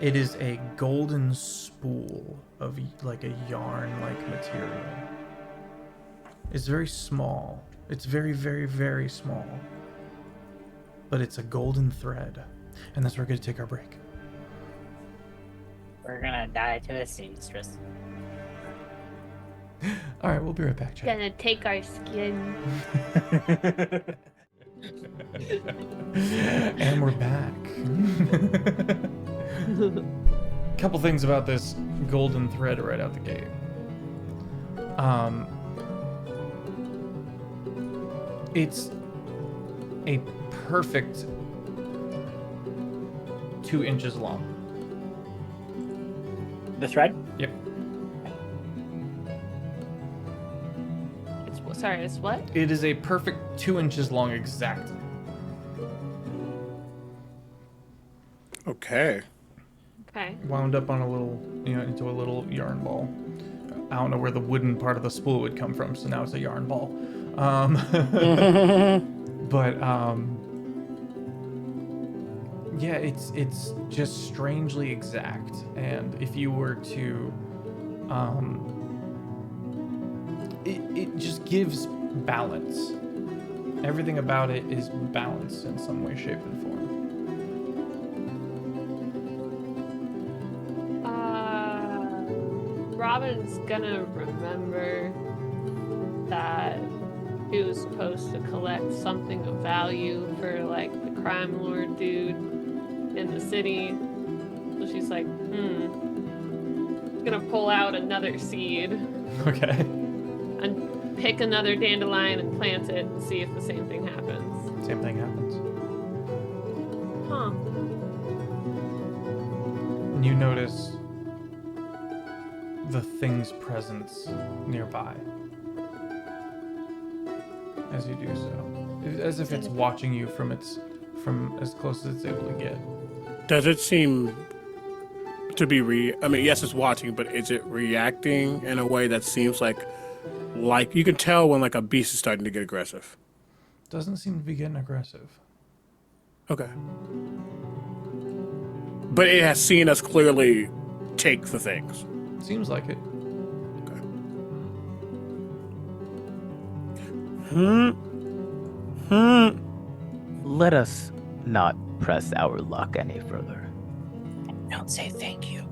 It is a golden spool of like a yarn-like material. It's very small. It's very, very, very small. But it's a golden thread. And that's where we're going to take our break. We're gonna die to a seamstress. All right, we'll be right back, chat. Gonna take our skin. And we're back. Couple things about this golden thread right out the gate. It's a perfect 2 inches long. The thread? Yep. It's what? It is a perfect 2 inches long exactly. Okay. Okay. Wound up on a little, into a little yarn ball. I don't know where the wooden part of the spool would come from, so now it's a yarn ball. But yeah, it's just strangely exact, and if you were to, it just gives balance. Everything about it is balanced in some way, shape, and form. Robin's gonna remember that he was supposed to collect something of value for like the crime lord dude in the city. So she's like, gonna pull out another seed Okay. and pick another dandelion and plant it and see if the same thing happens. Same thing happens. Huh. And you notice the thing's presence nearby as you do so, as if it's watching you from as close as it's able to get. Does it seem to be yes, it's watching, but is it reacting in a way that seems like you can tell when like a beast is starting to get aggressive? Doesn't seem to be getting aggressive. Okay. But it has seen us clearly take the things. Seems like it. Let us not press our luck any further. Don't say thank you.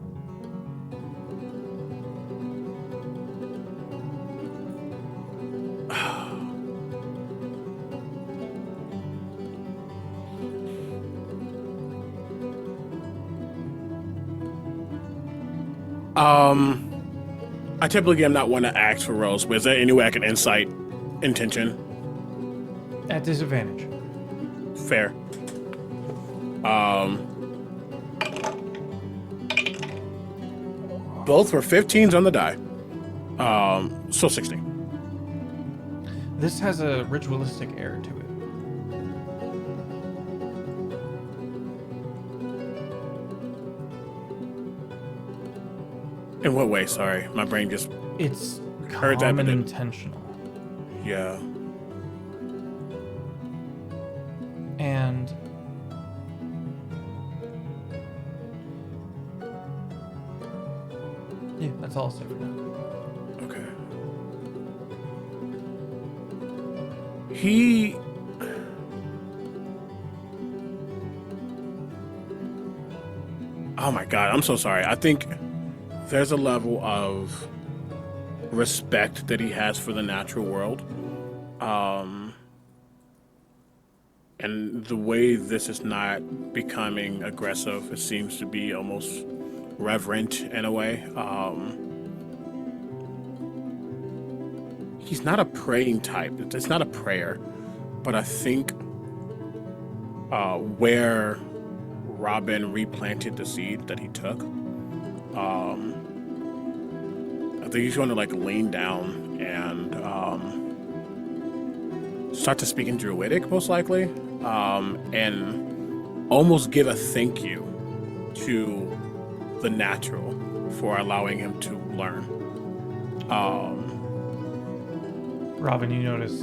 I typically am not one to ask for rolls, but is there any way I can insight intention? At disadvantage. Fair. Both were 15s on the die. So 16. This has a ritualistic air to it. In what way? Sorry, my brain just It's Heard that, calm but and then- intentional. yeah. And yeah, that's all I'll say for now. Okay. He. Oh my god, I'm so sorry. I think there's a level of respect that he has for the natural world. And the way this is not becoming aggressive, it seems to be almost reverent in a way. He's not a praying type. It's not a prayer, but I think where Robin replanted the seed that he took, I think he's going to like lean down and start to speak in Druidic, most likely, and almost give a thank you to the natural for allowing him to learn. Robin, you notice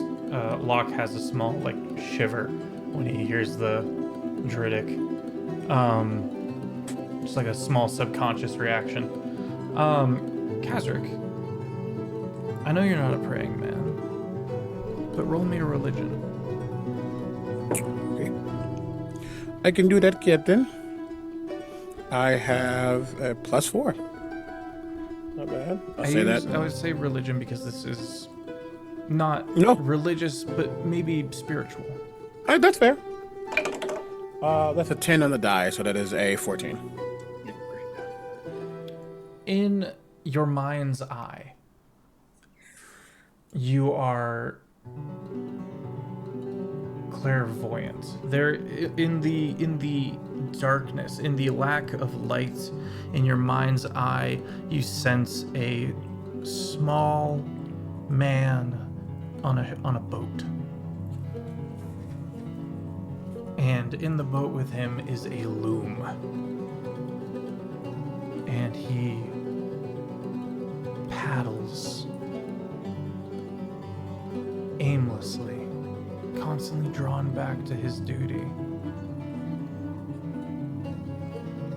Locke has a small like shiver when he hears the Druidic. Just like a small subconscious reaction. Kazric, I know you're not a praying man, but roll me a religion. Okay. I can do that, Captain. I have a +4. Not bad. I would say religion because this is not No. religious, but maybe spiritual. That's fair. That's a 10 on the die, so that is a 14. In your mind's eye, you are clairvoyant. There, in the darkness, in the lack of light, in your mind's eye, you sense a small man on a boat. And in the boat with him is a loom. And he paddles aimlessly, constantly drawn back to his duty.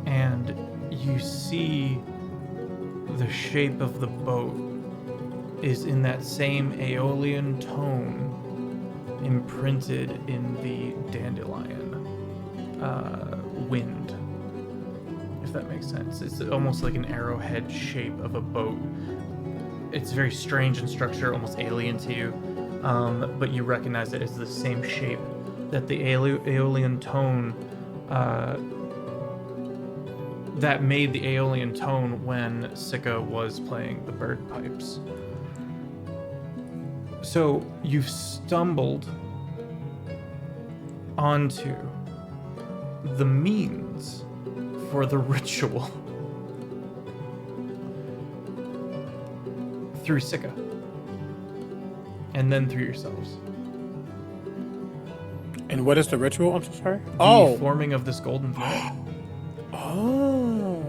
And you see the shape of the boat is in that same Aeolian tone imprinted in the dandelion wind, if that makes sense. It's almost like an arrowhead shape of a boat. It's very strange in structure, almost alien to you, but you recognize it as the same shape that the Aeolian tone that made the Aeolian tone when Sika was playing the bird pipes. So you've stumbled onto the means for the ritual through Sika, and then through yourselves. And what is the ritual? I'm so sorry. The forming of this golden thread. Oh.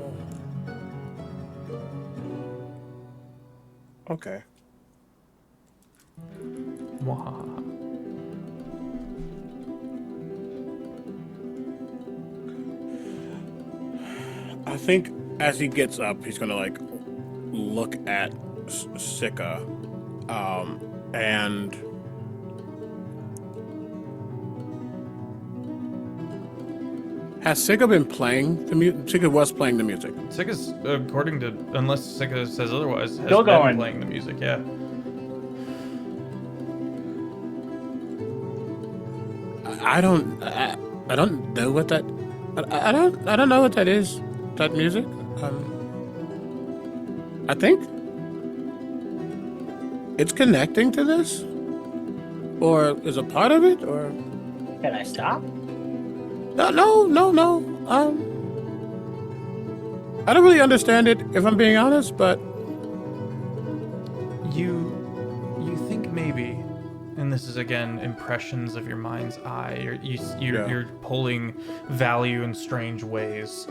Okay. Wahaha. I think as he gets up, he's gonna like look at Sika, and has Sika been playing the music? Sika was playing the music. Sika's, according to, unless Sika says otherwise, has Still been going. playing the music. Yeah. I don't know what that. I don't know what that is. That music. I think it's connecting to this, or is a part of it, or Can I stop? no. I don't really understand it, if I'm being honest, but You think maybe, and this is again impressions of your mind's eye. You're pulling value in strange ways.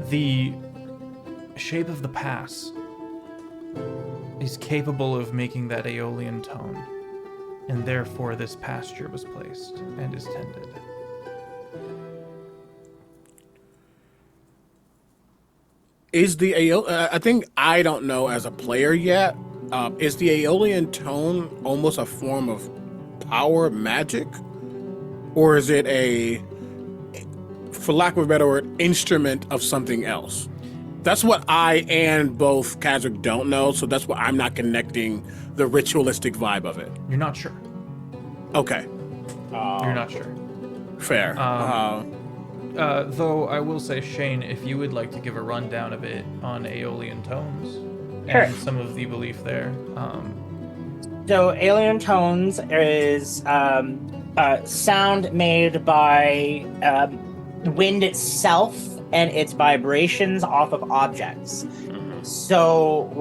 The shape of the pass is capable of making that Aeolian tone, and therefore this pasture was placed and is tended. is the I think I don't know as a player yet. Is the Aeolian tone almost a form of power magic, or is it a, for lack of a better word, instrument of something else? That's what I and both Kazakh don't know, so that's why I'm not connecting the ritualistic vibe of it. You're not sure. Okay, You're not sure. fair. Though I will say, Shane, if you would like to give a rundown of it on Aeolian tones Sure. and some of the belief there. So, alien tones is sound made by the wind itself and its vibrations off of objects. So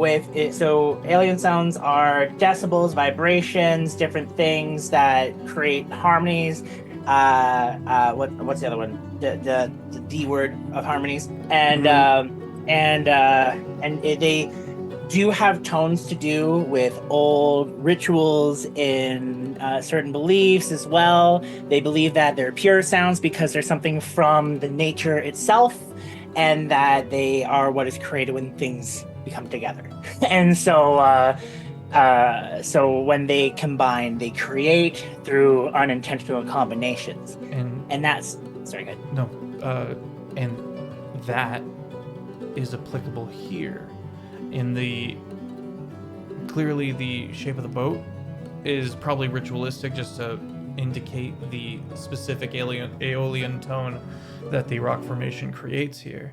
alien sounds are decibels, vibrations, different things that create harmonies. What's the other one? The D word of harmonies, and they do have tones to do with old rituals in certain beliefs as well. They believe that they're pure sounds because they're something from the nature itself, and that they are what is created when things become together. And so when they combine, they create through unintentional combinations. And that's sorry, good. No, and that is applicable here. Clearly the shape of the boat is probably ritualistic, just to indicate the specific Aeolian tone that the rock formation creates here.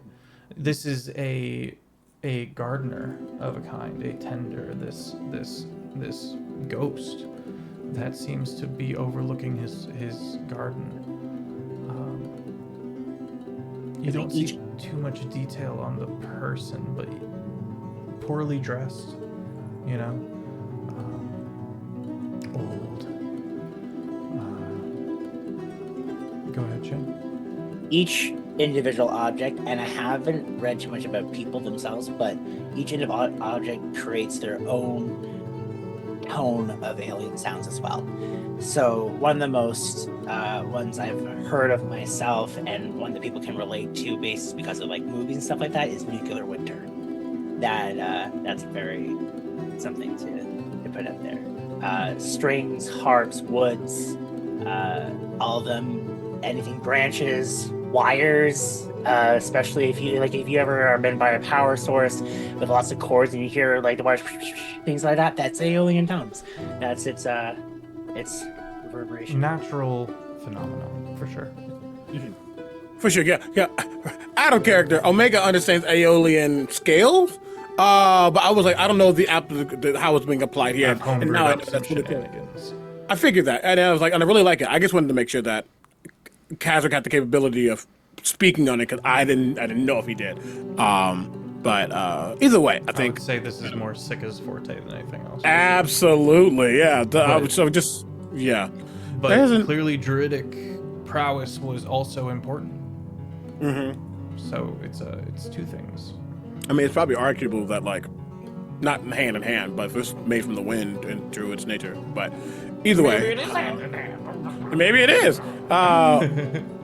This is a gardener of a kind, a tender, this ghost that seems to be overlooking his garden. You don't see too much detail on the person, but poorly dressed, old. Go ahead, Shane. Each individual object, and I haven't read too much about people themselves, but each individual object creates their own tone of alien sounds as well. So one of the most ones I've heard of myself, and one that people can relate to based because of like movies and stuff like that, is Nuclear Winter. That's very something to put up there. Strings, harps, woods, all of them, anything, branches, wires, especially if you ever are been by a power source with lots of cords and you hear like the wires, things like that. That's Aeolian tones. That's its reverberation. Natural phenomenon, for sure. For sure, yeah. Out of character, Omega understands Aeolian scales, but I was like, I don't know how it's being applied here. And now that's what it is. I figured that, and I was like, and I really like it. I just wanted to make sure that Kazakh had the capability of speaking on it, because I didn't know if he did. But either way, I think would say this is more Sika's forte than anything else. Absolutely, yeah. But Clearly, druidic prowess was also important. Mm-hmm. So it's two things. I mean, it's probably arguable that, like, not hand in hand, but it's made from the wind and through its nature. But either way, maybe it is.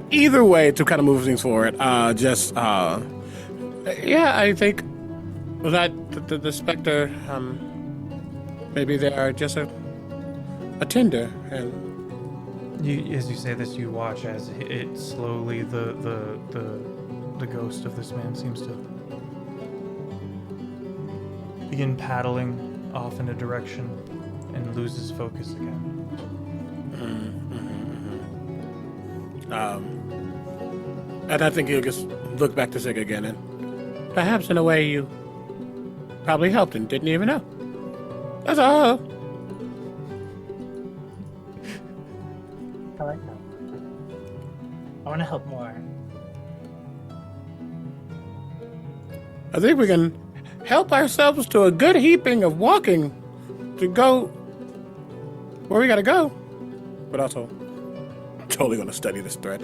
Either way, to kind of move things forward, I think that the specter, maybe they are just a tender, and As you say this, you watch as it slowly the ghost of this man seems to begin paddling off in a direction and loses focus again. And I think he'll just look back to Sig again, and perhaps in a way you probably helped and didn't even know. That's all. I like that. I want to help more. I think we can help ourselves to a good heaping of walking to go where we gotta go. But also, I'm totally gonna study this thread.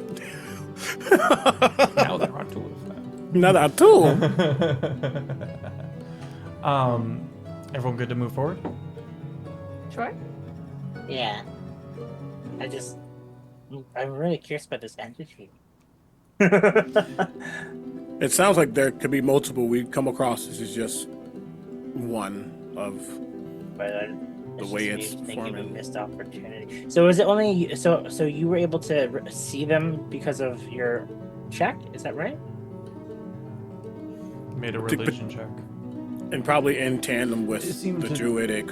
Now there are two of them. Now there are two. Everyone good to move forward? Sure. Yeah. I'm really curious about this entity. It sounds like there could be multiple we come across. This is just one of But the way just it's me thinking of a forming. missed opportunity. So is it only so you were able to see them because of your check? Is that right? Made a religion check. And probably in tandem with It seemed the to- druidic.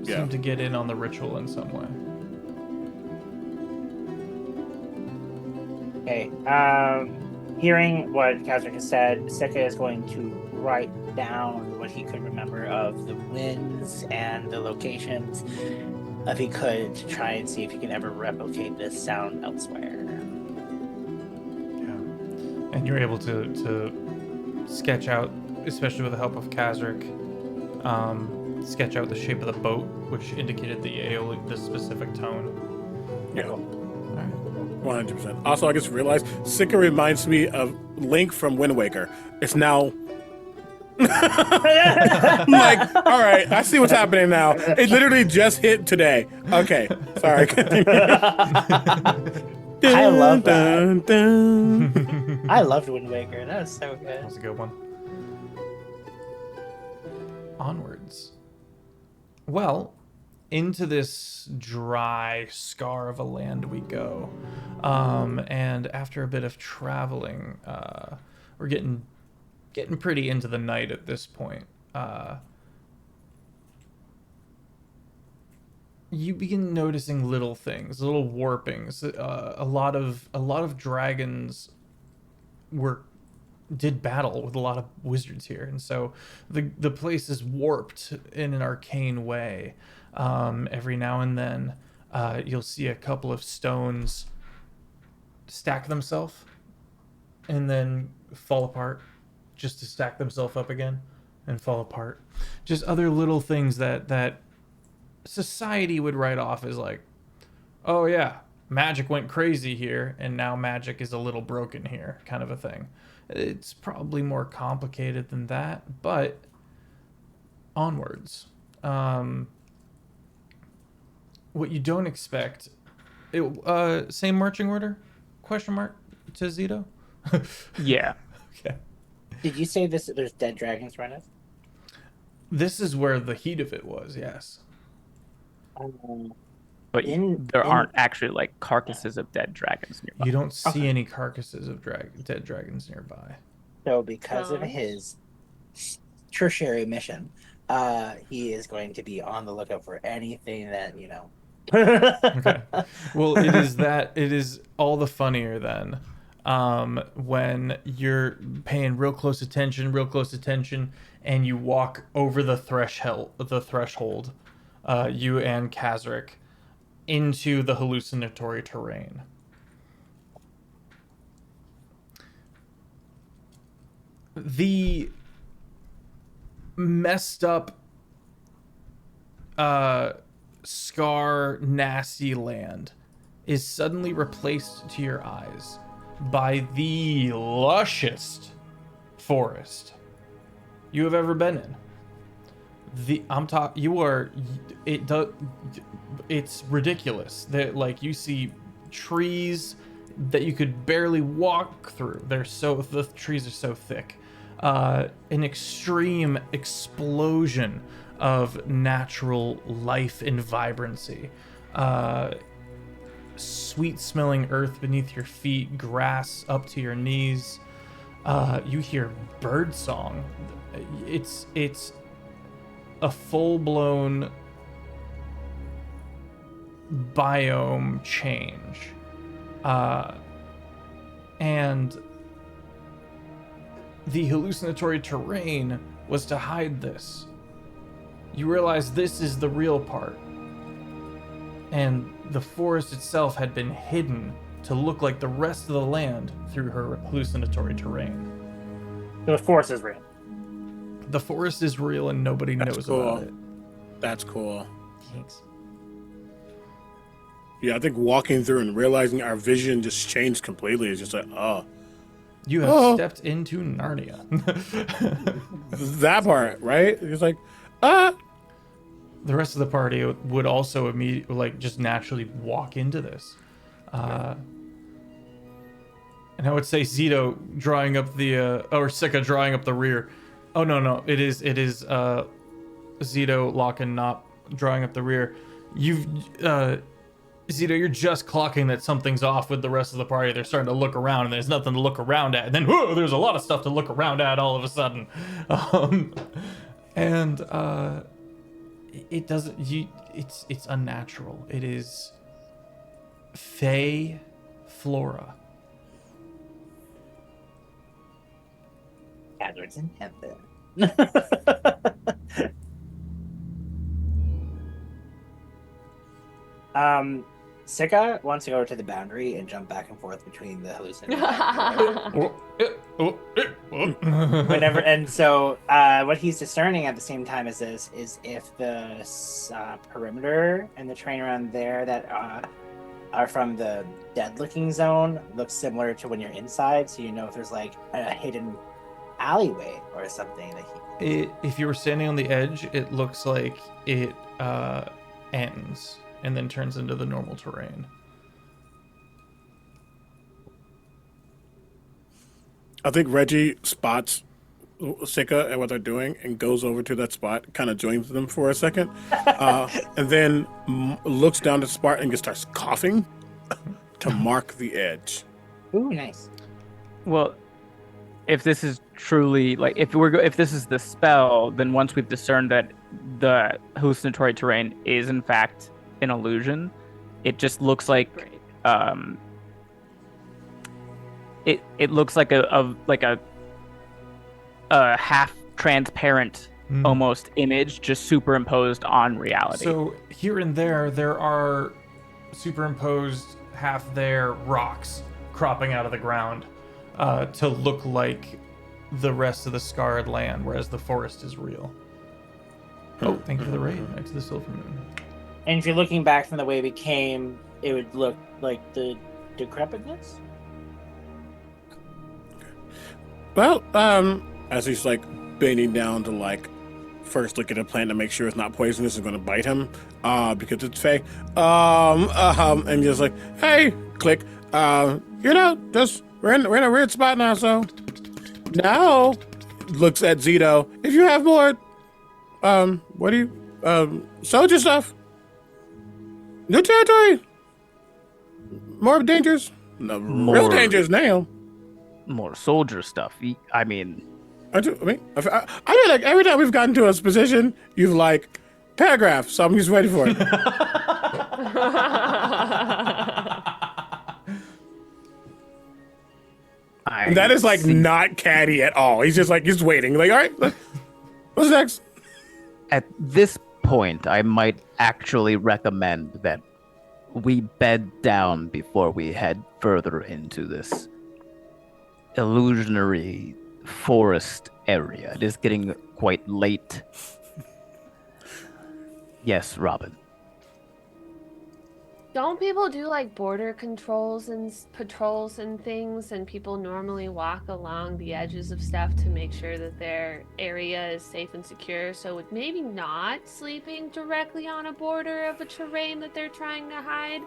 Yeah. Seem to get in on the ritual in some way. Okay. Hearing what Kazric has said, Sika is going to write down what he could remember of the winds and the locations, if he could, to try and see if he can ever replicate this sound elsewhere. Yeah. And you're able to sketch out, especially with the help of Kazric, sketch out the shape of the boat, which indicated the aeoli, the specific tone. Yeah. Cool. 100%. Also, I just realized Sika reminds me of Link from Wind Waker. It's now. I'm like, all right, I see what's happening now. It literally just hit today. Okay, sorry. I love that. Dun, dun. I loved Wind Waker. That was so That good. was a good one. Onwards. Well, into this dry scar of a land we go. And after a bit of traveling, we're getting pretty into the night at this point. You begin noticing little things, little warpings. A lot of dragons did battle with a lot of wizards here, and so the place is warped in an arcane way. Every now and then, you'll see a couple of stones stack themselves and then fall apart, just to stack themselves up again and fall apart. Just other little things that society would write off as like, oh yeah, magic went crazy here, and now magic is a little broken here, kind of a thing. It's probably more complicated than that, but onwards. What you don't expect, same marching order? Question mark to Zito? Yeah. Okay. Did you say this? There's dead dragons around us? This is where the heat of it was, yes. But In- there in- aren't actually like carcasses of dead dragons nearby. You don't see Okay. any carcasses of dead dragons nearby. So because of Nice. his tertiary mission, he is going to be on the lookout for anything that, you know. Okay. Well, it is all the funnier then, when you're paying real close attention, and you walk over the threshold, you and Kazric, into the hallucinatory terrain. The messed up, scar nasty land is suddenly replaced to your eyes by the lushest forest you have ever been in. It's ridiculous that, like, you see trees that you could barely walk through. The trees are so thick. An extreme explosion of natural life and vibrancy. Sweet smelling earth beneath your feet, grass up to your knees. You hear bird song. It's a full-blown biome change. And the hallucinatory terrain was to hide this. You realize this is the real part. And the forest itself had been hidden to look like the rest of the land through her hallucinatory terrain. The force is real. The forest is real and nobody That's knows cool. about it. That's cool. Thanks. Yeah, I think walking through and realizing our vision just changed completely is just like, oh, You have Oh. stepped into Narnia. that part, right? It's like, ah. The rest of the party would also immediately, just naturally walk into this. And I would say Zito drawing up the, or Sika drawing up the rear. Oh, no. It is Zito, Lock, and Nop drawing up the rear. Zito, you're just clocking that something's off with the rest of the party. They're starting to look around, and there's nothing to look around at. And then, whoa, there's a lot of stuff to look around at all of a sudden. It doesn't, it's unnatural. It is Fey flora. Edward's in heaven. Sika wants to go to the boundary and jump back and forth between the hallucination. Whenever, and so what he's discerning at the same time as this is if the perimeter and the terrain around there that are from the dead-looking zone looks similar to when you're inside, so you know if there's like a hidden alleyway or something that If you were standing on the edge, it looks like it ends and then turns into the normal terrain. I think Reggie spots Sika and what they're doing and goes over to that spot, kind of joins them for a second, and then looks down the spot and just starts coughing to mark the edge. Ooh, nice. Well, if this is truly like if this is the spell, then once we've discerned that the hallucinatory terrain is in fact an illusion, it just looks like it looks like a half transparent almost image just superimposed on reality. So here and there are superimposed half there rocks cropping out of the ground to look like the rest of the scarred land, whereas the forest is real. Oh, thank you for the raid. Next to the silver moon. And if you're looking back from the way we came, it would look like the decrepitness. Well, as he's like bending down to like first look at a plant to make sure it's not poisonous and going to bite him, because it's fake. And just like, hey, click. Just we're in a weird spot now. So now looks at Zito. If you have more, what do you, soldier stuff? New territory. More dangers. No, real dangers now. More soldier stuff. I mean, I feel like every time we've gotten to a position, you've like paragraph, so I'm just waiting for it. And that is like not catty at all. He's just like he's waiting. Like, all right, what's next? At this point, I might actually recommend that we bed down before we head further into this illusionary forest area. It is getting quite late. Yes, Robin. Don't people do like border controls and patrols and things, and people normally walk along the edges of stuff to make sure that their area is safe and secure? So with maybe not sleeping directly on a border of a terrain that they're trying to hide.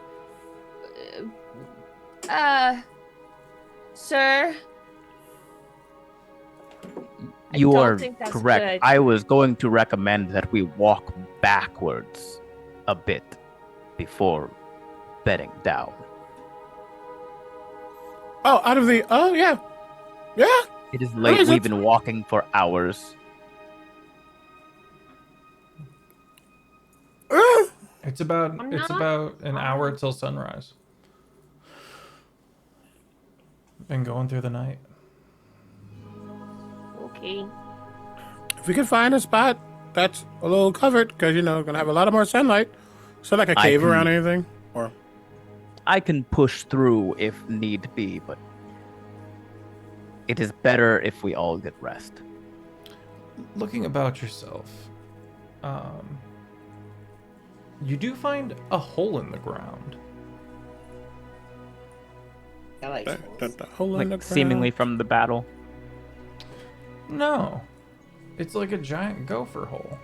Sir? You are think that's correct. good. I was going to recommend that we walk backwards a bit before bedding down. Oh, yeah. It is late. We've been walking for hours. It's about an hour till sunrise. Been going through the night. Okay. If we can find a spot that's a little covered, because gonna have a lot of more sunlight, so like a cave around anything, or I can push through if need be, but it is better if we all get rest. Looking about yourself, you do find a hole in the ground. I like the hole in the Like seemingly ground. from the battle. No, it's like a giant gopher hole.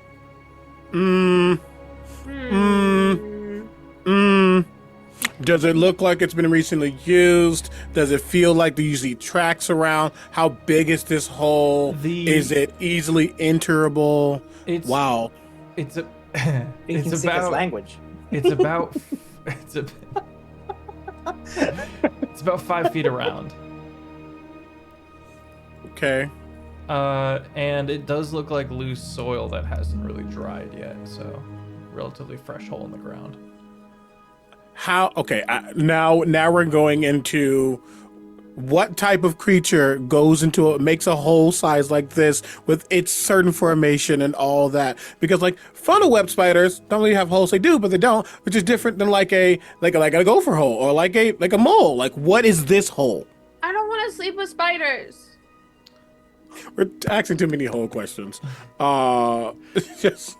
Does it look like it's been recently used? Does it feel like there usually tracks around? How big is this hole? Is it easily enterable? Wow. It's a. Speaking Sika's language. It's about. It's about 5 feet around. Okay. And it does look like loose soil that hasn't really dried yet, so relatively fresh hole in the ground. How? Okay. Now we're going into what type of creature makes a hole size like this with its certain formation and all that? Because like funnel web spiders don't really have holes. They do, but they don't, which is different than like a gopher hole or like a mole. Like, what is this hole? I don't want to sleep with spiders. We're asking too many hole questions. Just.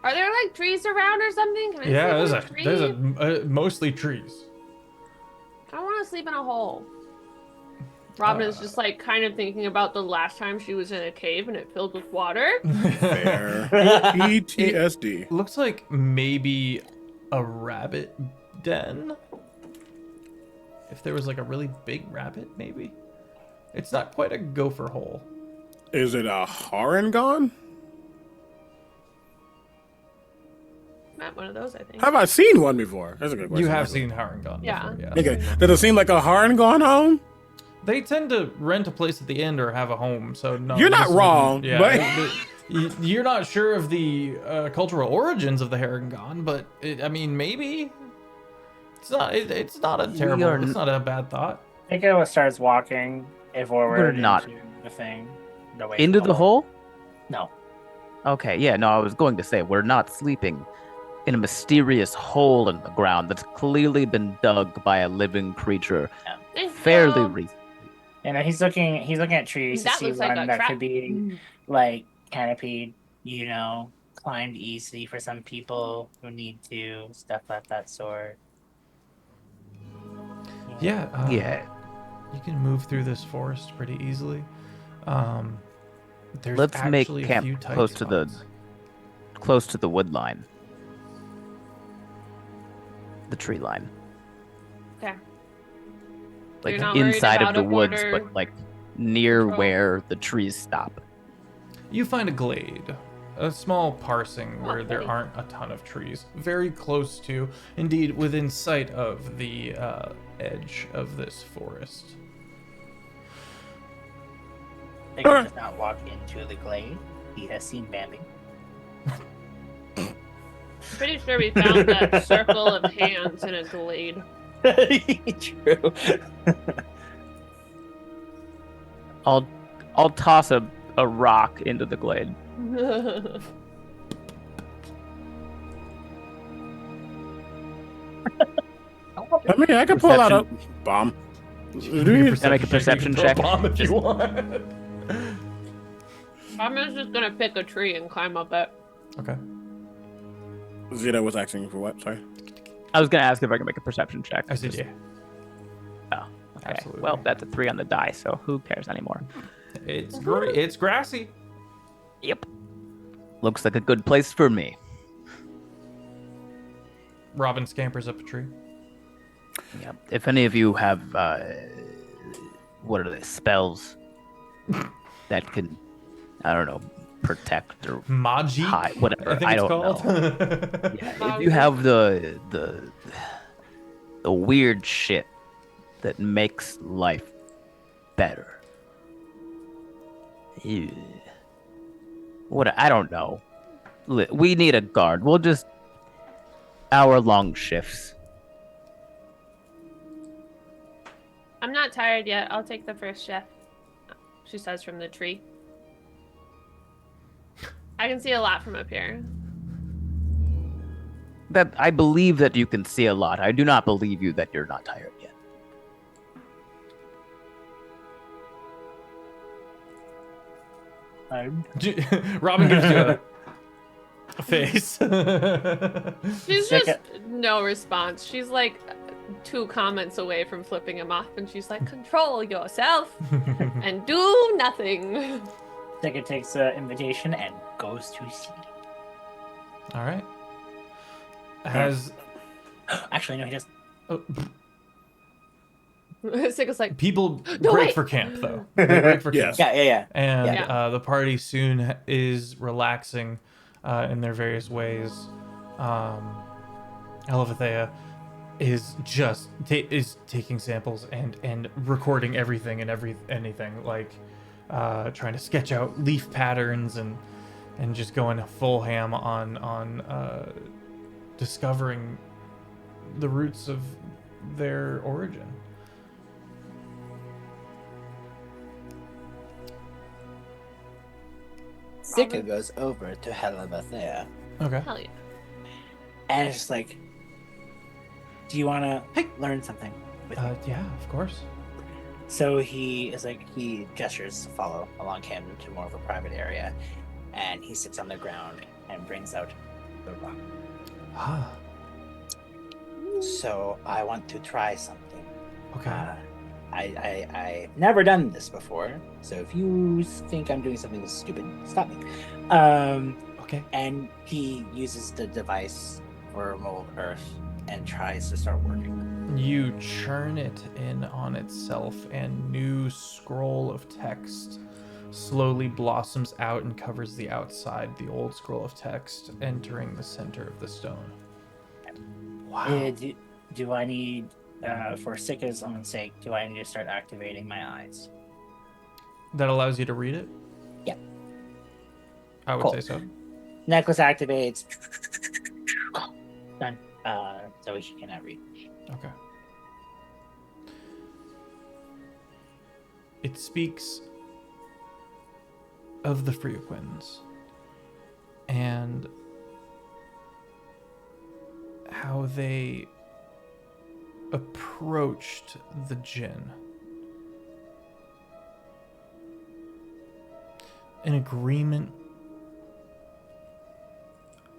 Are there like trees around or something? Can I Yeah, sleep in a tree? there's mostly trees. I don't want to sleep in a hole. Robin is just like kind of thinking about the last time she was in a cave and it filled with water. Fair. PTSD. Looks like maybe a rabbit den. If there was like a really big rabbit, maybe. It's not quite a gopher hole. Is it a Harengon? Not one of those, I think. Have I seen one before? That's a good question. You have seen Harengon Yeah. before, Okay. Does it seem like a Harengon home? They tend to rent a place at the end or have a home, so no. You're not this wrong, wouldn't- but- You're not sure of the cultural origins of the Harengon, but maybe. It's not a terrible. It's not a bad thought. Pico starts walking forward We're not. into the thing. Away Into from the hole? No. Okay, yeah, no, I was going to say, we're not sleeping in a mysterious hole in the ground that's clearly been dug by a living creature fairly recently. And he's looking at trees That to see looks like one a that trap. could be like canopied, climbed easily for some people who need to, stuff of that sort. Yeah. Yeah. You can move through this forest pretty easily. There's Let's make actually a camp few tight close to the wood line. The tree line. Okay. Like You're not worried inside of about the a woods, border but like near control? where the trees stop. You find a glade, a small parsing where there pretty. aren't a ton of trees, very close to, indeed within sight of the edge of this forest. Pico does not walk into the glade. He has seen Bambi. Pretty sure we found that circle of hands in a glade. True. I'll toss a rock into the glade. I mean, I can pull out a bomb. Can I make a perception check? If you want. I'm just gonna pick a tree and climb up it. Okay. Zeta was asking for what? Sorry. I was gonna ask if I can make a perception check. I said yeah. Oh, okay. Absolutely. Well, that's a 3 on the die, so who cares anymore? It's great. It's grassy. Yep. Looks like a good place for me. Robin scampers up a tree. Yep. If any of you have what are they, spells that can, I don't know, protect or Magic. hide, whatever. I think I it's don't called. know. Yeah, if you have the weird shit that makes life better. Ew. What, I don't know. We need a guard. We'll just hour-long shifts. I'm not tired yet. I'll take the first shift. She says from the tree. I can see a lot from up here. That I believe that you can see a lot. I do not believe you that you're not tired yet. Robin gives you a face. She's Check just no response. She's like 2 comments away from flipping him off, and she's like, "Control yourself and do nothing." Sika takes the invitation and goes to see. All right. Has Actually, no, he doesn't. Sickle's like, People No, break wait. for camp, though. They break for Yes. camp. Yeah. And Yeah. the party soon is relaxing in their various ways. Elevithea is just is taking samples and recording everything and anything, like trying to sketch out leaf patterns and just going full ham on discovering the roots of their origin. Sika goes over to Helibathea Okay. hell yeah. and it's just like, do you want to Hey. learn something with me? Yeah, of course. So he gestures to follow along him to more of a private area, and he sits on the ground and brings out the rock. Ah, So I want to try something. okay. I've never done this before, so if you think I'm doing something stupid, stop me. Okay. And he uses the device for mold earth and tries to start working. You churn it in on itself, and new scroll of text slowly blossoms out and covers the outside, the old scroll of text entering the center of the stone. Wow. Do I need, for Sika's own sake, do I need to start activating my eyes? That allows you to read it? Yeah. I would Cool. say so. Necklace activates. Done. So he cannot read. Okay. It speaks of the Freaquins and how they approached the Jinn. An agreement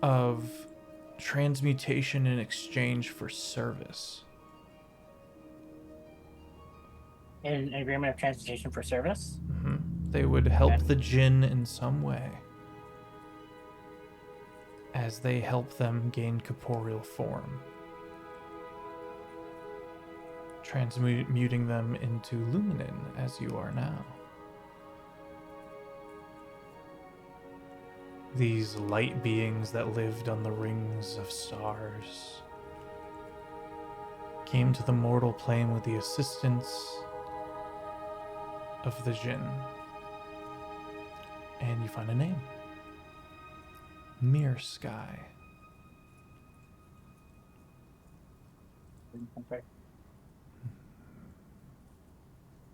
of transmutation in exchange for service. An agreement of transmutation for service? hmm They would help Okay. the Jinn in some way as they help them gain corporeal form, transmuting them into Luminin as you are now. These light beings that lived on the rings of stars came to the mortal plane with the assistance of the Jinn. And you find a name. Mirror Sky.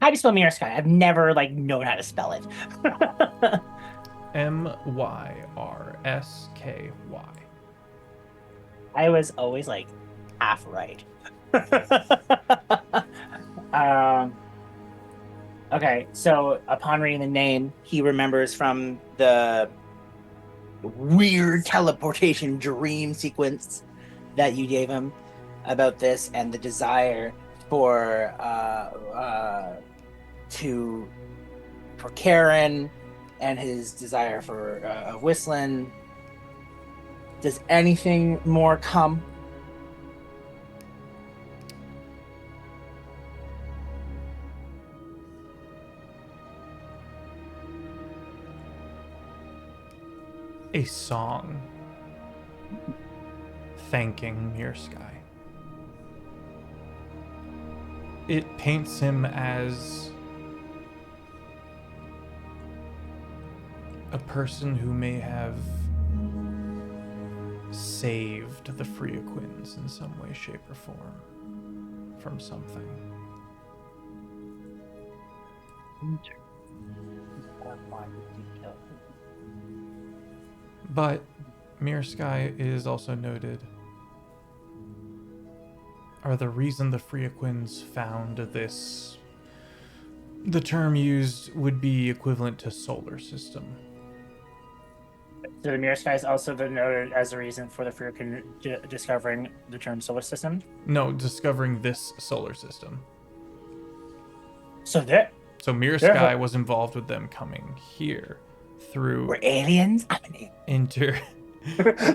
How do you spell Mirror Sky? I've never known how to spell it. Myrsky. I was always half right. Okay, so upon reading the name, he remembers from the weird teleportation dream sequence that you gave him about this and the desire for Karen and his desire for Whistling. Does anything more come? A song thanking Mirror Sky. It paints him as a person who may have saved the Freaquins in some way, shape, or form from something. But Mirror Sky is also noted are the reason the Freaquins found this. The term used would be equivalent to solar system. So the Mirror Sky is also noted as a reason for the Freakin discovering the term solar system. No, discovering this solar system. So that So Mirror Yeah. Sky was involved with them coming here through we're aliens. I'm an alien.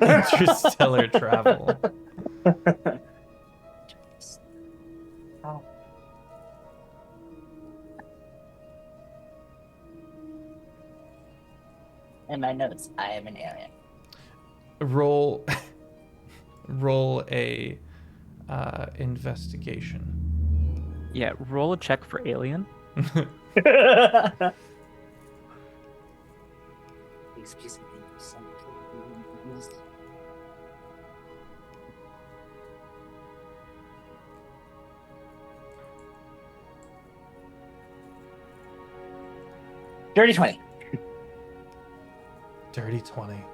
interstellar travel. In my notes, I am an alien. Roll a investigation. Yeah, roll a check for alien. Dirty 20. Dirty 20.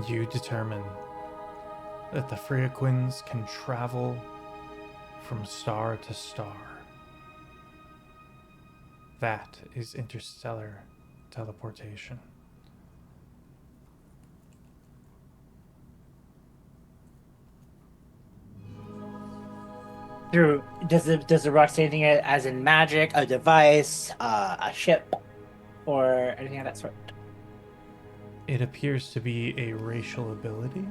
You determine that the Freaquins can travel from star to star. That is interstellar teleportation. Through does the rock say anything as in magic, a device, a ship, or anything of that sort? It appears to be a racial ability.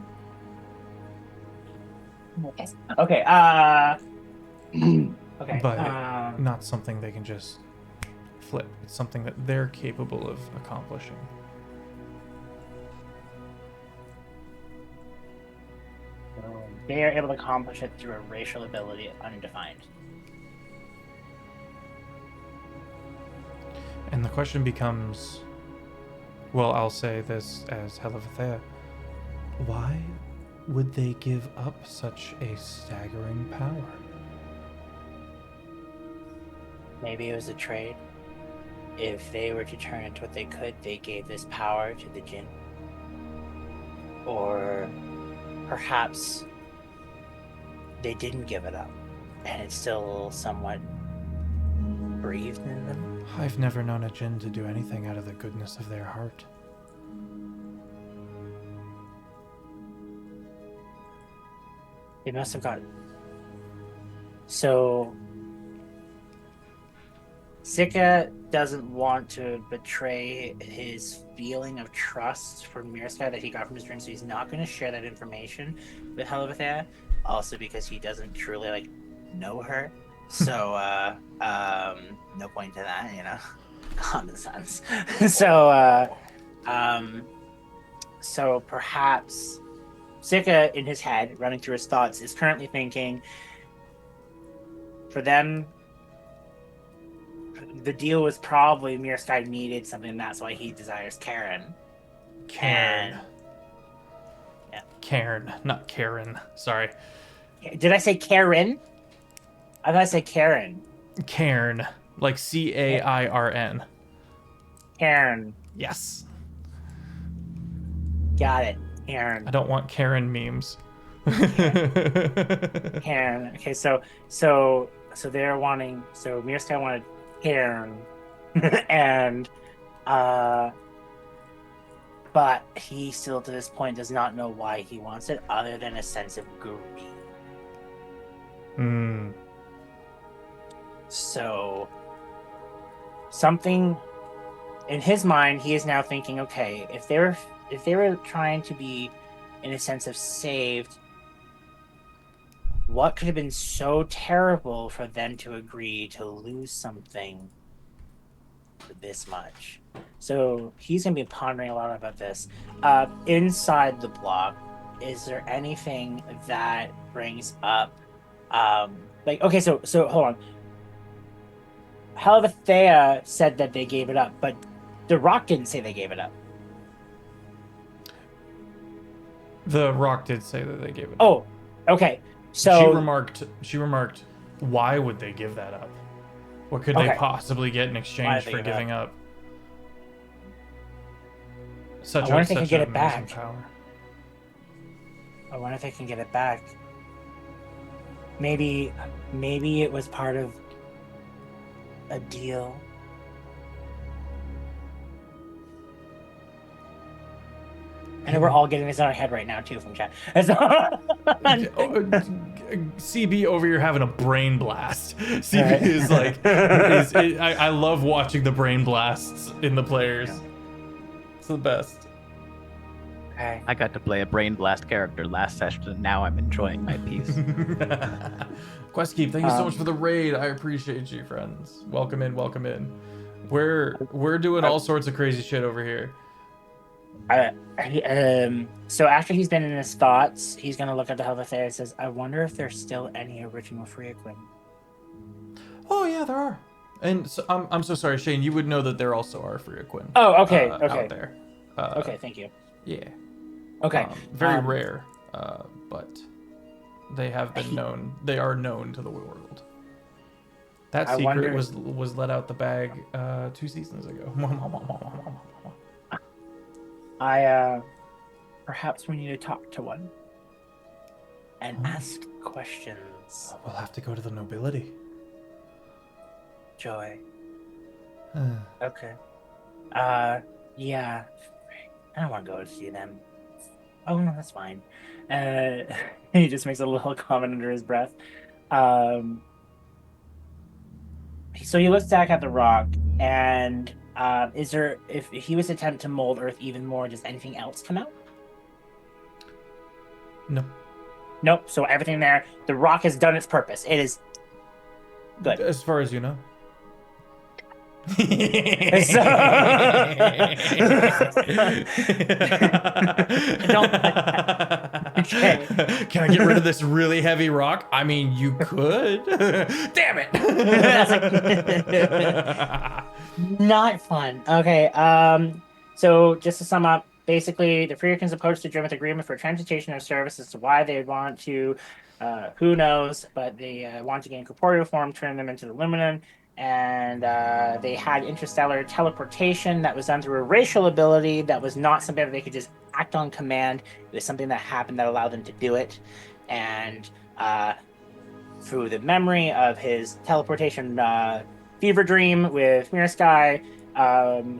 Okay. Okay. But not something they can just flip. It's something that they're capable of accomplishing. They are able to accomplish it through a racial ability undefined. And the question becomes, well, I'll say this as Helivethea. Why would they give up such a staggering power? Maybe it was a trade. If they were to turn into what they could, they gave this power to the Jinn. Or perhaps they didn't give it up, and it's still somewhat breathed in them. I've never known a Jinn to do anything out of the goodness of their heart. They must have got... So... Sika doesn't want to betray his feeling of trust for Mirsky that he got from his friend, so he's not going to share that information with Helivethea. Also because he doesn't truly know her, so no point to that, common sense. So perhaps Sika, in his head, running through his thoughts, is currently thinking, for them, the deal was probably Mirsky needed something, and that's why he desires Karen. Cairn. Yeah. Cairn, not Karen. Sorry. Did I say Karen? I thought I said Karen. Cairn, like Cairn. Karen. Yes. Got it. Karen. I don't want Karen memes. Karen. Okay, so they're wanting. So Mirsky wanted Karen, and but he still to this point does not know why he wants it, other than a sense of greed. Hmm. So something in his mind, he is now thinking, okay, if they were trying to be, in a sense, of saved, what could have been so terrible for them to agree to lose something this much? So he's gonna be pondering a lot about this. Inside the block, is there anything that brings up okay, so hold on. Helivethea said that they gave it up, but the rock didn't say they gave it up. The rock did say that they gave it up. Oh, okay. So she remarked, why would they give that up? What could they possibly get in exchange for giving up such I wonder if they can get it amazing back. power? I wonder if they can get it back. Maybe it was part of a deal. I know we're all getting this in our head right now too from chat. CB over here having a brain blast. CB is like, I love watching the brain blasts in the players. It's the best. Okay. I got to play a Brain Blast character last session, and now I'm enjoying my piece. Questkeep, thank you so much for the raid. I appreciate you, friends. Welcome in, welcome in. We're doing all sorts of crazy shit over here. So after he's been in his thoughts, he's gonna look at the Hell of a Fair and says, "I wonder if there's still any original Freaquin." Oh yeah, there are. And so, I'm so sorry, Shane. You would know that there also are Freaquin. Oh, okay, out okay, there. okay. Thank you. Yeah. Okay. Very rare, but they have been known. They are known to the world. That I secret wonder- was let out the bag 2 seasons ago. Perhaps we need to talk to one and ask questions. We'll have to go to the nobility. Joy. Okay. Yeah. I don't want to go to see them. Oh no, that's fine. He just makes a little comment under his breath. So he looks back at the rock, and is there, if he was to attempt to mold Earth even more, does anything else come out? No. Nope. So everything there, the rock has done its purpose. It is good. As far as you know. Okay. Can I get rid of this really heavy rock? I mean, you could. Damn it. Not fun. Okay. So just to sum up, basically, the Freakins approached the Dreameth agreement for transportation of service as to why they would want to, who knows, but they want to gain corporeal form, turn them into the Luminum, and they had interstellar teleportation that was done through a racial ability that was not something that they could just act on command. It was something that happened that allowed them to do it, and through the memory of his teleportation fever dream with Mirror Sky,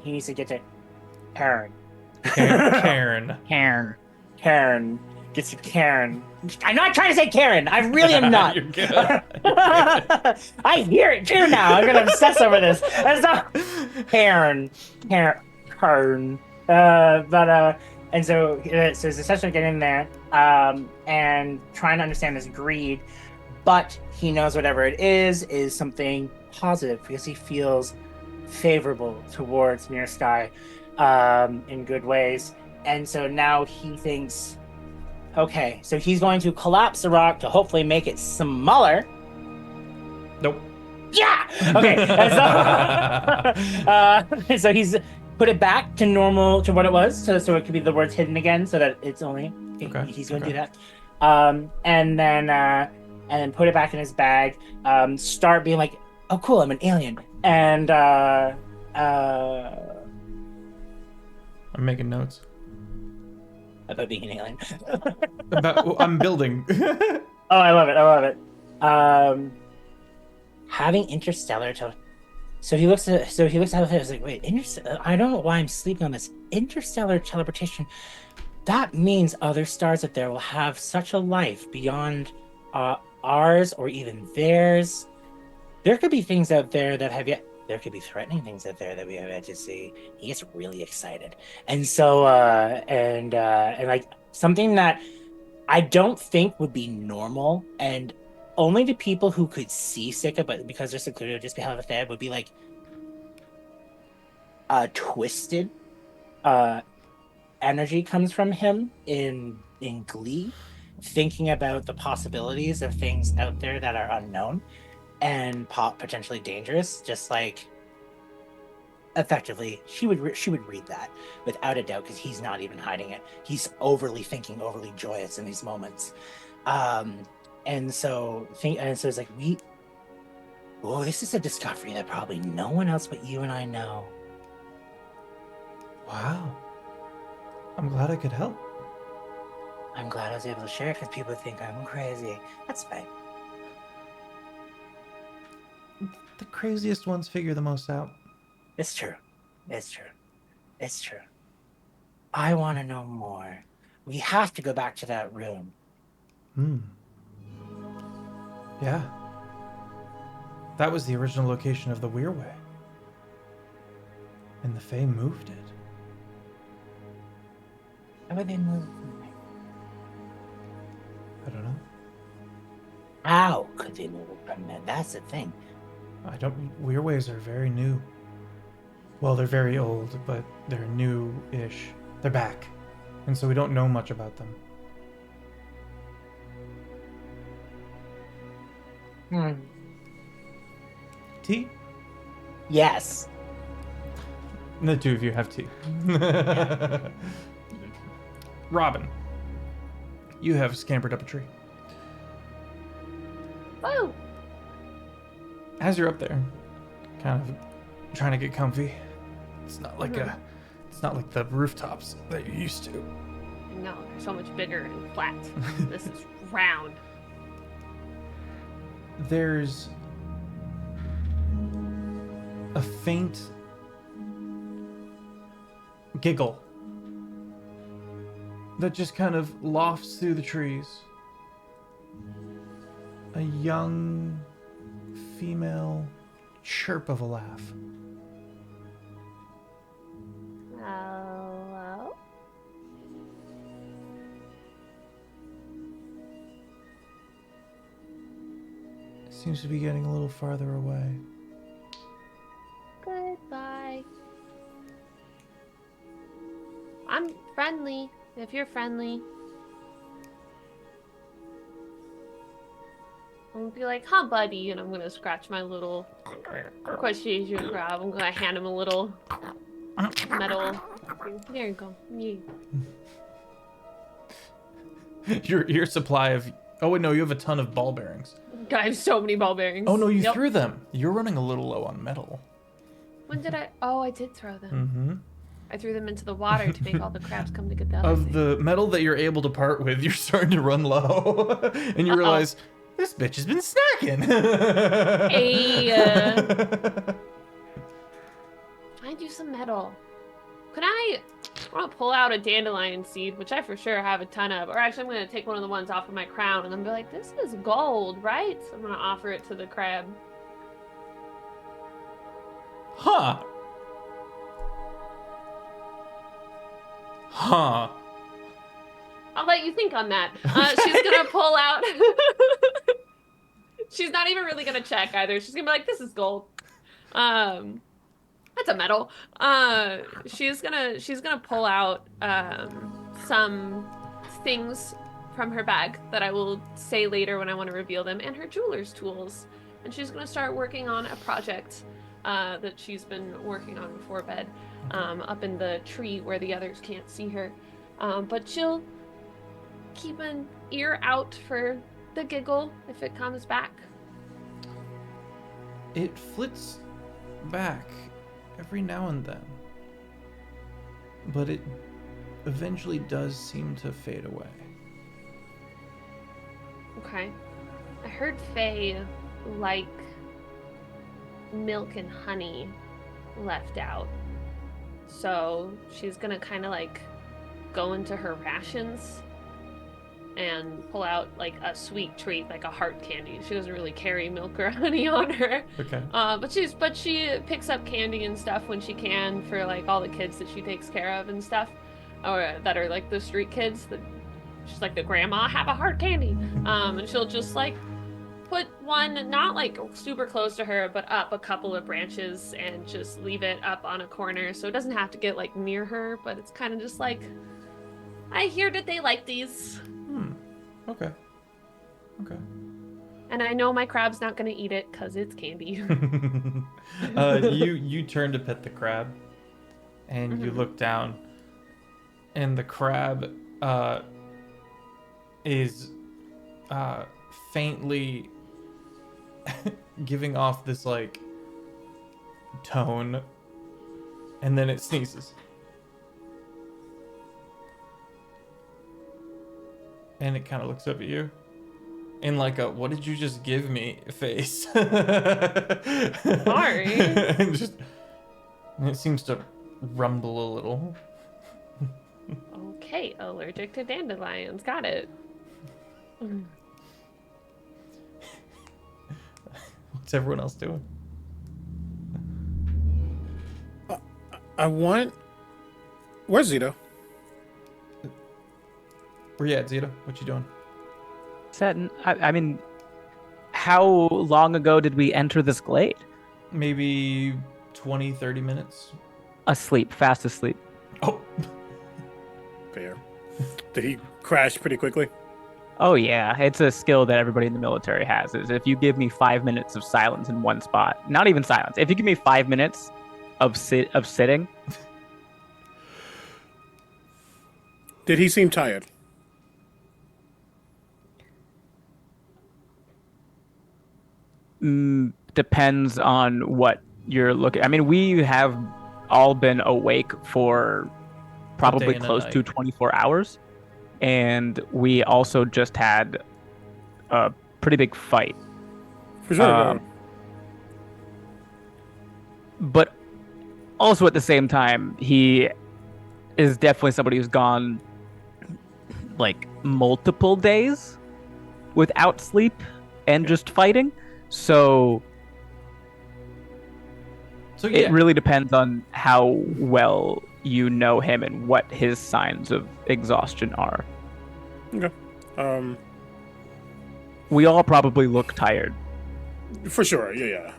he needs to get to Karen. Karen. Karen. Gets to Karen. I'm not trying to say Karen. I really am not. You're good. I hear it too now. I'm gonna obsess over this. That's not Karen. And so it's essentially getting there and trying to understand this greed, but he knows whatever it is something positive because he feels favorable towards Mirror Sky in good ways. And so now he thinks, okay, so he's going to collapse the rock to hopefully make it smaller. Nope. Yeah! Okay. And so he's put it back to normal, to what it was, so it could be the words hidden again, so that it's only, Okay. he's going to do that. And then put it back in his bag, start being like, oh cool, I'm an alien. And I'm making notes. about being an alien. I'm building. Oh, I love it. Having interstellar so he looks at it. He's like, wait, I don't know why I'm sleeping on this. Interstellar teleportation. That means other stars out there will have such a life beyond ours or even theirs. There could be things out there that have yet. There could be threatening things out there that we have yet to see. He gets really excited, and so and like something that I don't think would be normal, and only the people who could see Sika, but because they're secluded, just behind the fed, would be like twisted energy comes from him in glee, thinking about the possibilities of things out there that are unknown and potentially dangerous. Just like effectively, she would read that without a doubt, because he's not even hiding it. He's overly thinking, overly joyous in these moments. And so it's like, this is a discovery that probably no one else but you and I know. Wow. I'm glad I could help. I'm glad I was able to share it because people think I'm crazy. That's fine. The craziest ones figure the most out. It's true. I want to know more. We have to go back to that room. Yeah. That was the original location of the Weirway. And the Fae moved it. How would they move? I don't know. How could they move from there? That's the thing. I don't. Weirways are very new. Well, they're very old, but they're new-ish. They're back, and so we don't know much about them. Tea? Yes. The two of you have tea. Robin, you have scampered up a tree. Woo! As you're up there, kind of trying to get comfy. It's not like it's not like the rooftops that you're used to. No, they're so much bigger and flat. This is round. There's a faint giggle that just kind of lofts through the trees. A young female chirp of a laugh. Hello? Seems to be getting a little farther away. Goodbye. I'm friendly, if you're friendly. I'm gonna be like, huh, buddy, and I'm gonna scratch my little crustacean crab. I'm gonna hand him a little metal. There you go. Yeah. Your supply of... Oh, wait, no, you have a ton of ball bearings. I have so many ball bearings. Oh, no, you Yep. threw them. You're running a little low on metal. When did I? Oh, I did throw them. Mm-hmm. I threw them into the water to make all the crabs come to get the other Of thing. the metal that you're able to part with, you're starting to run low. And you realize, this bitch has been snacking. Hey, find you some metal. Could I want to pull out a dandelion seed, which I for sure have a ton of, or actually I'm going to take one of the ones off of my crown and then be like, this is gold, right? So I'm going to offer it to the crab. Huh. Huh. I'll let you think on that. She's going to pull out. She's not even really going to check either. She's going to be like, this is gold. That's a metal. She's gonna pull out some things from her bag that I will say later when I want to reveal them, and her jeweler's tools. And she's gonna start working on a project that she's been working on before bed, up in the tree where the others can't see her. But she'll keep an ear out for the giggle if it comes back. It flits back every now and then, but it eventually does seem to fade away. Okay. I heard Faye like milk and honey left out. So she's gonna kind of like go into her rations and pull out like a sweet treat, like a heart candy. She doesn't really carry milk or honey on her. Okay. But she picks up candy and stuff when she can for like all the kids that she takes care of and stuff, or that are like the street kids. That she's like, the grandma, have a heart candy. And she'll just like put one, not like super close to her, but up a couple of branches and just leave it up on a corner, so it doesn't have to get like near her. But it's kind of just like, I hear that they like these. Okay. Okay. And I know my crab's not gonna eat it because it's candy. You turn to pet the crab, and you look down, and the crab is faintly giving off this like tone, and then it sneezes. And it kind of looks up at you in like a, what did you just give me face? Sorry. and it seems to rumble a little. Okay, allergic to dandelions. Got it. What's everyone else doing? I want. Where's Zito? Where you at, Zeta? What you doing? Setting. I mean, how long ago did we enter this glade? Maybe 20, 30 minutes. Asleep, fast asleep. Oh, Fair. Did he crash pretty quickly? Oh yeah, it's a skill that everybody in the military has. Is if you give me 5 minutes of silence in one spot, not even silence. If you give me 5 minutes of sitting, Did he seem tired? depends on what you're looking. I mean, we have all been awake for probably and a close to night. 24 hours, and we also just had a pretty big fight. For sure. Um, But also at the same time, he is definitely somebody who's gone like multiple days without sleep and just fighting. So so it yeah. really depends on how well you know him and what his signs of exhaustion are. Okay. We all probably look tired. For sure. Yeah.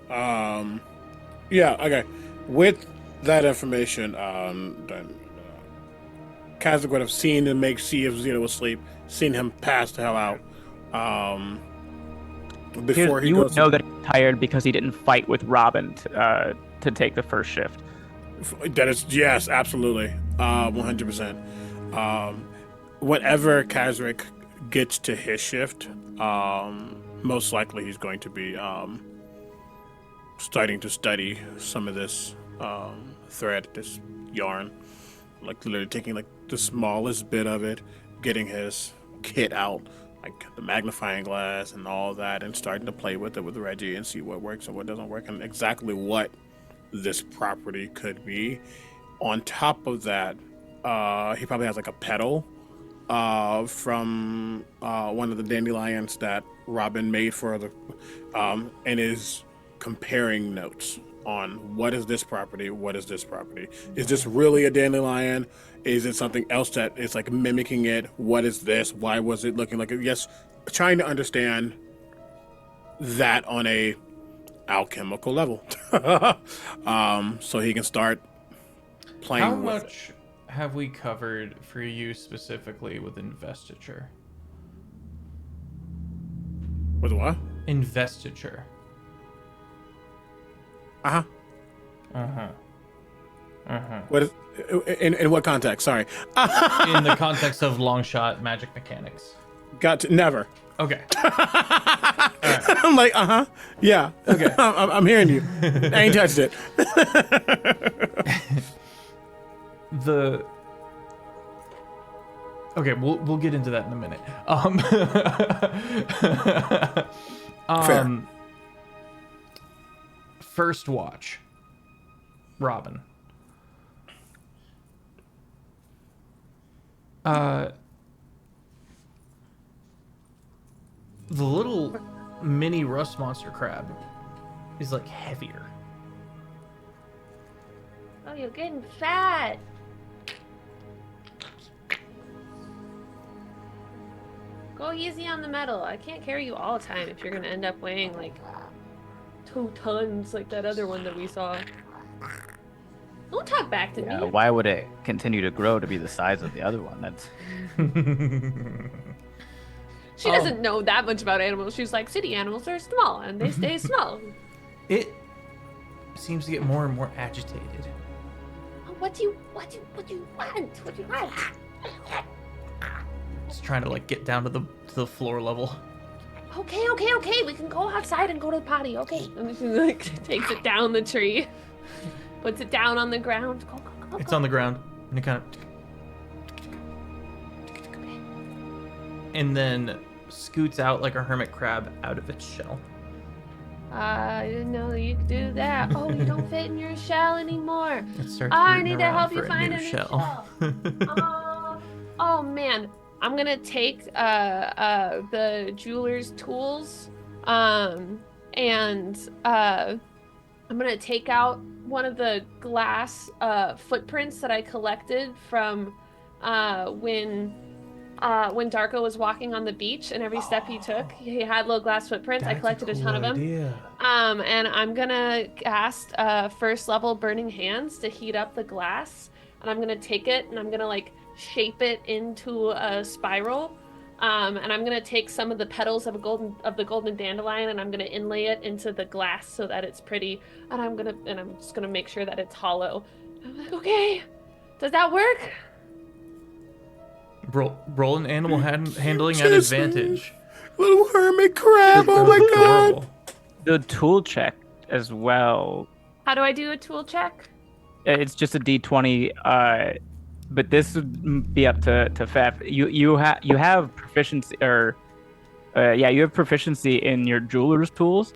Yeah. Okay. With that information, then Kazakh would have seen him see if Zeta was asleep, seen him pass the hell out. Before he You goes. would know that he's tired because he didn't fight with Robin to take the first shift. That is, yes, absolutely, 100%. Whenever Kazric gets to his shift, most likely he's going to be starting to study some of this thread, this yarn, like literally taking like the smallest bit of it, getting his kit out, like the magnifying glass and all that, and starting to play with it with Reggie and see what works and what doesn't work and exactly what this property could be. On top of that, he probably has like a pedal from one of the dandelions that Robin made for the and is comparing notes on what is this property, what is this property. Is this really a dandelion? Is it something else that is like mimicking it? What is this? Why was it looking like it? Yes, trying to understand that on a alchemical level. So he can start playing How with much have we covered for you specifically with investiture? it. With what? Investiture. Uh-huh. Uh-huh. Uh-huh. What is in what context? Sorry. In the context of long shot magic mechanics. Got to never. Okay. I'm like, yeah. Okay. I'm hearing you. I ain't touched it. Okay, we'll get into that in a minute. Fair. First watch. Robin. The little mini rust monster crab is like heavier. Oh, you're getting fat. Go easy on the metal. I can't carry you all the time if you're gonna end up weighing like 2 tons like that other one that we saw. Don't talk back to Yeah, me. why would it continue to grow to be the size of the other one? That's She doesn't know that much about animals. She's like, city animals are small and they stay small. It seems to get more and more agitated. Oh, what do you want? What do you want? It's trying to like get down to the floor level. Okay. We can go outside and go to the potty. Okay. And she like takes it down the tree, puts it down on the ground. Go. It's on the ground, and it kind of, and then scoots out like a hermit crab out of its shell. I didn't know you could do that. Oh, you don't fit in your shell anymore. It starts I rooting need to around help for you a find new a new shell. Oh man, I'm gonna take the jeweler's tools, and I'm gonna take out one of the glass footprints that I collected from when when Darko was walking on the beach, and every step he took, he had little glass footprints. I collected a ton of them. And I'm gonna cast first level Burning Hands to heat up the glass, and I'm gonna take it and I'm gonna like shape it into a spiral. And I'm gonna take some of the petals of the golden dandelion, and I'm gonna inlay it into the glass so that it's pretty. And I'm just gonna make sure that it's hollow. I'm like, okay, does that work? Roll an animal handling at Just advantage. Little hermit crab. Oh my god. Adorable. The tool check as well. How do I do a tool check? It's just a D20, but this would be up to Feff. You have proficiency, or you have proficiency in your jeweler's tools.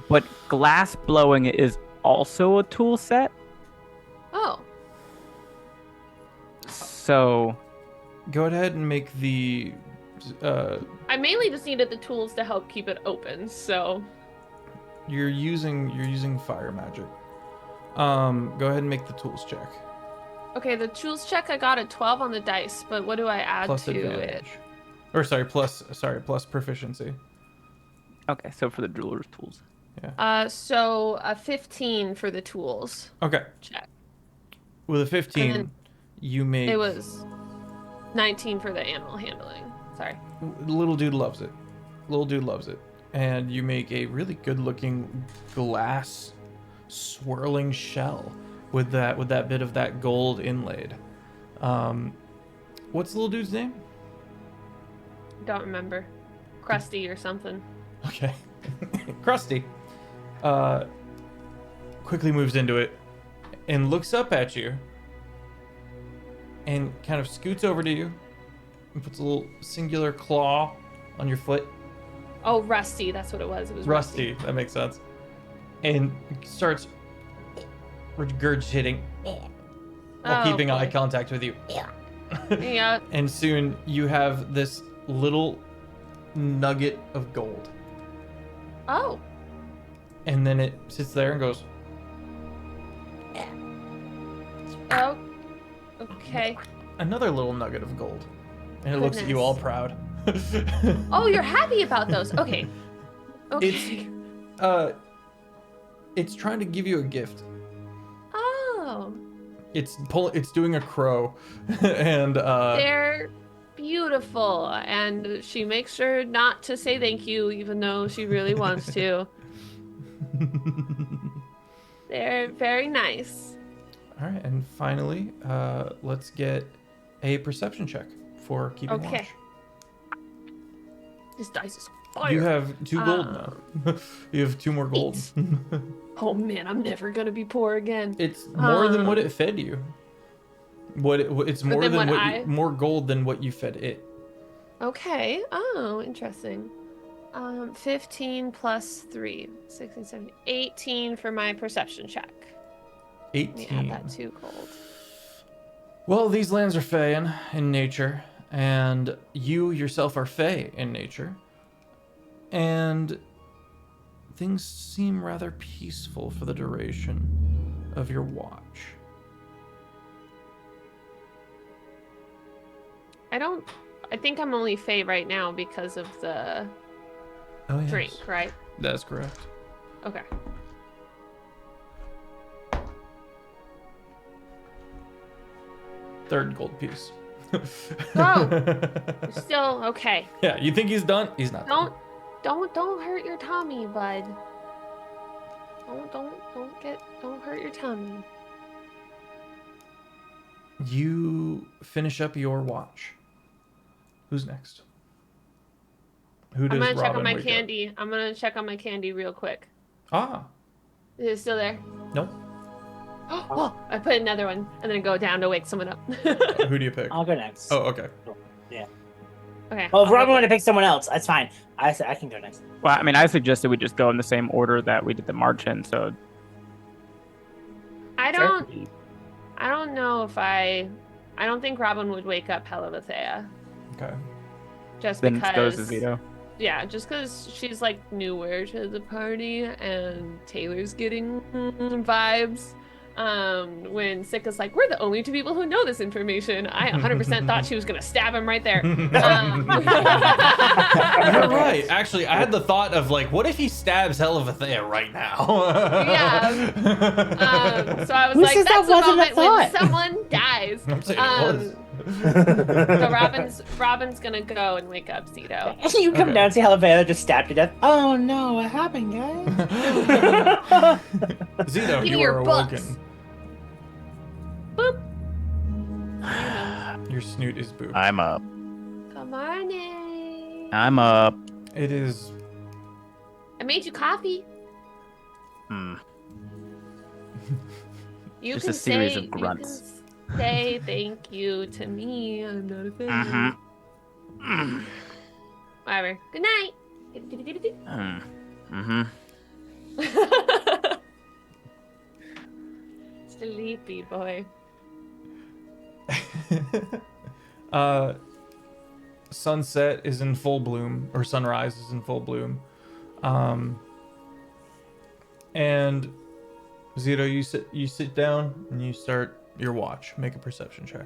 But glass blowing is also a tool set. Oh. So, Go ahead and make the. I mainly just needed the tools to help keep it open, so. You're using fire magic. Go ahead and make the tools check. Okay, the tools check, I got a 12 on the dice, but what do I add Plus to advantage. it? Or plus proficiency. okay, so for the jeweler's tools. So a 15 for the tools Okay. check. With a 15, And then you make. It was 19 for the animal handling. Sorry. Little dude loves it. Little dude loves it. And you make a really good looking glass swirling shell with that bit of that gold inlaid. What's the little dude's name? Don't remember. Crusty or something. Okay. Krusty quickly moves into it and looks up at you and kind of scoots over to you and puts a little singular claw on your foot. Oh, Rusty. That's what it was. It was Rusty, that makes sense. And starts regurgitating while keeping eye contact with you. Yeah. And soon you have this little nugget of gold. Oh. And then it sits there and goes, Oh. Okay. another little nugget of gold. And it looks at you all proud. Oh, you're happy about those. Okay. Okay. It's trying to give you a gift. Oh. It's doing a crow. And They're beautiful, and she makes sure not to say thank you, even though she really wants to. They're very nice. all right, and finally, let's get a perception check for keeping watch. This dice is fire. You have 2 gold now. You have 2 more gold. Oh man, I'm never gonna be poor again. It's more than what it fed you. It's more than than what more gold than what you fed it. Okay. Oh, interesting. 15 plus 3, 16, 17, 18 for my perception check. 18. Let me add that 2 gold. Well, these lands are fey in nature, and you yourself are fey in nature, and things seem rather peaceful for the duration of your watch. I think I'm only fey right now because of the drink, right? That's correct. Okay. Third gold piece. Oh, still okay. Yeah, you think he's done? He's not. Don't hurt your tummy, bud. Don't hurt your tummy. You finish up your watch. Who's next? Who does I'm gonna check Robin on my wake up? candy. I'm gonna check on my candy real quick. Ah, Is it still there? nope. Oh, I put another one and then go down to wake someone up. Who do you pick? I'll go next. Oh, okay. Yeah. Okay. Well, if I'll Robin go- wanted to pick someone else, that's fine. I can go next. Well, I mean, I suggested we just go in the same order that we did the march in. So I don't know if I don't think Robin would wake up Helavathea. Okay. Just then because goes to Zito. Yeah, just because she's like newer to the party and Taylor's getting vibes. when Sika's like, we're the only two people who know this information. I 100% thought she was gonna stab him right there. You're right. Actually, I had the thought of like, what if he stabs Hellevathea right now? Yeah. So I was Who like, says that's that the wasn't a moment when thought? someone dies. I'm saying it was. So Robin's gonna go and wake up Zito. You come Okay. down, see Hellevathea just stabbed to death. Oh no, what happened, guys? Zito, Give you me are your books. awoken. Boop. Your snoot is booped. I'm up. Good morning. I'm up. It is. I made you coffee. Hmm. You Just can a series say, of grunts. You can say thank you to me. I'm not a fan. Mm-hmm. Whatever. Good night. Mm-hmm. Sleepy boy. Sunset is in full bloom, or sunrise is in full bloom. And Zito, you sit down and you start your watch. Make a perception check.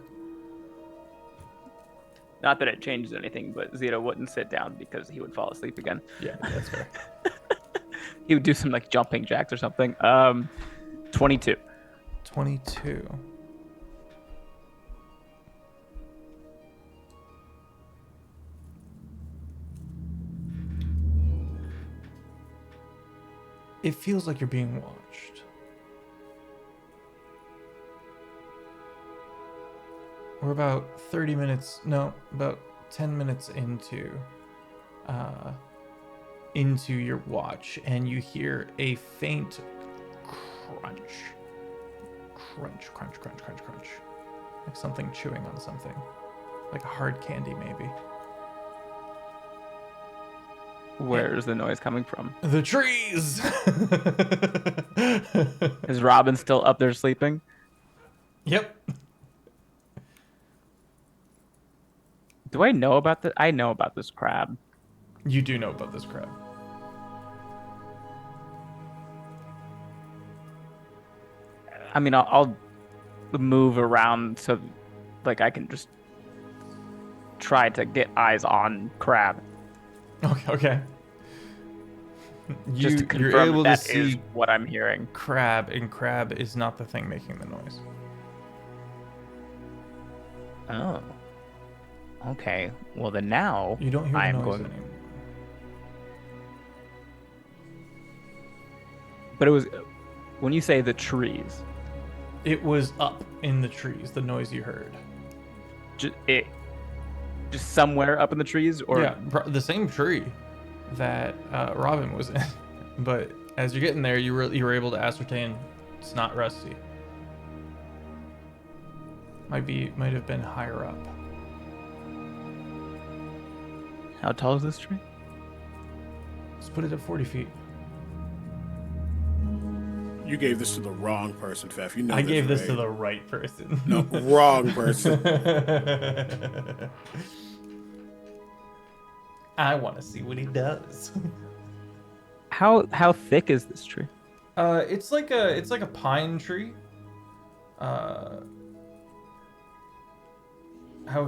Not that it changes anything, but Zito wouldn't sit down because he would fall asleep again. Yeah, that's fair. He would do some like jumping jacks or something. 22. 22. It feels like you're being watched. We're about 30 minutes, no, about 10 minutes into your watch, and you hear a faint crunch. Crunch, crunch, crunch, crunch, crunch. Like something chewing on something. Like a hard candy, maybe. Where's the noise coming from? The trees! Is Robin still up there sleeping? Yep. Do I know about this? I know about this crab. You do know about this crab. I mean, I'll move around so, like, I can just try to get eyes on crab. Okay. Just to You're confirm able that to is see what I'm hearing. crab, and crab is not the thing making the noise. Oh. Okay. Well, then now You don't hear the I'm noise going. anymore. But it was when you say the trees, It was up in the trees, the noise you heard. just somewhere up in the trees, or Yeah, the same tree that Robin was in. But as you're getting there, you were able to ascertain it's not Rusty. Might have been higher up. how tall is this tree? Let's put it at 40 feet. You gave this to the wrong person, Feff. You know I gave this right? to the right person. No, wrong person. I want to see what he does. How thick is this tree? It's like a pine tree. How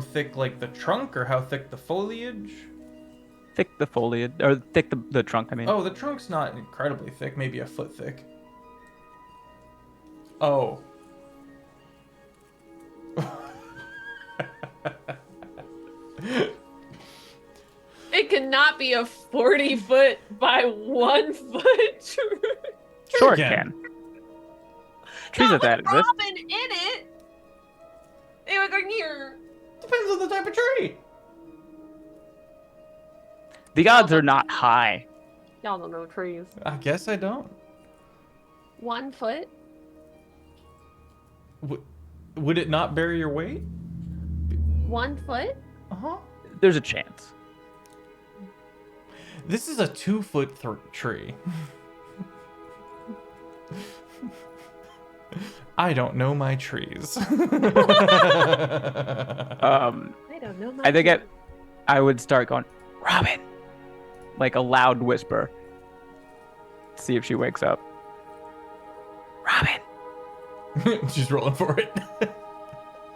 thick, like the trunk, or how thick the foliage? Thick the foliage, or thick the trunk, I mean. Oh, the trunk's not incredibly thick, maybe a foot thick. Oh. It cannot be a 40-foot by 1 foot tree. Sure it can. can. Trees Not like that with exist. Robin in it. They would go near. Depends on the type of tree. The odds are not high. Y'all don't know trees. I guess I don't. 1 foot? Would it not bear your weight? 1 foot? Uh-huh. There's a chance. This is a 2-foot tree. I don't know my trees. I don't know. I think I would start going, Robin, like a loud whisper. See if she wakes up. Robin. She's rolling for it.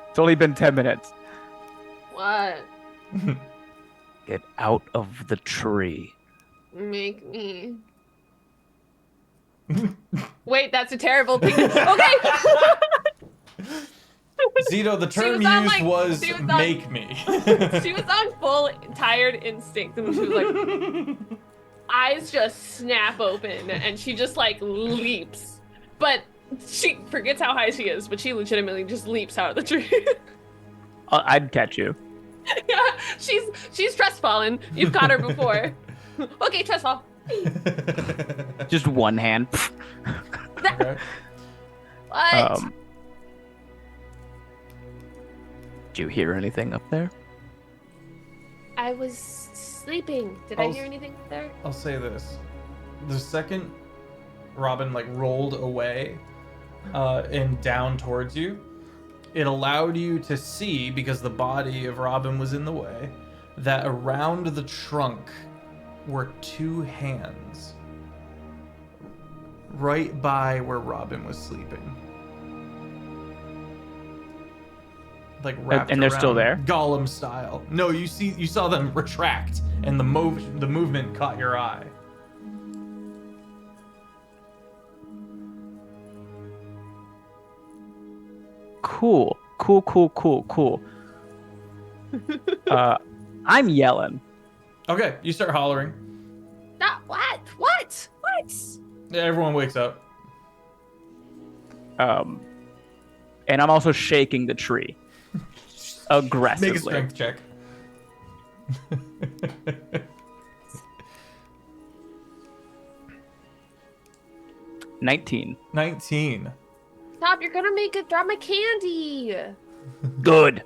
It's only been 10 minutes. What? Get out of the tree. Make me. Wait, that's a terrible thing. Okay. Zito, the term was on, used like, was she was on- make me. She was on full tired instinct, and she was like, eyes just snap open, and she just like leaps. But she forgets how high she is, but she legitimately just leaps out of the tree. I'd catch you. Yeah, she's trust-fallen. You've caught her before. Okay, trust-fall. Just one hand. Okay. What? Do you hear anything up there? I was sleeping. Did I hear anything there? I'll say this: the second Robin like rolled away and down towards you, it allowed you to see, because the body of Robin was in the way, that around the trunk were two hands right by where Robin was sleeping. Like wrapped And they're still around, there? Gollum style. No, you saw them retract, and the movement caught your eye. Cool. I'm yelling. Okay, you start hollering. What? Everyone wakes up. And I'm also shaking the tree aggressively. Make a strength check. $19. 19. Stop! You're gonna make it drop my candy. Good.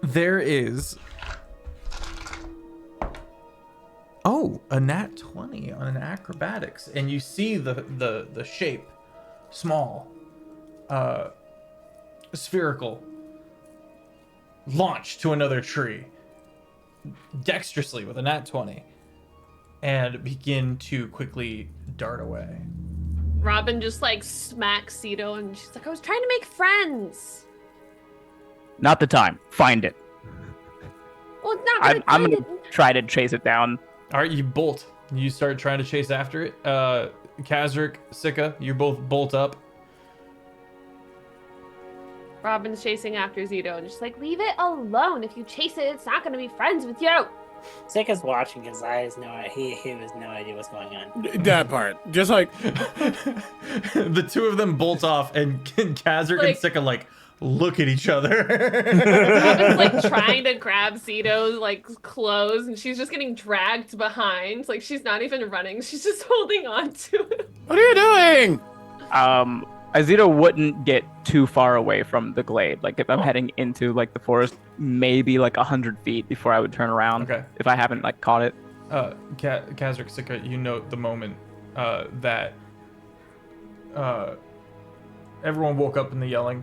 There is. Oh, a nat 20 on an acrobatics, and you see the shape, small, spherical, launch to another tree, dexterously with a nat 20, and begin to quickly dart away. Robin just like smacks Cito, and she's like, "I was trying to make friends." Not the time. Find it. Well, it's not gonna I'm find gonna it. try to chase it down. All right, you bolt. You start trying to chase after it. Kazric, Sika, you both bolt up. Robin's chasing after Zito, and she's like, "Leave it alone. If you chase it, it's not gonna be friends with you." Sika's watching his eyes. He has no idea what's going on. That part. Just like, The two of them bolt off, and Kazric and Like- Sika like look at each other. Robin's like trying to grab Zito's like clothes, and she's just getting dragged behind. Like she's not even running; she's just holding on to it. what are you doing? Azito wouldn't get too far away from the glade. Like if I'm heading into like the forest, maybe like 100 feet before I would turn around. Okay. If I haven't like caught it. Kazric, Sika, you note the moment that everyone woke up in the yelling.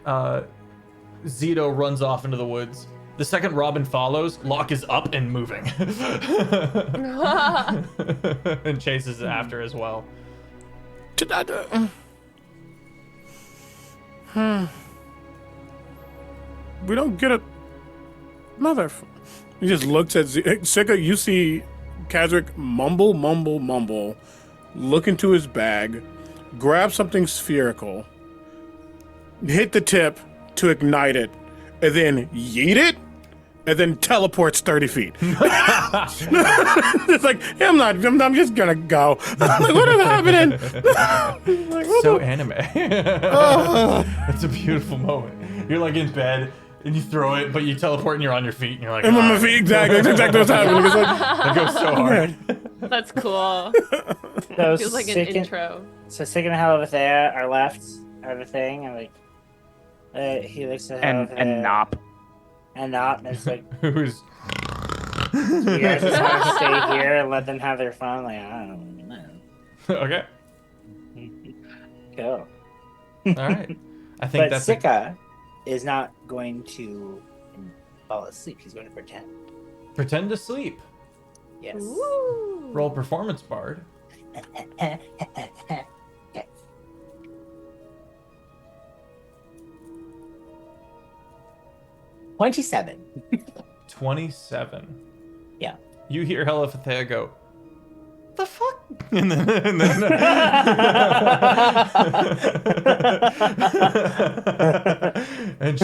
Zito runs off into the woods. The second Robin follows, Locke is up and moving. And chases after as well. We don't get a mother. He just looks at Sika. You see Kazric mumble, look into his bag, grab something spherical, hit the tip to ignite it, and then yeet it, and then teleports 30 feet. It's like, I'm just gonna go. I'm like, what is happening? Like, what So the- anime. Ugh. It's a beautiful moment. You're like in bed and you throw it, but you teleport and you're on your feet and you're like, I'm on my "Alright." feet, exactly. That's exactly what's happening. It's like, That goes so hard. That's cool. So Feels like an Sika, intro. So Sika and Hell over there are left of the thing, and like he looks at And Nop. and Nop, and it's like, Who's you guys just want to stay here and let them have their fun. Like, I don't know. okay? Cool. All right. I think But that's Sika is not going to fall asleep. He's going to pretend. pretend to sleep. Yes. Ooh. Roll performance bard. 27. 27. Yeah. You hear Helifathea go, the fuck? And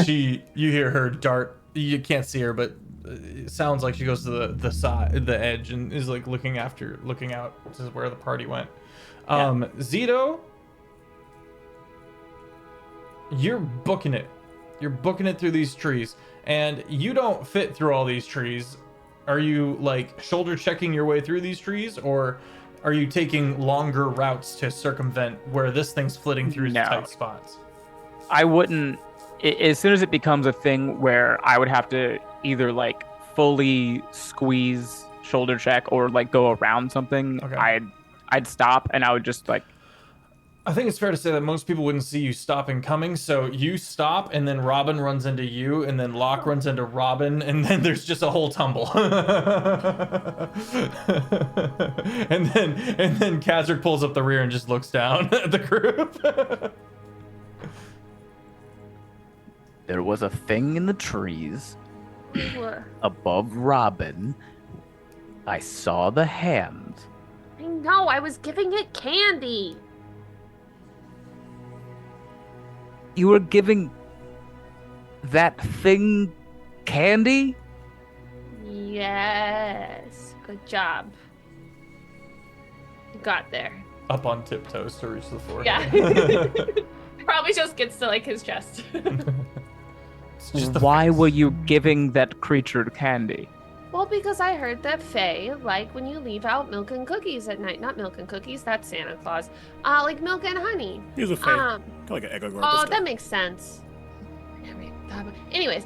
you hear her dart. You can't see her, but it sounds like she goes to the side, the edge, and is like looking out to where the party went. Zito, you're booking it. You're booking it through these trees, and you don't fit through all these trees. Are you like shoulder checking your way through these trees, or are you taking longer routes to circumvent where this thing's flitting through tight spots? I wouldn't. As soon as it becomes a thing where I would have to either like fully squeeze shoulder check or like go around something, Okay. I'd stop and I would just like. I think it's fair to say that most people wouldn't see you stopping coming, so you stop, and then Robin runs into you, and then Locke runs into Robin, and then there's just a whole tumble. and then Kazric pulls up the rear and just looks down at the group. There was a thing in the trees What? above Robin. I saw the hand. I know, I was giving it candy. You were giving that thing candy? Yes. Good job. You got there. Up on tiptoes to reach the floor. Yeah. Probably just gets to like his chest. It's just the Why face. were you giving that creature candy? Well, because I heard that Fae like when you leave out milk and cookies at night. Not milk and cookies, that's Santa Claus. Like milk and honey. He's a fake. Like an egg Oh, that makes sense. Anyways,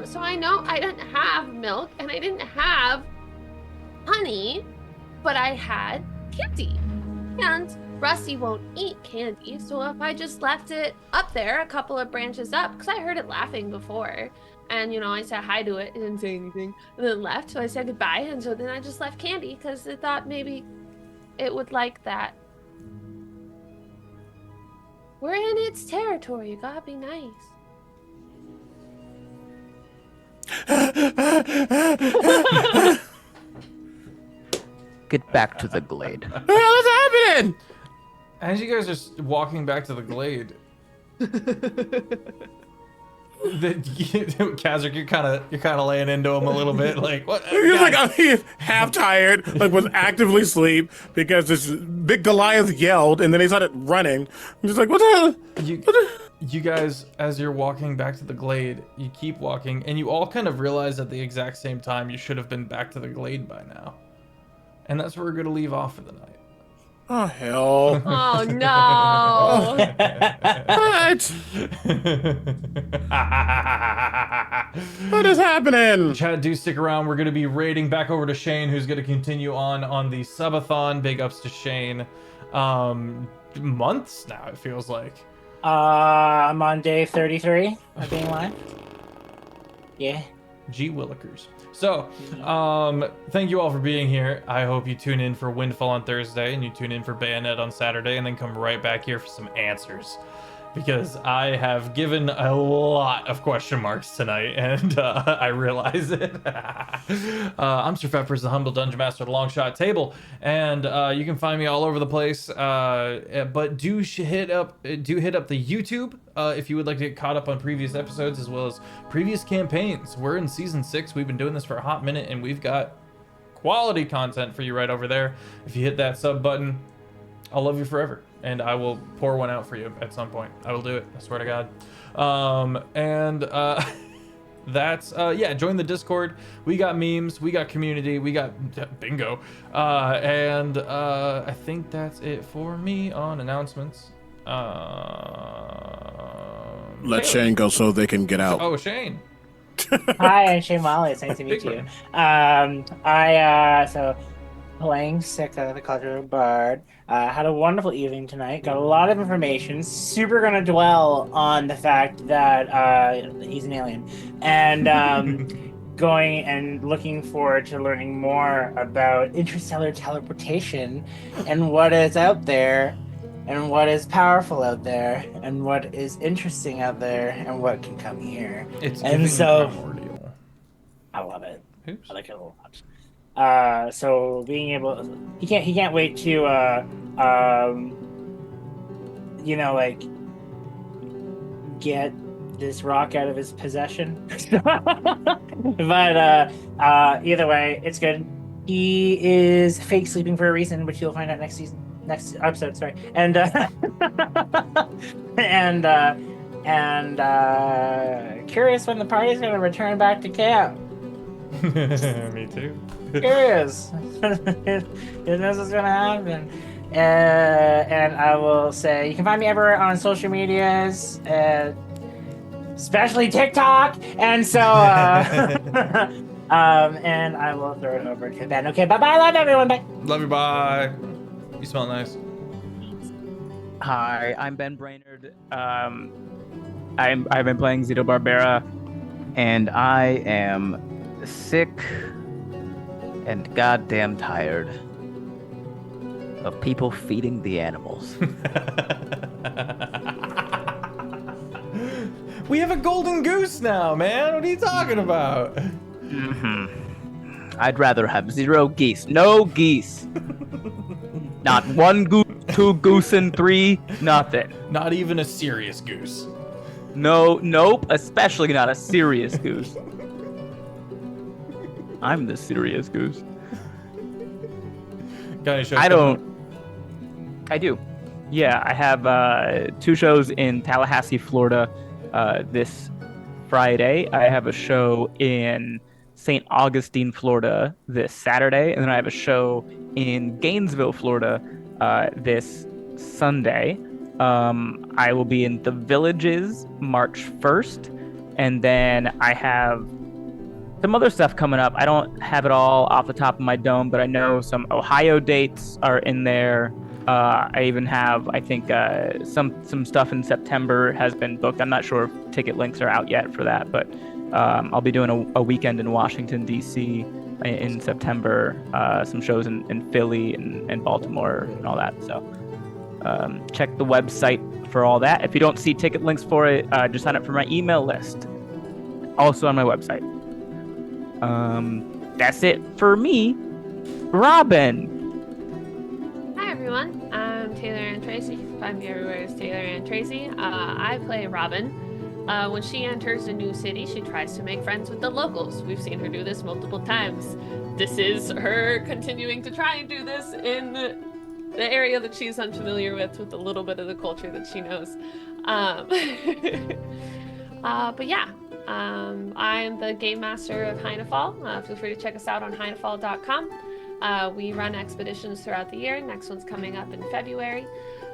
so I know I didn't have milk and I didn't have honey, but I had candy. And Rusty won't eat candy, so if I just left it up there, a couple of branches up, because I heard it laughing before, and you know, I said hi to it, it didn't say anything, and then left, so I said goodbye, and so then I just left candy, because I thought maybe it would like that. We're in its territory, you gotta be nice. Get back to the glade. What the hell is happening? As you guys are walking back to the glade, Kazric, you're kind of laying into him a little bit, like what? He's like he's half tired, like was actively asleep because this big Goliath yelled, and then he started running. I'm just like, what the hell? You guys, as you're walking back to the glade, you keep walking, and you all kind of realize at the exact same time you should have been back to the glade by now. And that's where we're going to leave off for the night. Oh hell! Oh no! What? What is happening? Chat, do stick around. We're going to be raiding back over to Shane, who's going to continue on the subathon. Big ups to Shane. Months now, it feels like. I'm on day 33 of being live. Yeah. G Willikers. So, thank you all for being here. I hope you tune in for Windfall on Thursday and you tune in for Bayonet on Saturday, and then come right back here for some answers. Because I have given a lot of question marks tonight, and I realize it. I'm Sir Feffers, the humble dungeon master of the Long Shot Table, and you can find me all over the place. But do hit up the YouTube if you would like to get caught up on previous episodes as well as previous campaigns. We're in season 6. We've been doing this for a hot minute, and we've got quality content for you right over there. If you hit that sub button, I'll love you forever. And I will pour one out for you at some point. I will do it. I swear to God. That's join the Discord. We got memes, we got community, we got bingo. I think that's it for me on announcements. Let Shane go so they can get out. Oh, Shane. Hi, I'm Shane Whalley. It's nice to meet you. So playing Sick the CritBard. Had a wonderful evening tonight. Got a lot of information. Super gonna dwell on the fact that he's an alien, and going and looking forward to learning more about interstellar teleportation and what is out there, and what is powerful out there, and what is interesting out there, and what can come here. It's And giving so- Primordial. Oops. I like it a lot. So being able, he can't wait to, like get this rock out of his possession. But either way, it's good. He is fake sleeping for a reason, which you'll find out next episode. Sorry, and curious when the party's gonna return back to camp. Me too. Curious. Who knows what's gonna happen? And I will say you can find me everywhere on social medias, especially TikTok. And so, and I will throw it over to Ben. Okay, bye bye. Love everyone. Bye. Love you. Bye. You smell nice. Hi, I'm Ben Brainard. I've been playing Zito Barbera. And I am sick and goddamn tired of people feeding the animals. We have a golden goose now, man. What are you talking about? I'd rather have 0 geese. No geese. Not 1 goose, 2 goose, and 3 nothing. Not even a serious goose. Nope, especially not a serious goose. I'm the serious goose. Got any shows I coming up? do. Yeah, I have 2 shows in Tallahassee, Florida this Friday. I have a show in St. Augustine, Florida this Saturday. And then I have a show in Gainesville, Florida this Sunday. I will be in the Villages March 1st. And then I have some other stuff coming up. I don't have it all off the top of my dome, but I know some Ohio dates are in there. I even have, I think, some stuff in September has been booked. I'm not sure if ticket links are out yet for that, but I'll be doing a weekend in Washington, D.C. in September, some shows in Philly and Baltimore and all that. So check the website for all that. If you don't see ticket links for it, just sign up for my email list. Also on my website. That's it for me. Robin. Hi everyone, I'm Taylor and Tracy. You can find me everywhere as Taylor and Tracy. I play Robin. When she enters a new city, she tries to make friends with the locals. We've seen her do this multiple times. This is her continuing to try and do this in the area that she's unfamiliar with a little bit of the culture that she knows. But yeah, I'm the game master of Heinefall. Feel free to check us out on heinefall.com. We run expeditions throughout the year. Next one's coming up in February.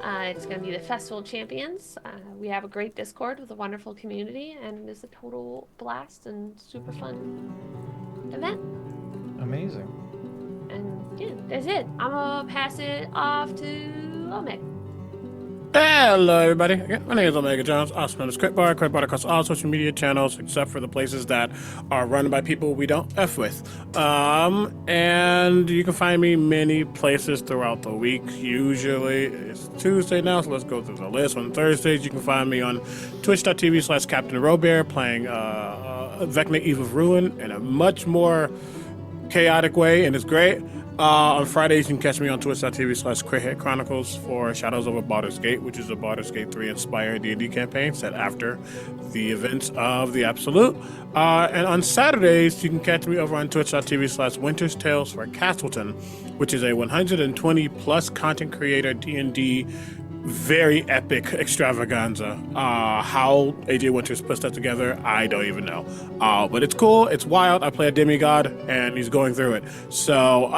It's going to be the Festival of Champions. We have a great Discord with a wonderful community, and it is a total blast and super fun event. Amazing. And yeah, that's it. I'm going to pass it off to Omega. Hello, everybody. Again, my name is Omega Jones, also known as CritBard. CritBard across all social media channels, except for the places that are run by people we don't F with. And you can find me many places throughout the week. Usually, it's Tuesday now, so let's go through the list. On Thursdays, you can find me on twitch.tv/Captain Robert playing Vecna Eve of Ruin in a much more chaotic way, and it's great. On Fridays, you can catch me on twitch.tv/CritHit Chronicles for Shadows over Baldur's Gate, which is a Baldur's Gate 3 inspired D&D campaign set after the events of the Absolute. And on Saturdays, you can catch me over on twitch.tv/Winter's Tales for Castleton, which is a 120 plus content creator D&D very epic extravaganza. How AJ Winters puts that together, I don't even know. But it's cool, it's wild. I play a demigod, and he's going through it. So,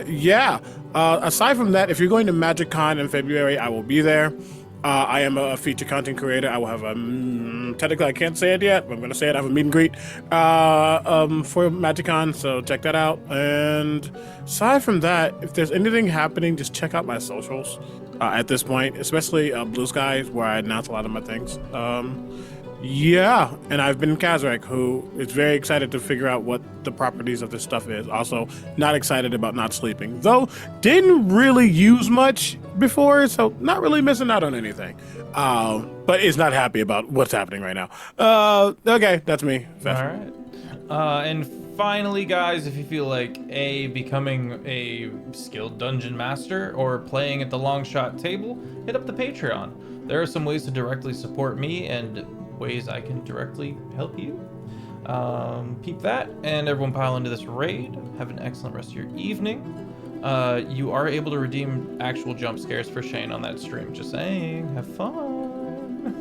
yeah. Aside from that, if you're going to MagicCon in February, I will be there. I am a feature content creator. I will have a technically I can't say it yet, but I'm gonna say it. I have a meet and greet for MagicCon, so check that out. And aside from that, if there's anything happening, just check out my socials at this point, especially Blue Skies, where I announce a lot of my things. Yeah, and I've been in Kazrak, who is very excited to figure out what the properties of this stuff is. Also, not excited about not sleeping. Though, didn't really use much before, so not really missing out on anything. But is not happy about what's happening right now. Okay, that's me. All right. And finally, guys, if you feel like becoming a skilled dungeon master or playing at the long shot table, hit up the Patreon. There are some ways to directly support me and ways I can directly help you. Peep that, and everyone pile into this raid. Have an excellent rest of your evening. You are able to redeem actual jump scares for Shane on that stream. Just saying, have fun.